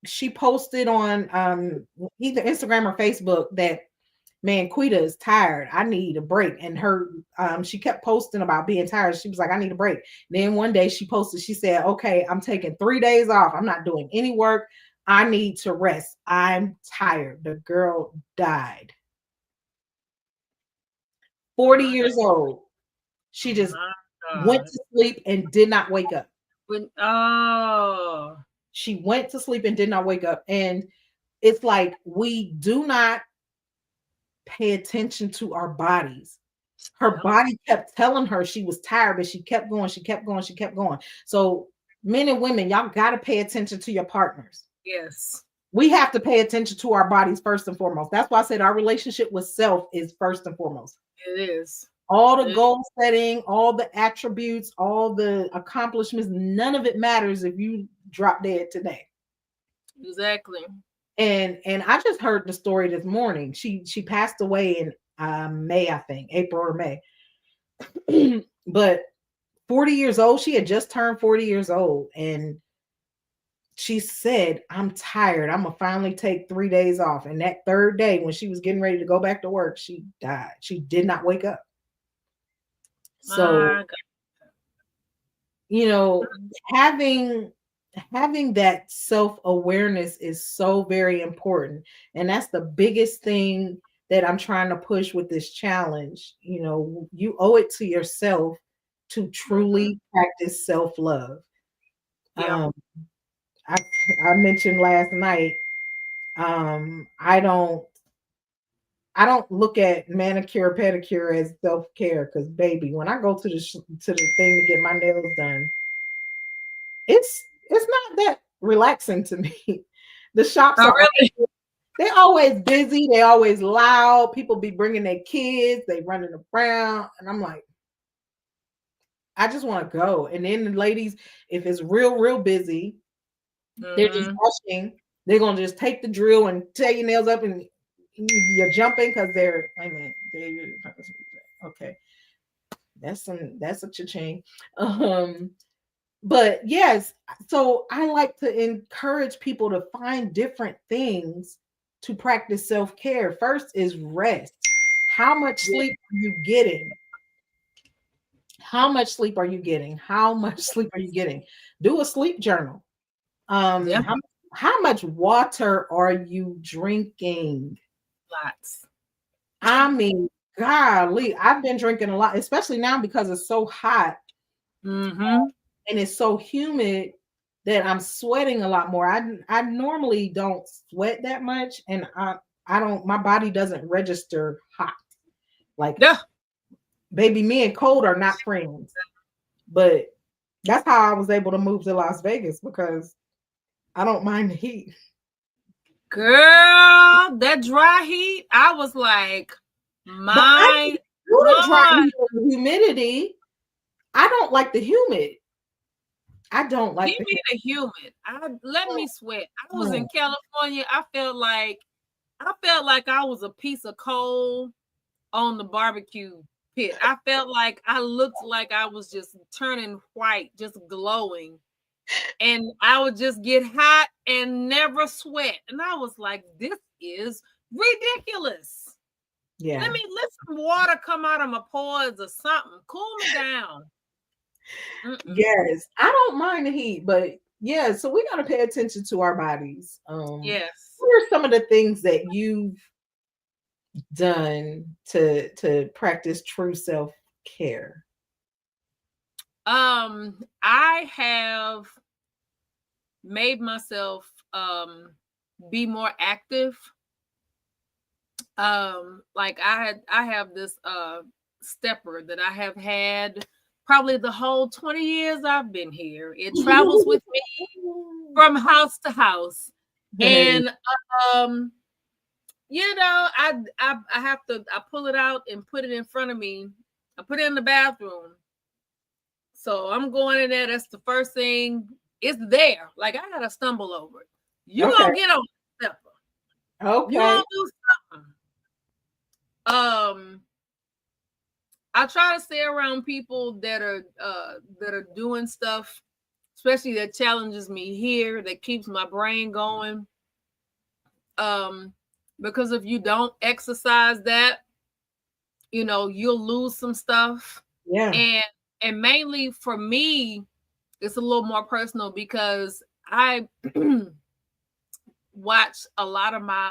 she posted on either Instagram or Facebook that, man, Quita is tired. I need a break. And she kept posting about being tired. She was like, I need a break. Then one day she posted, she said, okay, I'm taking 3 days off. I'm not doing any work. I need to rest. I'm tired. The girl died. 40 years old. She just went to sleep and did not wake up. She went to sleep and did not wake up. And it's like, we do not pay attention to our bodies. Her body kept telling her she was tired, but she kept going. So men and women, y'all got to pay attention to your partners. Yes. We have to pay attention to our bodies first and foremost. That's why I said our relationship with self is first and foremost. It is. All the goal setting, all the attributes, all the accomplishments, none of it matters if you drop dead today. Exactly. And I just heard the story this morning. She passed away in May, I think, April or May. But 40 years old, she had just turned 40 years old, and she said, I'm tired. I'm gonna finally take 3 days off. And that third day, when she was getting ready to go back to work, she died. She did not wake up. So, you know, having that self-awareness is so very important. And that's the biggest thing that I'm trying to push with this challenge. You know, you owe it to yourself to truly practice self-love. Yeah. I mentioned last night, I don't look at manicure pedicure as self-care, because baby, when I go to the thing to get my nails done, it's not that relaxing to me. The shops are really? They're always busy, they always loud, people be bringing their kids, they running around, and I'm like, I just want to go. And then the ladies, if it's real busy, they're just rushing. They're gonna just take the drill and tear your nails up, and you're jumping because they're. I mean, okay, that's a cha-ching. But yes, so I like to encourage people to find different things to practice self-care. First is rest. How much sleep are you getting? How much sleep are you getting? How much sleep are you getting? Do a sleep journal. How much water are you drinking? Lots. I mean, golly, I've been drinking a lot, especially now because it's so hot. And it's so humid that I'm sweating a lot more. I normally don't sweat that much, and I don't, my body doesn't register hot. Like, baby, me and cold are not friends. But that's how I was able to move to Las Vegas, because I don't mind the heat. Girl, that dry heat, I was like, my dry heat and humidity. I don't like the humid. I don't like the humid. Let me sweat. I was in California. I felt like I was a piece of coal on the barbecue pit. I felt like I looked like I was just turning white, just glowing. And I would just get hot and never sweat. And I was like, this is ridiculous. Yeah. Let some water come out of my pores or something. Cool me down. Yes, I don't mind the heat, but yeah, so we got to pay attention to our bodies. Yes. What are some of the things that you've done to practice true self-care? I have made myself be more active. Like I have this stepper that I have had probably the whole 20 years I've been here. It travels with me from house to house. And you know, I have to, I pull it out and put it in front of me. I put it in the bathroom. So I'm going in there. That's the first thing. It's there. Like, I gotta stumble over it. You gonna get on the stepper. Okay. You gonna do something. I try to stay around people that are doing stuff, especially that challenges me here, that keeps my brain going. Because if you don't exercise that, you know, you'll lose some stuff. Yeah. And mainly for me, it's a little more personal because I watch a lot of my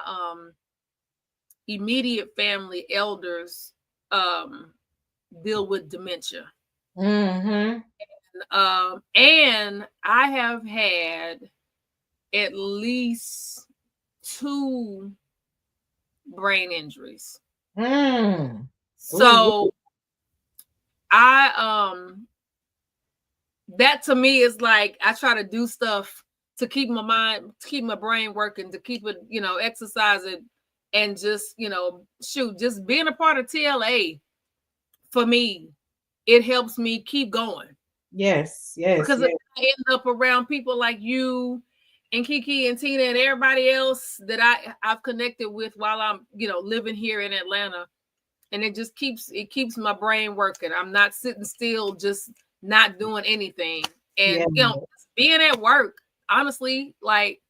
immediate family elders deal with dementia. And I have had at least 2 brain injuries. So that to me is like, I try to do stuff to keep my mind, to keep my brain working, to keep it, you know, exercising, and just, you know, just being a part of TLA for me, it helps me keep going. Yes. Because if I end up around people like you and Kiki and Tina and everybody else that I've connected with while I'm, living here in Atlanta. And it just keeps my brain working. I'm not sitting still, just not doing anything. And being at work, honestly, like,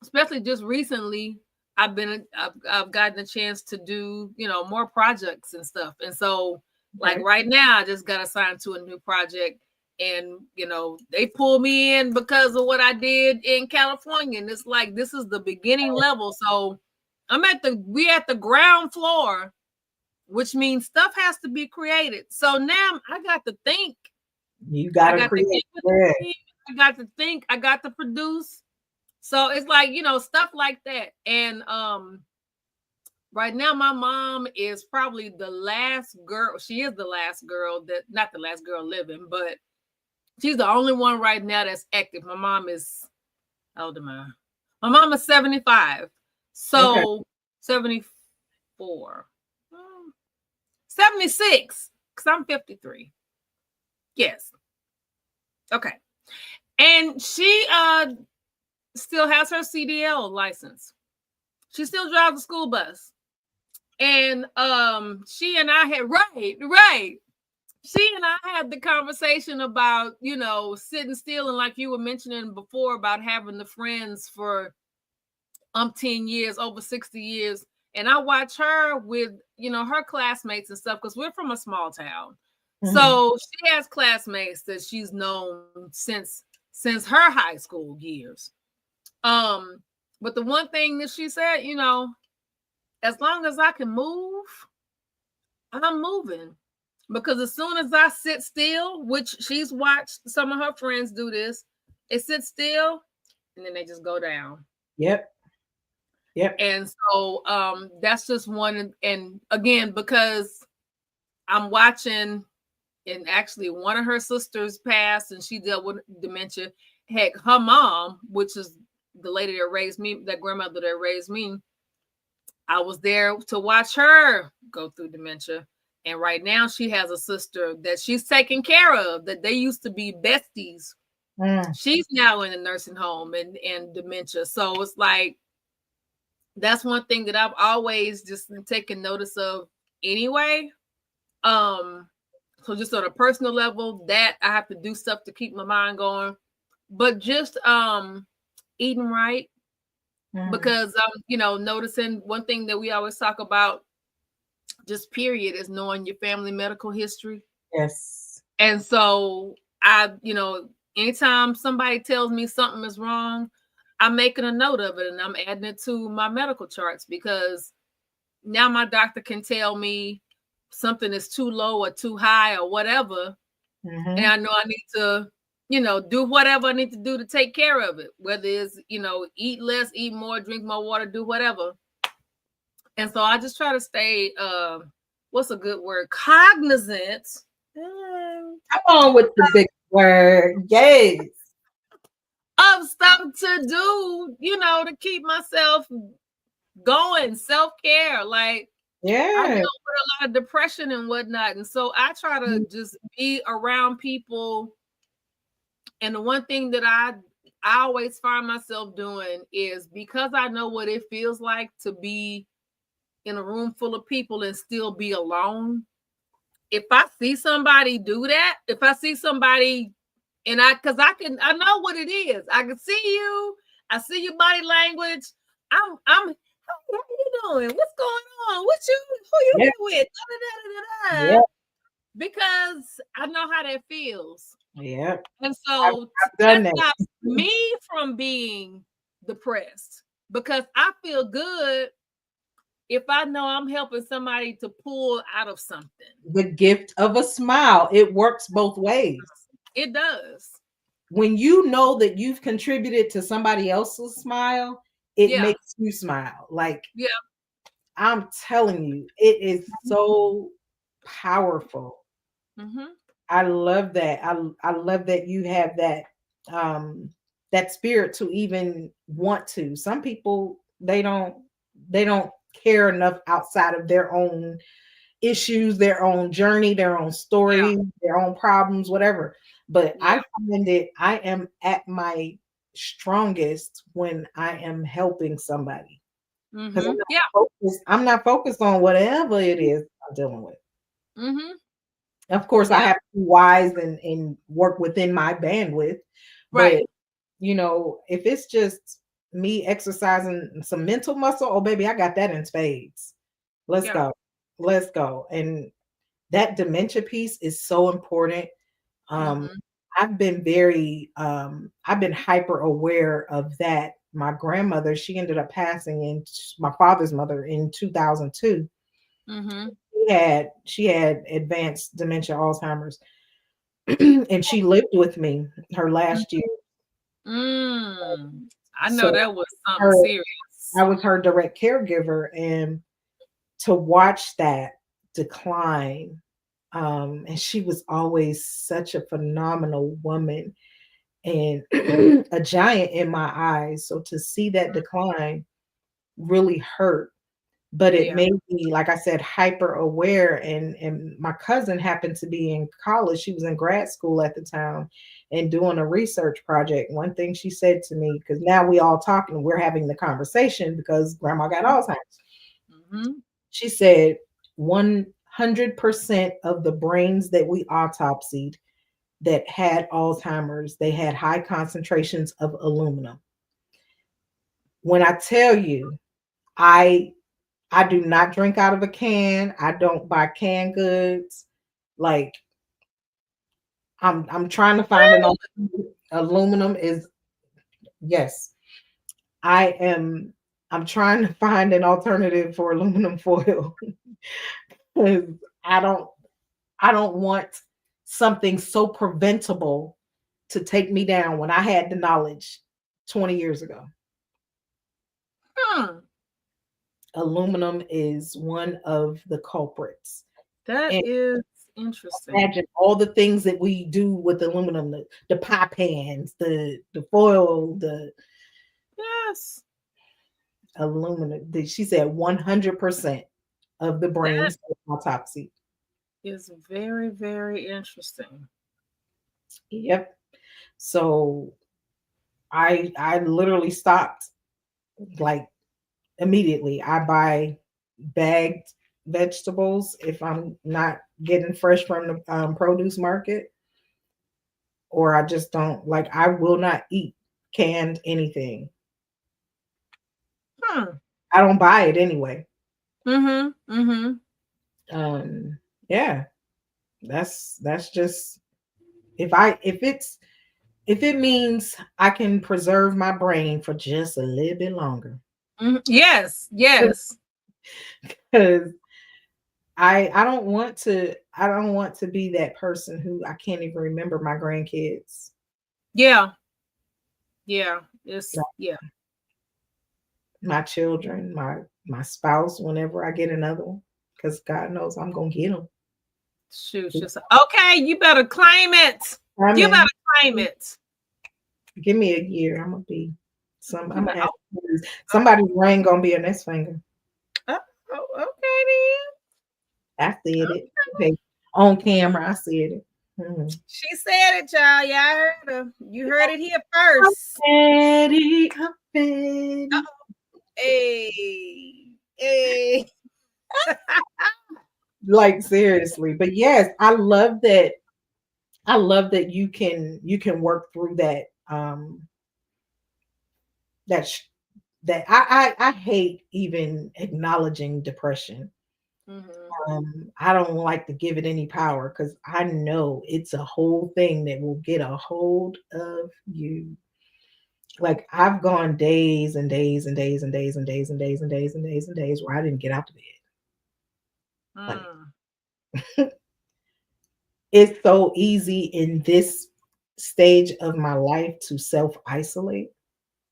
especially just recently, I've gotten a chance to do, more projects and stuff. And so like right now, I just got assigned to a new project, and they pull me in because of what I did in California. And it's like, this is the beginning level. So we at the ground floor, which means stuff has to be created. So now I got to think. You got to create. I got to think. I got to produce. So it's like, stuff like that. And right now, my mom is probably the last girl. She is the last girl not the last girl living, but she's the only one right now that's active. My mom is, how old am I? My mom is 75. So 74. 76, because I'm 53. Yes. Okay. And she still has her CDL license. She still drives a school bus. And she and I had right. She and I had the conversation about, sitting still, and like you were mentioning before about having the friends for umpteen years, over 60 years. And I watch her with, her classmates and stuff, because we're from a small town. Mm-hmm. So she has classmates that she's known since her high school years. But the one thing that she said, as long as I can move, I'm moving. Because as soon as I sit still, which she's watched some of her friends do this, they sit still and then they just go down. Yep. And so that's just one. And again, because I'm watching, and actually one of her sisters passed and she dealt with dementia. Heck, her mom, which is the lady that raised me, that grandmother that raised me, I was there to watch her go through dementia. And right now she has a sister that she's taking care of, that they used to be besties. She's now in a nursing home and dementia. So it's like, that's one thing that I've always just taken notice of anyway. So just on a personal level, that I have to do stuff to keep my mind going. But just eating right. Because noticing one thing that we always talk about, just period, is knowing your family medical history. Yes. And so I, anytime somebody tells me something is wrong, I'm making a note of it and I'm adding it to my medical charts, because now my doctor can tell me something is too low or too high or whatever. Mm-hmm. And I know I need to, do whatever I need to do to take care of it, whether it's, eat less, eat more, drink more water, do whatever. And so I just try to stay, what's a good word? Cognizant. Come on with the big word. Yes. Of stuff to do, to keep myself going, self-care. Like, I deal with a lot of depression and whatnot. And so I try to just be around people. And the one thing that I always find myself doing is, because I know what it feels like to be in a room full of people and still be alone. If I see somebody do that, if I see somebody, and I know what it is. I can see you. I see your body language. I'm how you doing? What's going on? Who you here with? Yeah. Because I know how that feels. Yeah. And so that's not me from being depressed, because I feel good if I know I'm helping somebody to pull out of something. The gift of a smile. It works both ways. It does. When you know that you've contributed to somebody else's smile, it makes you smile. Like, I'm telling you, it is so powerful. Mm-hmm. I love that. I love that you have that that spirit to even want to. Some people, they don't care enough outside of their own issues, their own journey, their own story, their own problems, whatever. But I find it, I am at my strongest when I am helping somebody. Because Mm-hmm. I'm not focused on whatever it is I'm dealing with. Mm-hmm. Of course, I Yeah. have to be wise and work within my bandwidth. Right. But you know, if it's just me exercising some mental muscle, oh baby, I got that in spades. Let's Yeah. go. Let's go. And that dementia piece is so important. Um, Mm-hmm. I've been I've been hyper aware of that. My grandmother, she ended up passing in my father's mother in 2002. Mm-hmm. She had advanced dementia, Alzheimer's, and she lived with me her last year. I know So that was something her, serious. I was her direct caregiver, and to watch that decline, and she was always such a phenomenal woman and a giant in my eyes. So to see that decline really hurt, but it Yeah. made me, like I said, hyper aware. And my cousin happened to be in college. She was in grad school at the time and doing a research project. One thing she said to me, because now we all talking, we're having the conversation because grandma got Alzheimer's. Mm-hmm. She said 100% of the brains that we autopsied that had Alzheimer's, they had high concentrations of aluminum. When I tell you, I do not drink out of a can. I don't buy canned goods. Like I'm trying to find an alternative. Aluminum is, yes. I am I'm trying to find an alternative for aluminum foil. 'Cause I don't I don't want something so preventable to take me down when I had the knowledge 20 years ago. Hmm. Aluminum is one of the culprits. That And is interesting. imagine all the things that we do with aluminum, the pie pans, the foil, the Yes. aluminum. She said 100% of the That brains autopsy. is very, very interesting. Yep. So I literally stopped like immediately. I buy bagged vegetables if I'm not getting fresh from the produce market, or I just don't like. I will not eat canned anything. Hmm. I don't buy it anyway. Mm-hmm. Mm-hmm. Yeah, that's just if it means I can preserve my brain for just a little bit longer. Yes. Yes. Because I don't want to be that person who I can't even remember my grandkids. Yeah. Yeah. It's Like yeah. my children, my spouse, whenever I get another one, because God knows I'm gonna get them. Shoot. Just okay. You better claim it. I You mean, better claim it. give me a year. I'm gonna be some. I'm You gonna better, have somebody's ring gonna be on this finger. okay I said it. Okay. On camera, I said it. then. She said it, y'all. Y'all heard her. You heard it here I'm first. ready. I'm ready. Hey. Hey. Like seriously, but yes, I love that. I love that you can work through that. That sh- that I hate even acknowledging depression. I don't like to give it any power because I know it's a whole thing that will get a hold of you. Like I've gone days and days and days and days and days and days and days and days and days where I didn't get out of bed. Like it's so easy in this stage of my life to self-isolate.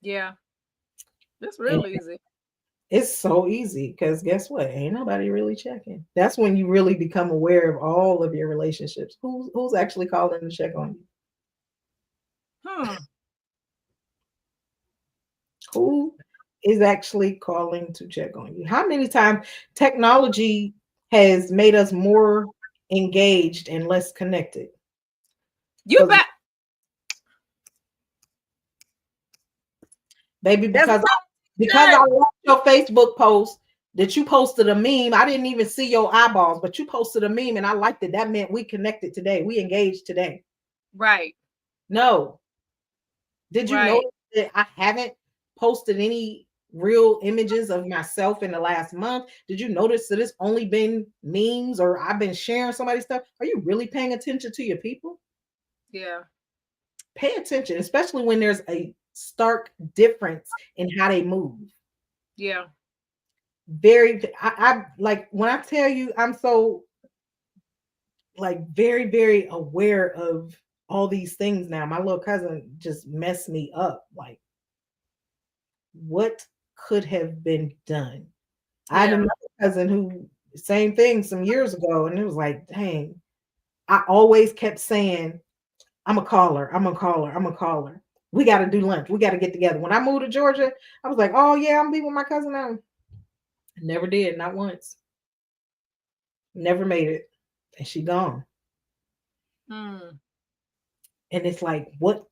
Yeah. It's And real easy. it's so easy because guess what? Ain't nobody really checking. That's when you really become aware of all of your relationships. Who's actually calling to check on you? Who is actually calling to check on you? How many times technology has made us more engaged and less connected? You bet. baby, because I liked your Facebook post that you posted a meme. I didn't even see your eyeballs, but you posted a meme and I liked it. That meant we connected today. We engaged today. Right. No. Did you notice that I haven't posted any real images of myself in the last month? Did you notice that it's only been memes or I've been sharing somebody's stuff? Are you really paying attention to your people? Yeah. Pay attention, especially when there's a stark difference in how they move. Yeah. I like when I tell you I'm so like very, very aware of all these things now. My little cousin just messed me up. Like, what could have been done? I had another cousin who same thing some years ago, and it was like, dang, I always kept saying, I'm a caller. We got to do lunch. We got to get together. When I moved to Georgia, I was like, oh yeah, I'm be with my cousin now. Never did, not once. Never made it. And she gone. And it's like, what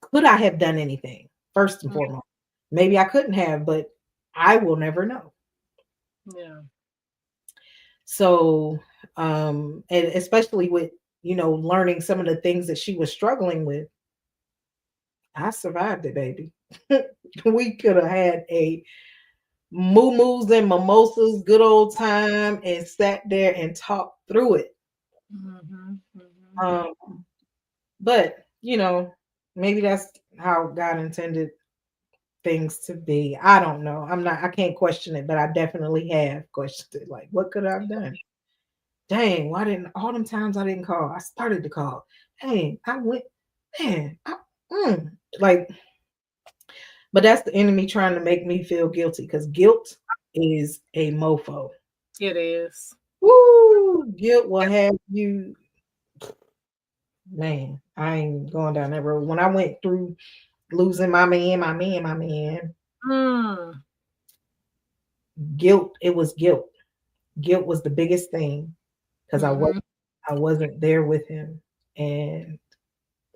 could I have done anything? First and foremost. Maybe I couldn't have, but I will never know. Yeah. So, and especially with, learning some of the things that she was struggling with, I survived it, baby. We could have had a moo-moos and mimosas, good old time, and sat there and talked through it. But, maybe that's how God intended things to be. I don't know. I can't question it, but I definitely have questioned it. Like, what could I have done? Dang, why didn't all them times I didn't call? I started to call. Dang, I went, man, but that's the enemy trying to make me feel guilty because guilt is a mofo. It is. Woo! Guilt will have you. Man, I ain't going down that road. When I went through losing my man, guilt, it was guilt. Guilt was the biggest thing because I wasn't there with him. And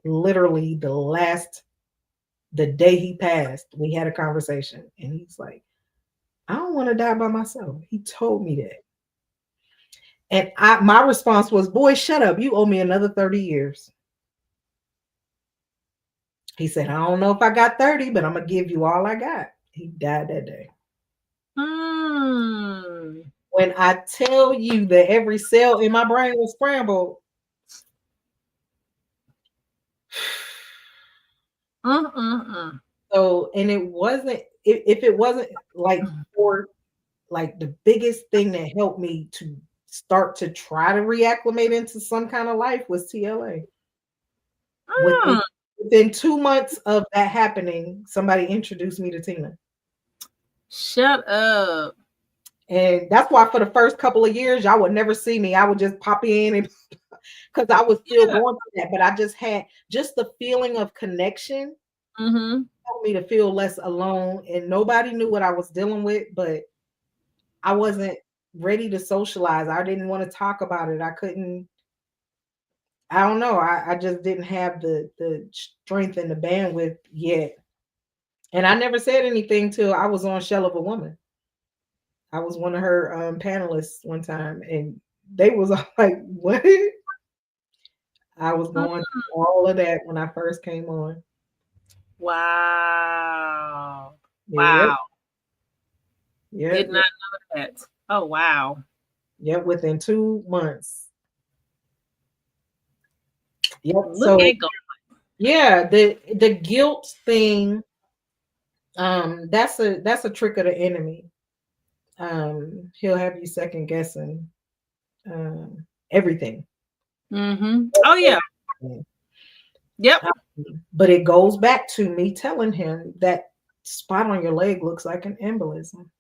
literally the day he passed, we had a conversation and he's like, I don't want to die by myself. He told me that. And my response was, boy, shut up. You owe me another 30 years. He said, I don't know if I got 30, but I'm going to give you all I got. He died that day. When I tell you that every cell in my brain was scrambled. So, and it wasn't, if it wasn't like for like the biggest thing that helped me to start to try to reacclimate into some kind of life was TLA. Within 2 months of that happening, somebody introduced me to Tina. Shut up. And that's why for the first couple of years, y'all would never see me. I would just pop in and because I was still going through that, but I just had the feeling of connection helped me to feel less alone. And nobody knew what I was dealing with, but I wasn't ready to socialize. I didn't want to talk about it. I couldn't. I don't know. I just didn't have the strength and the bandwidth yet. And I never said anything till I was on Shell of a Woman. I was one of her panelists one time, and they was like, what? I was going through all of that when I first came on. Wow. Yeah. Wow. Yeah. Did not know that. Oh, wow. Yeah, within 2 months. Yep. Look at God. Yeah, the guilt thing, that's a trick of the enemy. He'll have you second guessing everything. Oh yeah. Yep. But it goes back to me telling him that spot on your leg looks like an embolism.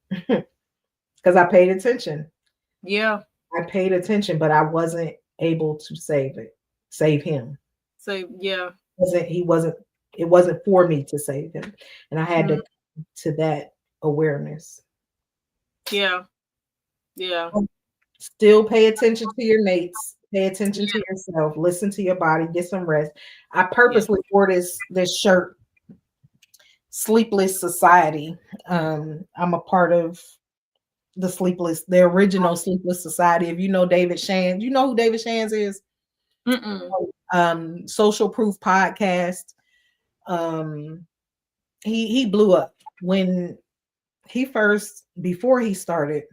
Because I paid attention. Yeah. I paid attention, but I wasn't able to save him. So yeah. It wasn't for me to save him. And I had to that awareness. Yeah. Yeah. Still pay attention to your mates. Pay attention to yourself. Listen to your body. Get some rest. I purposely wore this shirt Sleepless Society. I'm a part of the original Sleepless Society. If you know David Shands, you know who David Shands is? Social Proof Podcast. He blew up when he first, before he started,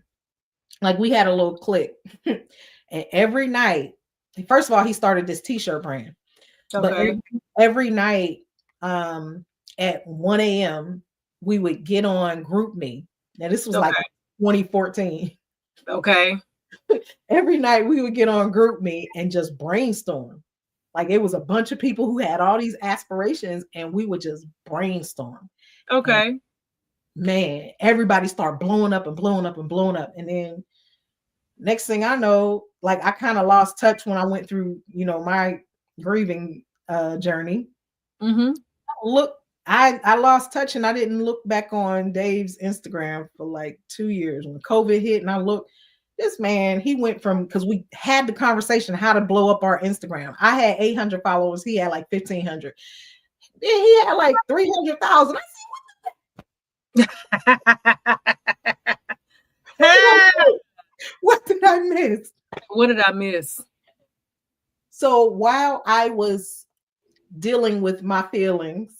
like we had a little clique. And every night, first of all, he started this t-shirt brand. Okay. But every night at 1 a.m. we would get on GroupMe. Now this was like 2014. Okay. Every night we would get on GroupMe and just brainstorm. Like it was a bunch of people who had all these aspirations and we would just brainstorm. Okay. And man, everybody started blowing up and blowing up and blowing up. And then next thing I know, like I kind of lost touch when I went through, my grieving journey. Look, I lost touch and I didn't look back on Dave's Instagram for like 2 years when COVID hit. And I looked, this man, he went from, because we had the conversation how to blow up our Instagram. I had 800 followers. He had like 1,500. Then he had like 300,000. What did I miss? What did I miss? So while I was dealing with my feelings,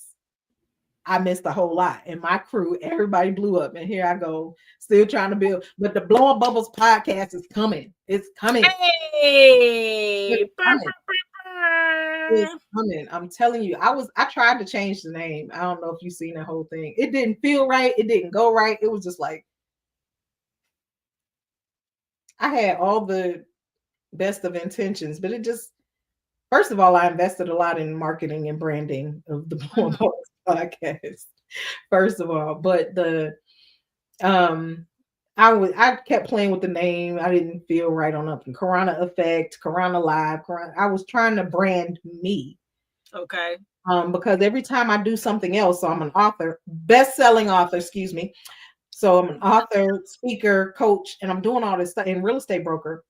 I missed a whole lot. And my crew, everybody blew up. And here I go, still trying to build. But the Blowing Bubbles podcast is coming. It's coming. Hey! It's coming. It's coming. I'm telling you, I tried to change the name. I don't know if you've seen the whole thing. It didn't feel right. It didn't go right. It was just like, I had all the best of intentions, but it just, first of all, I invested a lot in marketing and branding of the Blowing Bubbles podcast. First of all, but I kept playing with the name. I didn't feel right on nothing. Corona Effect, Corona Live. I was trying to brand me. Okay. Because every time I do something else, so I'm an author, best-selling author, excuse me. So I'm an author, speaker, coach, and I'm doing all this stuff in real estate broker.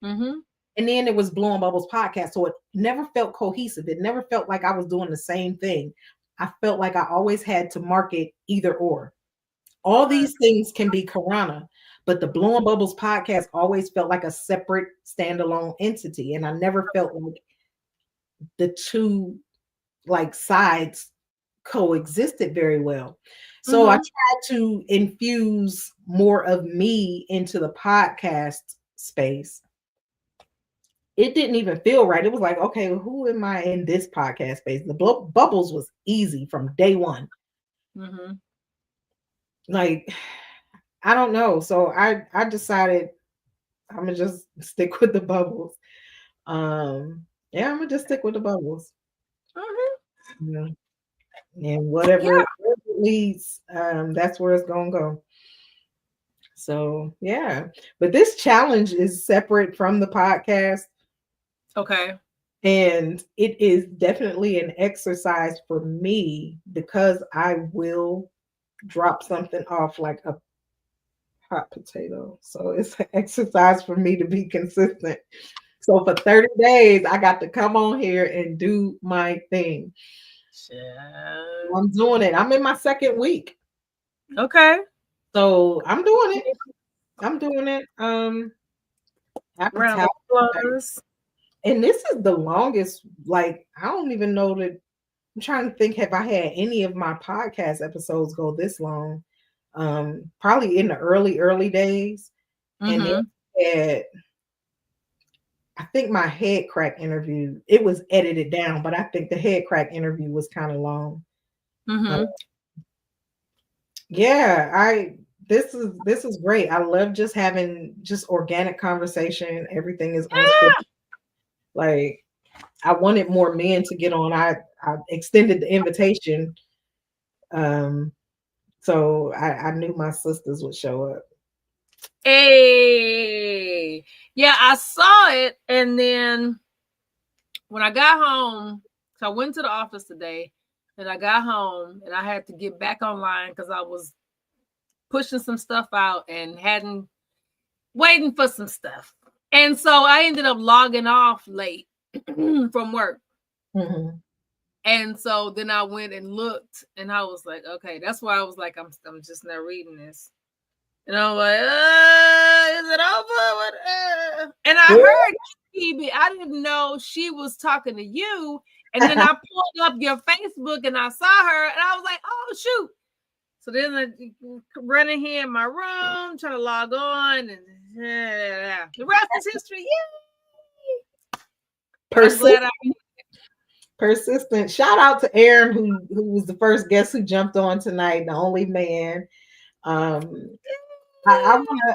And then it was Blowing Bubbles podcast. So it never felt cohesive. It never felt like I was doing the same thing. I felt like I always had to market either or. All these things can be Corona, but the Blowing Bubbles podcast always felt like a separate standalone entity. And I never felt like the two like sides coexisted very well. So I tried to infuse more of me into the podcast space. It didn't even feel right. It was like, okay, who am I in this podcast space? The Bubbles was easy from day one. Like, I don't know. So I decided I'm gonna just stick with the Bubbles. I'm gonna just stick with the Bubbles. Yeah. And whatever it leads, that's where it's gonna go. So yeah, but this challenge is separate from the podcast. Okay. And it is definitely an exercise for me because I will drop something off like a hot potato. So it's an exercise for me to be consistent. So for 30 days, I got to come on here and do my thing. I'm doing it. I'm in my second week. Okay. So I'm doing it. Round of applause. And this is the longest, like, I don't even know that. I'm trying to think, have I had any of my podcast episodes go this long? Probably in the early days. And then I think my head crack interview, it was edited down, but I think the head crack interview was kind of long. This is great. I love just having just organic conversation. everything is unscripted. Like, I wanted more men to get on. I extended the invitation. So I knew my sisters would show up. Hey, yeah, I saw it. And then when I got home, so I went to the office today and I got home and I had to get back online because I was pushing some stuff out and hadn't waiting for some stuff. And so I ended up logging off late from work. And so then I went and looked, and I was like, okay, that's why I was like, I'm just not reading this. And I'm like, is it over? What, And I heard Phoebe. I didn't know she was talking to you. And then I pulled up your Facebook and I saw her, and I was like, oh shoot. So then I running here in my room, trying to log on, and the rest is history. Persistent. Shout out to Aaron, who was the first guest who jumped on tonight, the only man. I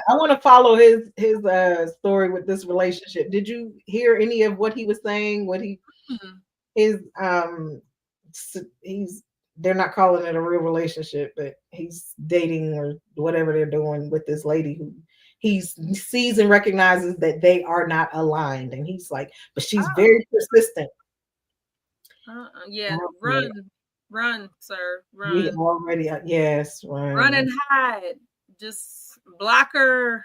want to follow his story with this relationship. Did you hear any of what he was saying? What he's they're not calling it a real relationship, but he's dating or whatever they're doing with this lady who he sees and recognizes that they are not aligned, and he's like, but she's very persistent. Run, sir, run. We already, yes, run and hide. Just block her.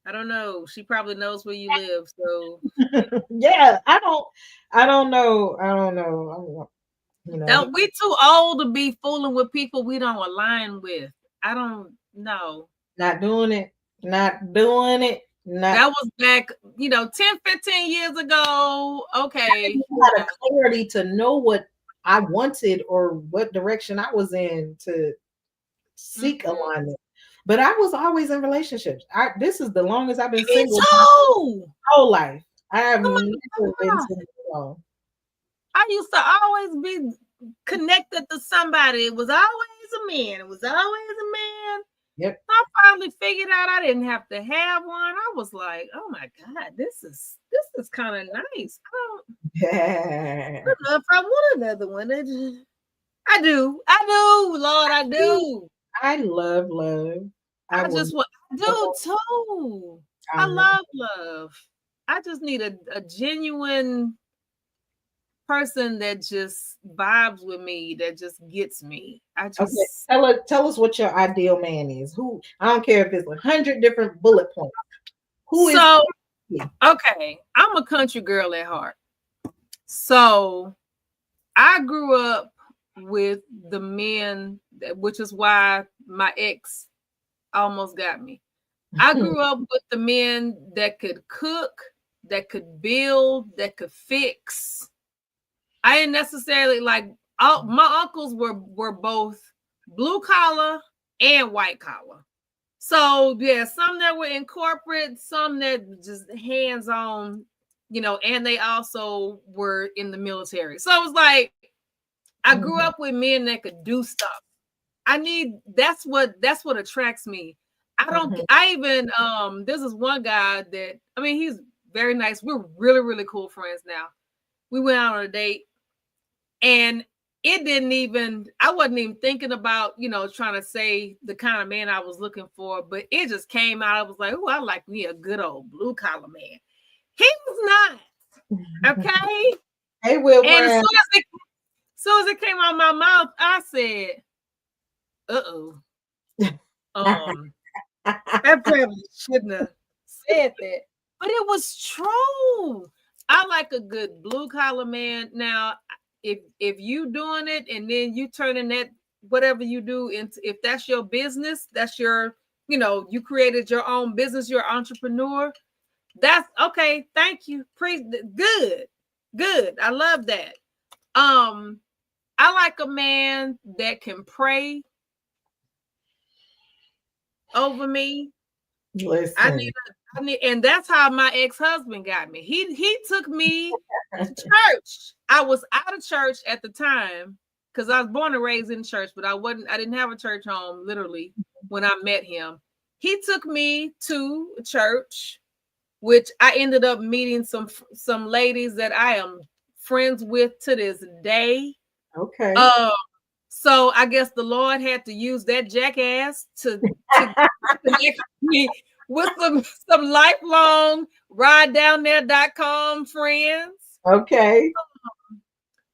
I don't know. She probably knows where you live, so yeah. I don't know. We too old to be fooling with people we don't align with. I don't know. Not doing it. That was back, 10, 15 years ago. Okay. I had a clarity to know what I wanted or what direction I was in to seek alignment. But I was always in relationships. This is the longest I've been single whole life. I have never been single. I used to always be connected to somebody. It was always a man. Yep. I finally figured out I didn't have to have one. I was like, oh my God, this is kind of nice. I don't know if I want another one. I do. Lord, I do. I love love. I do too. I love love. I just need a genuine person that just vibes with me, that just gets me. Tell us what your ideal man is. Who? I don't care if it's 100 different bullet points. Okay, I'm a country girl at heart. So I grew up with the men, which is why my ex almost got me. I grew up with the men that could cook, that could build, that could fix. I didn't necessarily my uncles were both blue collar and white collar. So yeah, some that were in corporate, some that just hands on, and they also were in the military. So it was like I grew up with men that could do stuff. That's what attracts me. This is one guy that, he's very nice. We're really, really cool friends now. We went out on a date, and I wasn't even thinking about, trying to say the kind of man I was looking for, but it just came out. I was like, oh, I like me a good old blue collar man. He was not. Okay. Hey, Will. And as soon as it came out of my mouth, I said, uh-oh. I probably shouldn't have said that. But it was true. I like a good blue collar man. Now, if you doing it and then you turning that whatever you do into, if that's your business, that's your, you created your own business, you're an entrepreneur. That's okay. Thank you. Good. I love that. I like a man that can pray over me. Listen. I need, and that's how my ex-husband got me. He took me to church. I was out of church at the time because I was born and raised in church, but I didn't have a church home literally when I met him. He took me to a church, which I ended up meeting some ladies that I am friends with to this day. Okay. So I guess the Lord had to use that jackass to connect me with some lifelong ridedownthere.com friends. Okay.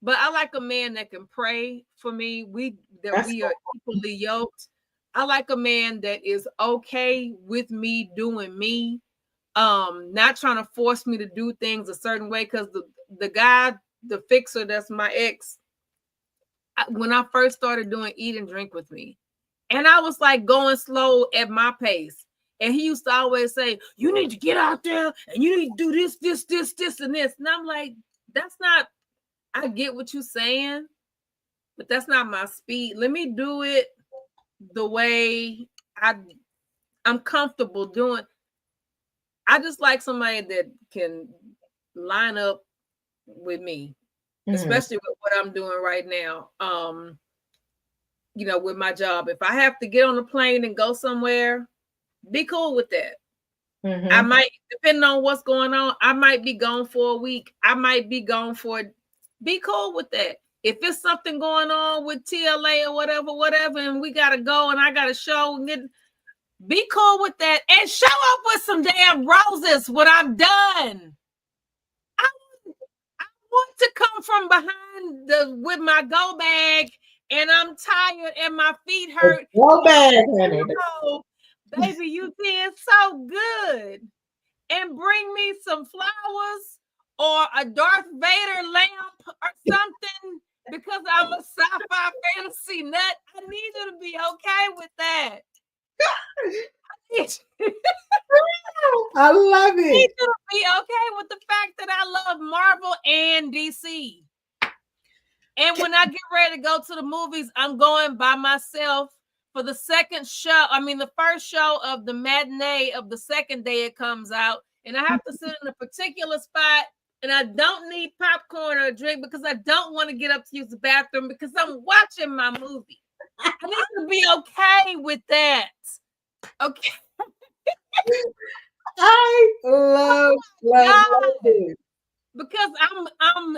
But I like a man that can pray for me. We are equally yoked. I like a man that is okay with me doing me. Not trying to force me to do things a certain way, because the guy, the fixer, that's my ex, when I first started doing Eat and Drink with Me. And I was like going slow at my pace. And he used to always say, you need to get out there and you need to do this, this, this, this, and this. And I'm like, that's not, I get what you're saying, but that's not my speed. Let me do it the way I'm comfortable doing. I just like somebody that can line up with me, especially with what I'm doing right now. You know, with my job, if I have to get on a plane and go somewhere, be cool with that. I might, depending on what's going on, I might be gone for a week. I might be gone for, be cool with that. If it's something going on with TLA or whatever, and we got to go and I got to show, be cool with that and show up with some damn roses when I'm done. I want to come from behind with my go bag and I'm tired and my feet hurt. Go bag, honey. Oh, baby, you did so good. And bring me some flowers or a Darth Vader lamp or something because I'm a sci-fi fantasy nut. I need you to be okay with that. I love it. I need you to be okay with the fact that I love Marvel and DC. And when I get ready to go to the movies, I'm going by myself for the second show. I mean, the first show of the matinee of the second day it comes out. And I have to sit in a particular spot. And I don't need popcorn or a drink because I don't want to get up to use the bathroom because I'm watching my movie. I need to be okay with that. Okay. I love it. Because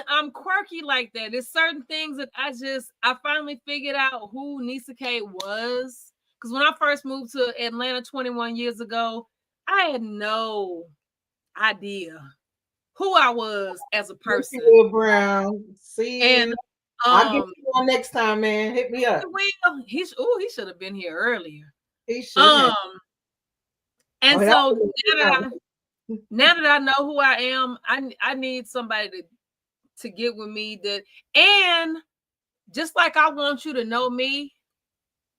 I'm quirky like that. There's certain things that I finally figured out who Nisa K was. Because when I first moved to Atlanta 21 years ago, I had no idea who I was as a person. Brown. See, and I'll get you on next time, man. Hit me up. He should have been here earlier. He should have. And so now that I know who I am, I need somebody to get with me and just like I want you to know me,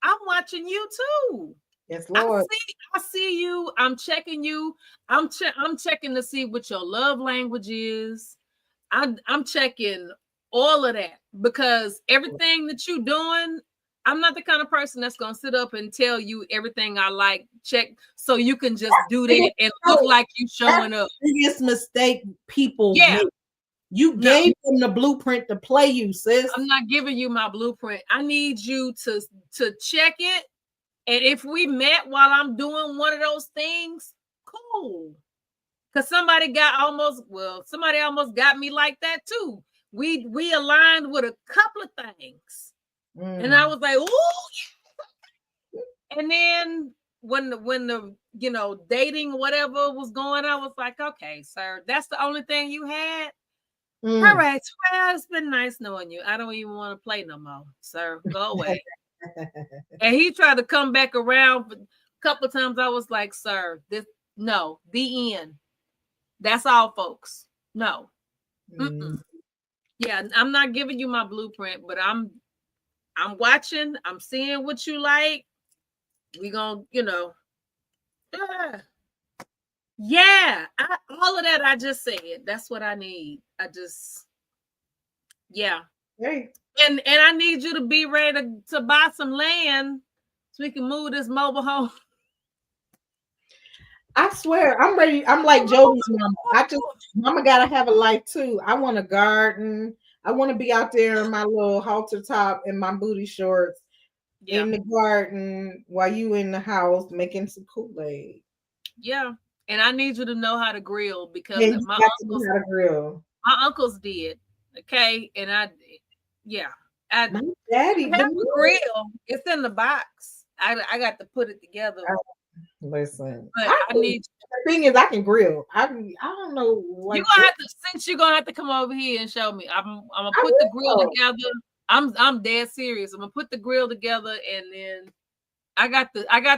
I'm watching you too. Yes, Lord. I see you. I'm checking you. I'm checking to see what your love language is. I'm checking all of that because everything that you're doing, I'm not the kind of person that's gonna sit up and tell you everything I like. Check so you can just do that and look like you showing up. Biggest mistake people make. You gave them the blueprint to play you, sis. I'm not giving you my blueprint. I need you to check it. And if we met while I'm doing one of those things, cool. Because somebody almost got me like that too. We aligned with a couple of things. And I was like, ooh. And then when the dating whatever was going on, I was like, okay, sir, that's the only thing you had. All right, well, it's been nice knowing you. I don't even want to play no more, sir. Go away. And he tried to come back around a couple of times. I was like, sir, the end. That's all, folks. No. Yeah, I'm not giving you my blueprint, but I'm watching. I'm seeing what you like. We gonna, all of that I just said. That's what I need. Hey. And I need you to be ready to buy some land so we can move this mobile home. I swear, I'm ready. I'm like Jody's mama. Mama gotta have a life too. I want a garden. I want to be out there in my little halter top and my booty shorts in the garden while you in the house making some Kool-Aid. Yeah. And I need you to know how to grill because my uncles did. Okay. And my daddy have a grill. It's in the box. I got to put it together. Listen, but I need. The thing is, I can grill. I don't know. You're gonna have to come over here and show me. I'm gonna put the grill together. I'm dead serious. I'm gonna put the grill together, and then I got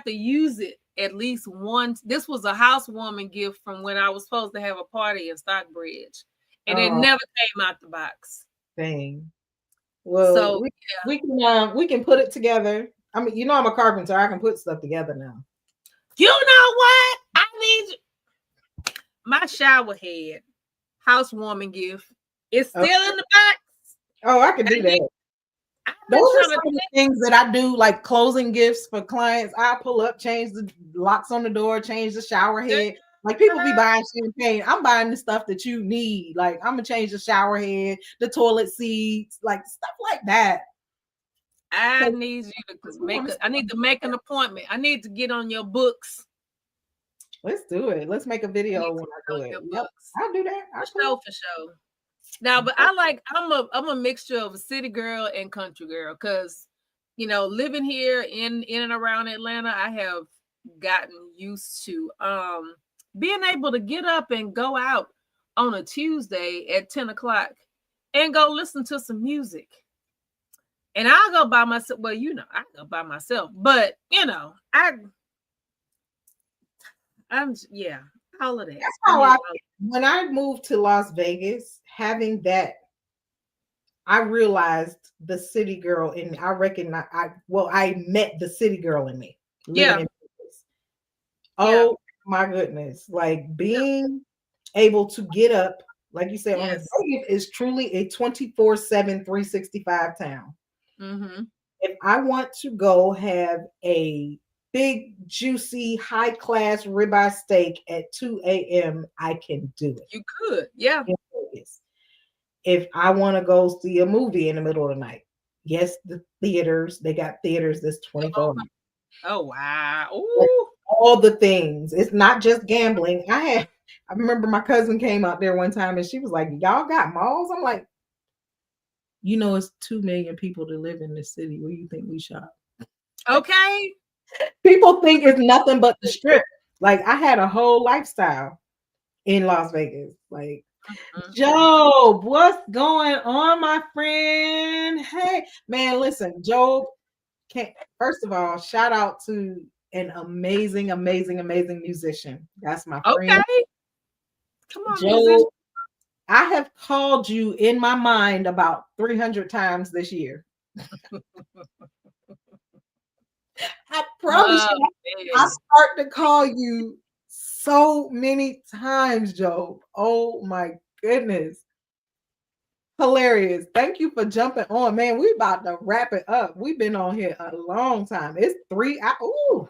to use it at least once. This was a housewarming gift from when I was supposed to have a party in Stockbridge, and it never came out the box. Dang. Well, So we can put it together. I mean, you know, I'm a carpenter. I can put stuff together now. you know what? I need my shower head housewarming gift. It's still in the box. Oh, I can do that. Those are some of the things that I do, like closing gifts for clients. I pull up, change the locks on the door, change the shower head. Like people be buying champagne. I'm buying the stuff that you need. Like I'm gonna change the shower head, the toilet seats, like stuff like that. I need you to make. I need to make an appointment. I need to get on your books. Let's do it. Let's make a video when I do it. Yep, I'll do that. For sure. Now, but I'm a mixture of a city girl and country girl because, you know, living here in and around Atlanta, I have gotten used to being able to get up and go out on a Tuesday at 10 o'clock and go listen to some music. And I'll go by myself. Well, you know, I go by myself, but you know, I'm all of that. That's how when I moved to Las Vegas, having that, I realized the city girl in me. I met the city girl in me. Yeah. Oh my goodness. Like being able to get up, like you said, Vegas is truly a 24/7, 365 town. Mm-hmm. If I want to go have a big, juicy, high-class ribeye steak at 2 a.m., I can do it. You could, yeah. If I want to go see a movie in the middle of the night, yes, the theaters, they got theaters that's 24 hours. Oh, wow. Ooh. All the things. It's not just gambling. I remember my cousin came out there one time and she was like, y'all got malls? I'm like, you know, it's 2 million people to live in this city. Where do you think we shop? Okay. People think it's nothing but the strip. Like I had a whole lifestyle in Las Vegas. Like, Job, what's going on, my friend? Hey, man, listen, Job. First of all, shout out to an amazing musician. That's my friend. Okay. Come on, Job. musician. I have called you in my mind about 300 times this year. I promise you, I start to call you so many times, Job. Oh my goodness. Hilarious. Thank you for jumping on. Man, we about to wrap it up. We've been on here a long time. It's 3 hours. Ooh.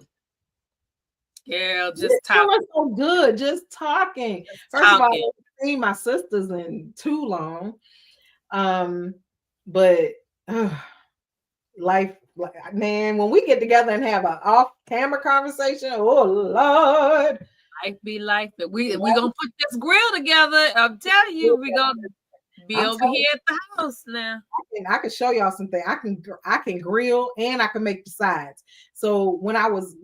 Yeah, just talking. So good. Just talking. First of all, I haven't seen my sisters in too long. But life, man, when we get together and have an off-camera conversation, oh Lord. Life be life. But we're gonna put this grill together. I'm telling you, we're gonna be over here at the house now. I can show y'all something. I can grill and I can make the sides. So when I was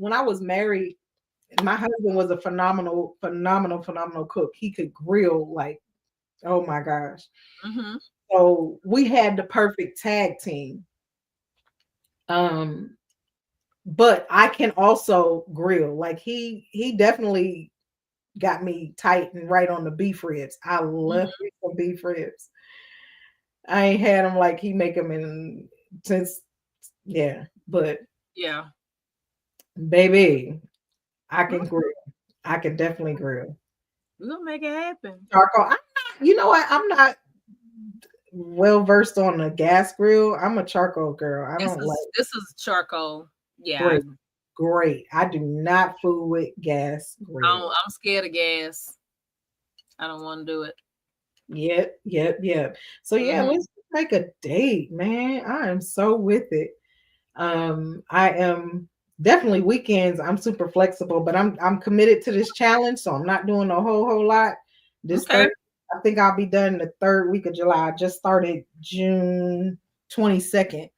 married, my husband was a phenomenal cook. He could grill like, oh my gosh. Mm-hmm. So we had the perfect tag team. But I can also grill. Like he definitely got me tight and right on the beef ribs. I love beef ribs. I ain't had them like he make them but baby, I can grill. I can definitely grill. We're gonna make it happen. Charcoal. You know what? I'm not well versed on the gas grill. I'm a charcoal girl. This is charcoal. Yeah. Great. I do not fool with gas grill. I'm scared of gas. I don't want to do it. Yep. So let's make a date, man. I am so with it. I am definitely weekends. I'm super flexible, but I'm committed to this challenge, so I'm not doing a whole lot. I think I'll be done the 3rd week of July. I just started June 22nd.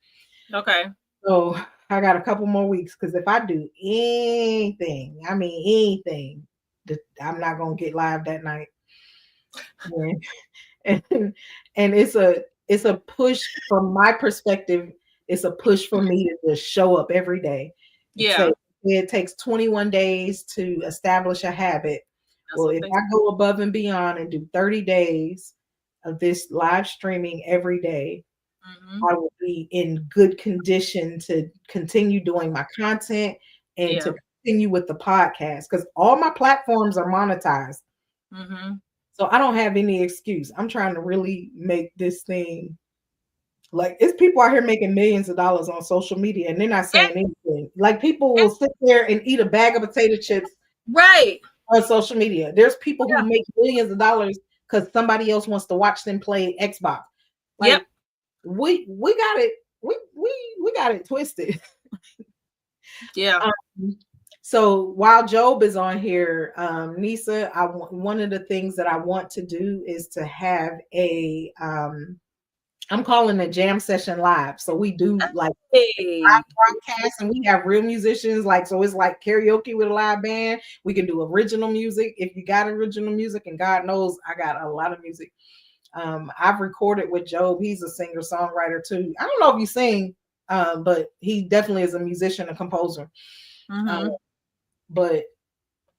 Okay. So I got a couple more weeks because if I do anything, I'm not gonna get live that night. and it's a push from my perspective. It's a push for me to just show up every day. Yeah. So it takes 21 days to establish a habit. Well, if I go above and beyond and do 30 days of this live streaming every day, I will be in good condition to continue doing my content and to continue with the podcast, because all my platforms are monetized. So I don't have any excuse. I'm trying to really make this thing, like, it's people out here making millions of dollars on social media and they're not saying anything. Like, people will sit there and eat a bag of potato chips on social media. There's people who make millions of dollars because somebody else wants to watch them play Xbox. Like, we got it. We got it twisted. So while Job is on here, Nisa, one of the things that I want to do is to have a I'm calling it Jam Session Live. So we do like live broadcasts, and we have real musicians. Like, so it's like karaoke with a live band. We can do original music if you got original music, and God knows I got a lot of music. I've recorded with Job. He's a singer songwriter too. I don't know if you sing, but he definitely is a musician, a composer. But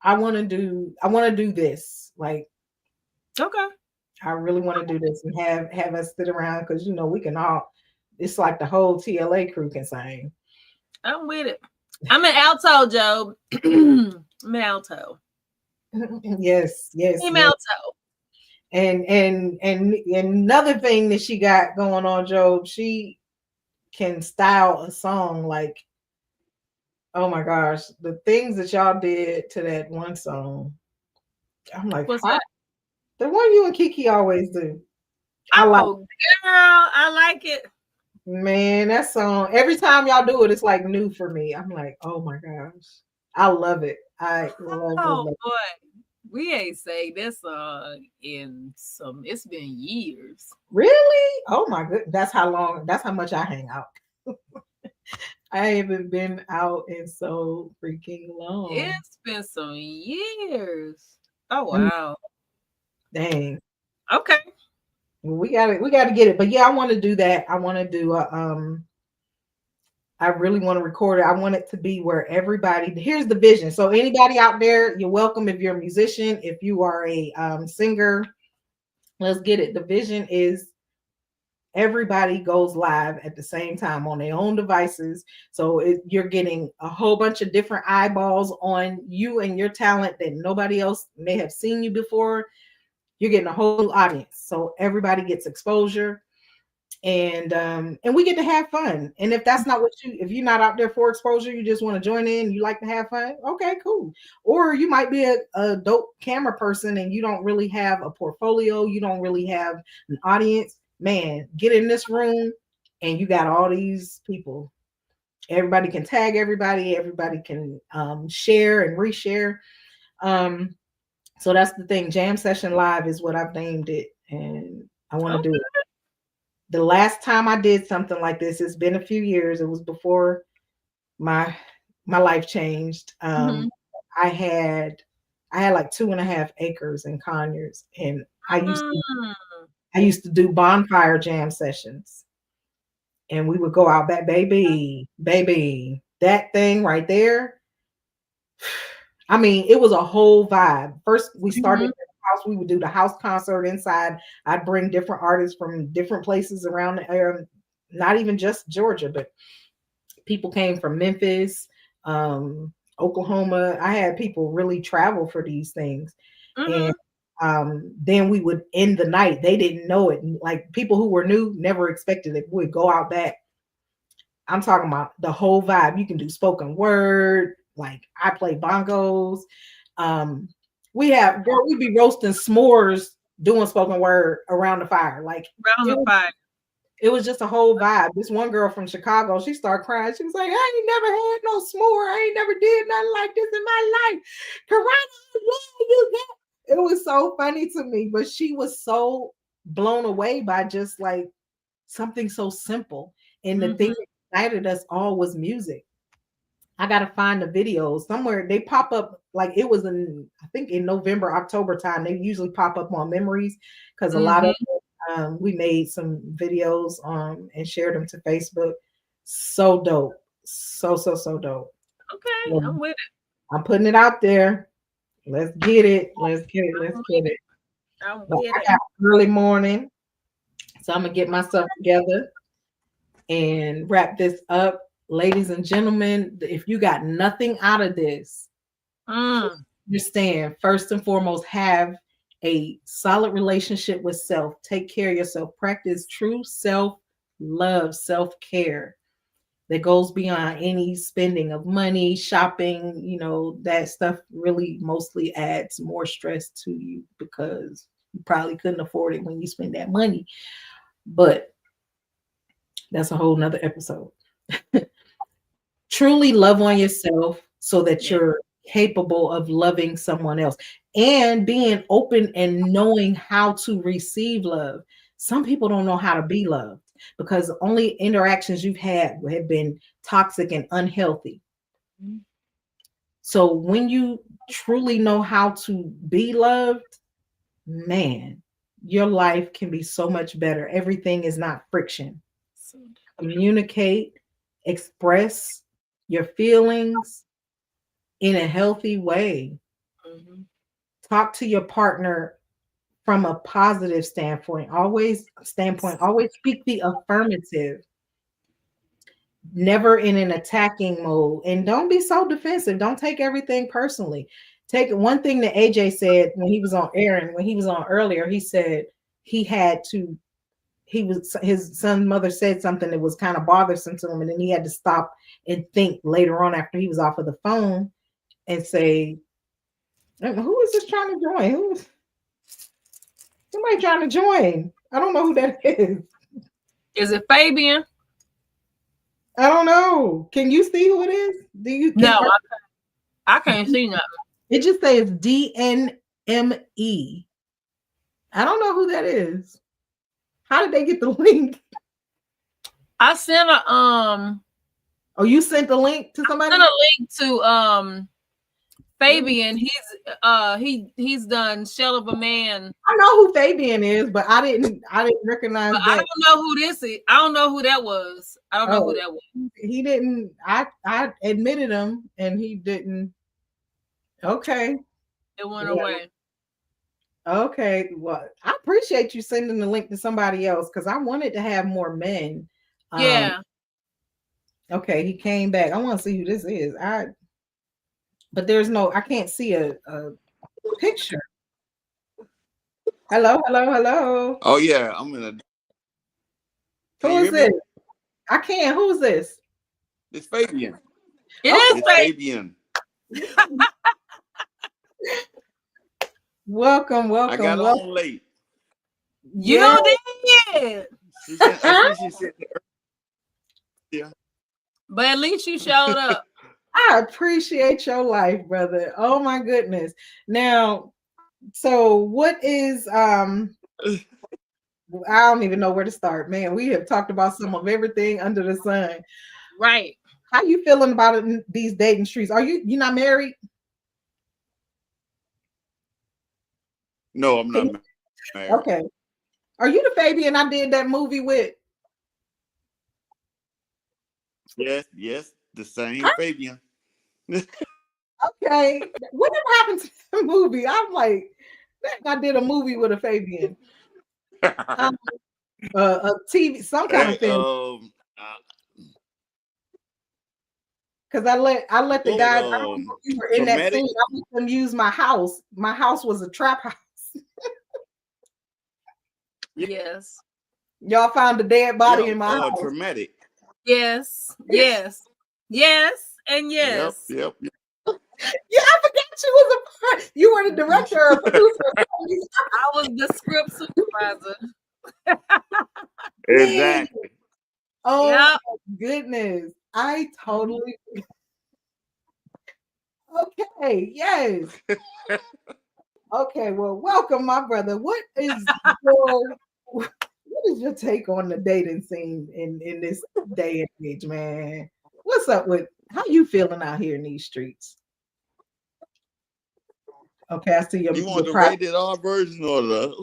I want to do this. Like, I really want to do this and have us sit around, because you know we can all. It's like the whole TLA crew can sing. I'm with it. I'm an alto, Job. I'm an alto. Yes. I'm alto. And another thing that she got going on, Job, she can style a song like, oh my gosh, the things that y'all did to that one song. I'm like, what's that? The one you and Kiki always do. Girl, I like it. Man, that song, every time y'all do it, it's like new for me. I'm like, oh my gosh, I love it. I love it. Boy, we ain't sang this song in it's been years. Really? Oh my goodness. That's how much I hang out. I haven't been out in so freaking long. It's been some years. Oh wow. Dang. Okay. Well, we gotta get it. But yeah, I want to do that. I want to do I really want to record it. I want it to be where everybody, here's the vision. So anybody out there, you're welcome. If you're a musician, if you are a singer, let's get it. The vision is everybody goes live at the same time on their own devices. So you're getting a whole bunch of different eyeballs on you and your talent that nobody else may have seen you before. You're getting a whole audience. So everybody gets exposure, and we get to have fun. And if that's not if you're not out there for exposure, you just want to join in, you like to have fun, okay, cool. Or you might be a dope camera person and you don't really have a portfolio, you don't really have an audience. Man, get in this room and you got all these people. Everybody can tag everybody can share and reshare. So that's the thing. Jam Session Live is what I've named it, and I want to do it. The last time I did something like this, it's been a few years. It was before my life changed. I had like 2.5 acres in Conyers, and I used to do bonfire jam sessions, and we would go out back, baby, that thing right there. I mean, it was a whole vibe. First, we started at the house. We would do the house concert inside. I'd bring different artists from different places around the area, not even just Georgia, but people came from Memphis, Oklahoma. I had people really travel for these things. And then we would end the night. They didn't know it. Like, people who were new never expected it. We'd go out back. I'm talking about the whole vibe. You can do spoken word. Like, I play bongos. We'd be roasting s'mores, doing spoken word around the fire. Like, it was just a whole vibe. This one girl from Chicago, she started crying. She was like, I ain't never had no s'more. I ain't never did nothing like this in my life. It was so funny to me, but she was so blown away by just like something so simple. And the thing that united us all was music. I gotta find the videos somewhere. They pop up, like, it was I think in November, October time. They usually pop up on Memories, because a lot of we made some videos and shared them to Facebook. So dope, so dope. Okay, I'm with it. I'm putting it out there. Let's get it. Let's get it. I'm But with I got early morning, so I'm gonna get myself together. and wrap this up. Ladies and gentlemen, if you got nothing out of this, understand, first and foremost, have a solid relationship with self. Take care of yourself. Practice true self-love, self-care that goes beyond any spending of money, shopping. You know, that stuff really mostly adds more stress to you because you probably couldn't afford it when you spend that money. But that's a whole nother episode. Truly love on yourself so that you're capable of loving someone else and being open and knowing how to receive love. Some people don't know how to be loved because only interactions you've had have been toxic and unhealthy. So when you truly know how to be loved, man, your life can be so much better. Everything is not friction. Communicate, express your feelings in a healthy way. Talk to your partner from a positive standpoint. Always speak the affirmative. Never in an attacking mode. And don't be so defensive. Don't take everything personally. Take one thing that AJ said when he was on Aaron, when he was on earlier, he said his son's mother said something that was kind of bothersome to him, and then he had to stop and think later on after he was off of the phone and say, who is this trying to join? Somebody trying to join? I don't know who that is. Is it Fabian? I don't know. Can you see who it is? Do you? No, I can't see nothing. It just says DNME. I don't know who that is. How did they get the link? I sent a Oh, you sent the link to somebody? I sent a link to Fabian. He's done Shell of a Man. I know who Fabian is, but I didn't recognize that. I don't know who this is. I don't know who that was. I don't know who that was. He didn't. I admitted him, and he didn't. Okay. It went away. Okay. Well, I appreciate you sending the link to somebody else because I wanted to have more men. Yeah. Okay, he came back. I want to see who this is. But I can't see a picture. Hello. Oh yeah, I'm in a. Who is this? I can't. Who's this? It's Fabian. It's Fabian. Welcome. I got on late. You did. She said, yeah. But at least you showed up. I appreciate your life, brother. Oh my goodness. Now, so what is I don't even know where to start, man. We have talked about some of everything under the sun. Right. How you feeling about it in these dating streets? Are you not married? No, I'm not married. Okay. Are you the Fabian I did that movie with? Yes, the same Fabian. Okay. Whatever happened to the movie? I'm like, I did a movie with a Fabian. A TV, some kind of film. Because I let the guys, I don't know if you were in that scene. I let them use my house. My house was a trap house. Yes. Y'all found a dead body in my house. Traumatic. Yes. And yes. Yep. Yeah, I forgot you was a part. You were the director or producer. I was the script supervisor. Exactly. Oh my goodness. I totally. Okay, yes. Okay, well, welcome, my brother. What is your take on the dating scene in this day and age, man? What's up with how you feeling out here in these streets? Okay, I see you want the rated R version or the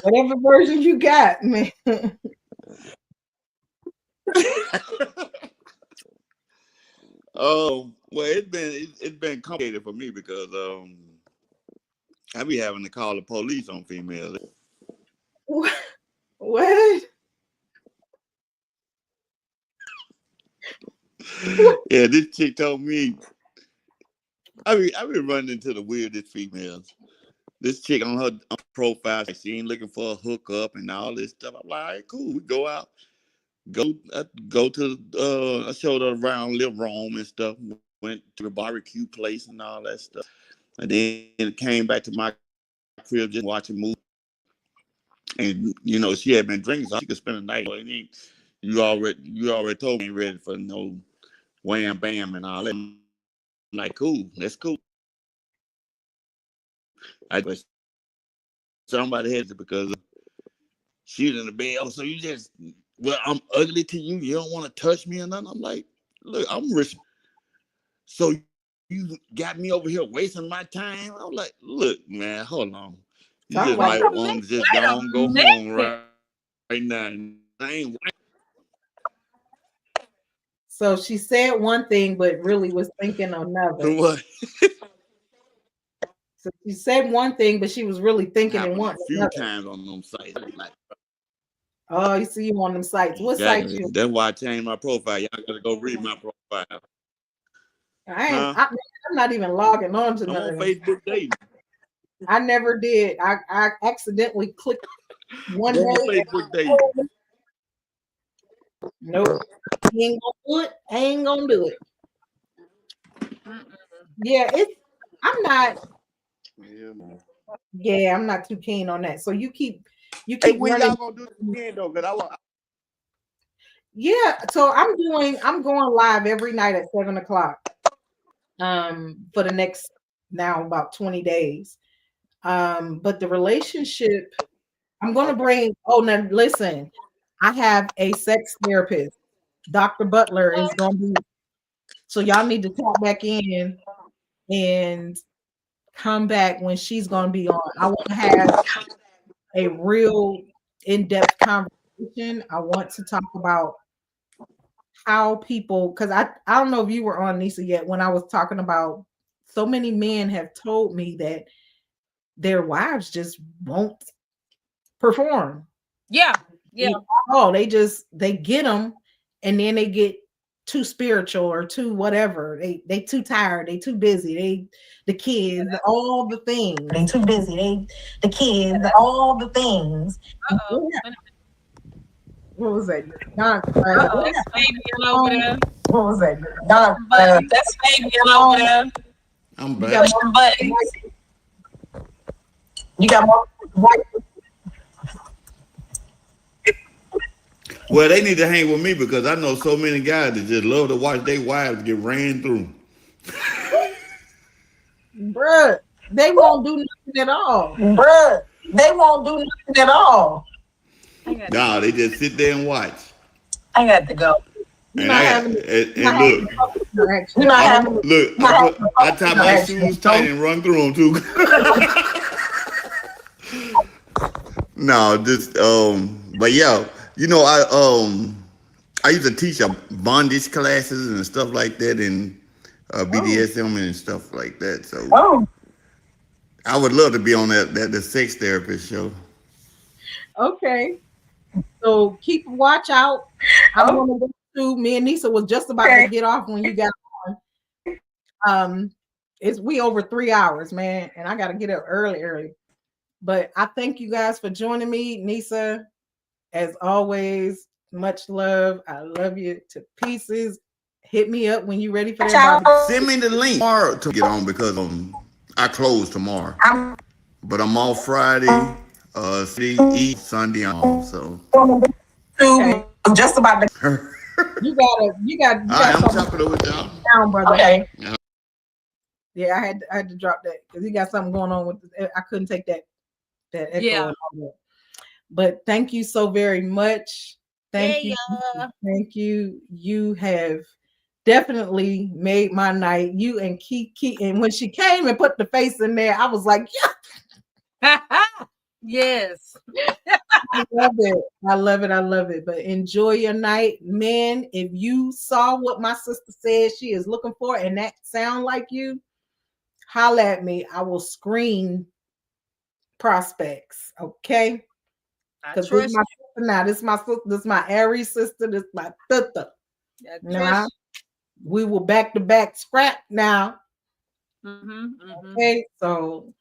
whatever version you got, man. Oh, well, it's been complicated for me because I be having to call the police on females. What? Yeah, this chick told me. I've been running into the weirdest females. This chick on her profile, she ain't looking for a hookup and all this stuff. I'm like, all right, cool. We go out, go to. I showed her around Little Rome and stuff. Went to the barbecue place and all that stuff, and then came back to my crib just watching movies. And she had been drinking, so she could spend the night. You already told me you ain't ready for no wham bam and all that. I'm like, cool, that's cool. But somebody had it because she was in the bed. Oh, so I'm ugly to you? You don't want to touch me or nothing? I'm like, look, I'm rich. So you got me over here wasting my time? I'm like, look, man, hold on. You just might want to just go home right now. I ain't. So she said one thing, but really was thinking another. What? So she said one thing, but she was really thinking and wanting a few another. times on them sites. Like, oh, you see you on them sites. What site you? That's why I changed my profile. Y'all gotta go read my profile. I'm not even logging on to none on of Facebook dating. I never did. I accidentally clicked one day. Facebook dating. Nope. I ain't gonna do it. I ain't gonna do it. Yeah, I'm not. Yeah, I'm not too keen on that. So you keep when running. y'all gonna do it again though? Yeah, so I'm going live every night at 7:00. For the next now about 20 days. But the relationship, I'm gonna bring. Oh, now listen, I have a sex therapist. Dr. Butler is gonna be. So y'all need to tap back in and come back when she's gonna be on. I want to have a real in-depth conversation. I want to talk about how people, because I don't know if you were on, Nisa, yet when I was talking about so many men have told me that their wives just won't perform. Yeah. Oh, they get them, and then they get too spiritual or too whatever. They too tired. They too busy. The kids, all the things. They too busy. The kids, all the things. What was that? That's Fabian over there. What was that? That's Fabian over there. I'm back. You got more buttons. You got more. Well, they need to hang with me because I know so many guys that just love to watch their wives get ran through. Bruh, they won't do nothing at all. Bruh, they won't do nothing at all. No, they just sit there and watch. I got to go. And I tie my shoes tight and run through them too. No, just but yeah, I used to teach bondage classes and stuff like that, and BDSM and stuff like that. So I would love to be on the sex therapist show. Okay. So keep watch out. I'm gonna go to me and Nisa was just about to get off when you got on. We over 3 hours, man, and I gotta get up early. But I thank you guys for joining me, Nisa. As always, much love. I love you to pieces. Hit me up when you're ready for that. Send me the link tomorrow to get on because I close tomorrow. But I'm off Friday, Sunday I'm off. So okay. I'm just about to. You got. I'm chopping over down, brother. Okay. Yeah, I had to drop that because he got something going on with. I couldn't take that echo. Yeah. And all that. But thank you so very much. Thank you. Thank you. You have definitely made my night. You and Kiki. And when she came and put the face in there, I was like, yeah. Yes. I love it. I love it. I love it. But enjoy your night. Man, if you saw what my sister said she is looking for and that sound like you, holla at me. I will screen prospects. Okay. Because this is my sister now. This is my Aries sister. This is my sister. Now, we will back to back scrap now. Mm-hmm. Okay, so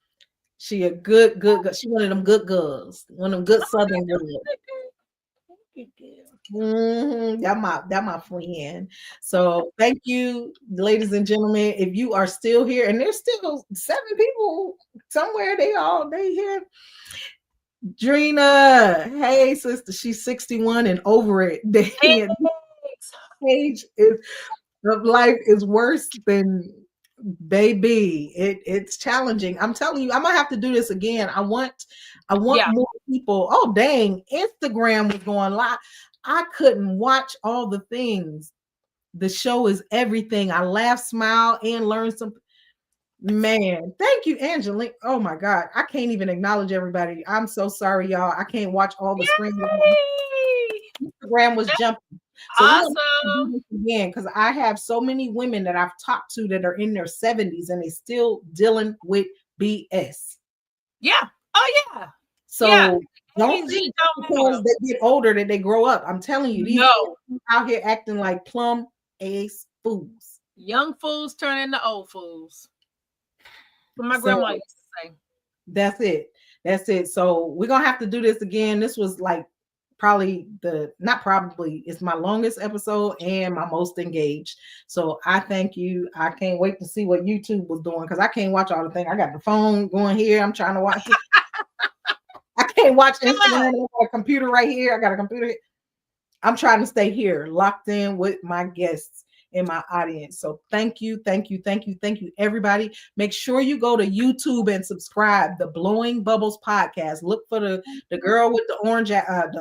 she a good. She one of them good girls, one of them good Southern girls. That my friend. So thank you, ladies and gentlemen. If you are still here, and there's still 7 people somewhere, they here. Drina, hey sister, she's 61 and over it. Age of life is worse than baby. It's challenging. I'm telling you, I'm gonna have to do this again. I want more people. Oh dang, Instagram was going live. I couldn't watch all the things. The show is everything. I laugh, smile, and learn some. Man, thank you, Angelique. Oh my God, I can't even acknowledge everybody. I'm so sorry, y'all. I can't watch all the screens. Instagram was jumping. So awesome. Again, because I have so many women that I've talked to that are in their 70s and they still dealing with BS. Yeah. Oh yeah. So yeah. don't think because they get older that they grow up. I'm telling you, these out here acting like plum ace fools. Young fools turn into old fools. What my grandma used to say. That's it. So we're gonna have to do this again. This was like it's my longest episode and my most engaged. So I thank you. I can't wait to see what YouTube was doing because I can't watch all the things. I got the phone going here. I'm trying to watch it. I can't watch Instagram. I got a computer right here. I got a computer here. I'm trying to stay here, locked in with my guests in my audience. So thank you, everybody. Make sure you go to YouTube and subscribe. The Blowing Bubbles podcast. Look for the girl with the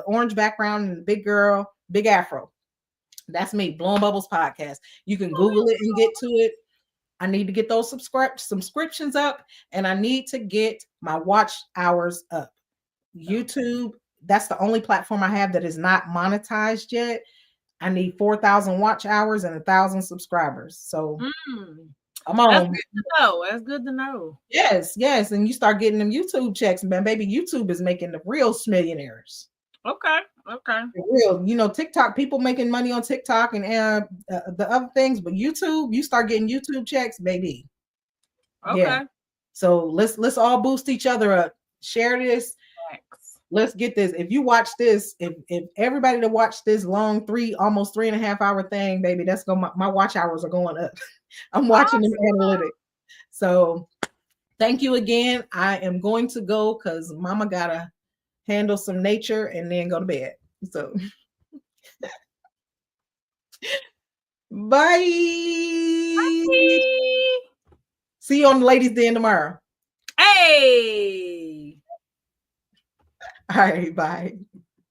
orange background and the big girl, big afro. That's me, Blowing Bubbles podcast. You can Google it and get to it. I need to get those subscriptions up, and I need to get my watch hours up. YouTube, that's the only platform I have that is not monetized yet. I need 4,000 watch hours and 1,000 subscribers. So I'm on. That's good to know. That's good to know. Yes. And you start getting them YouTube checks, man. Baby, YouTube is making the real millionaires. Okay. The real, TikTok, people making money on TikTok and the other things, but YouTube, you start getting YouTube checks, baby. Okay. Yeah. So let's all boost each other up. Share this. Let's get this. If you watch this, if everybody to watch this long almost 3.5 hour thing, baby, that's my watch hours are going up. I'm watching them analytics. So thank you again. I am going to go because mama gotta handle some nature and then go to bed. So bye. See you on the ladies' den tomorrow. Hey. All right, bye.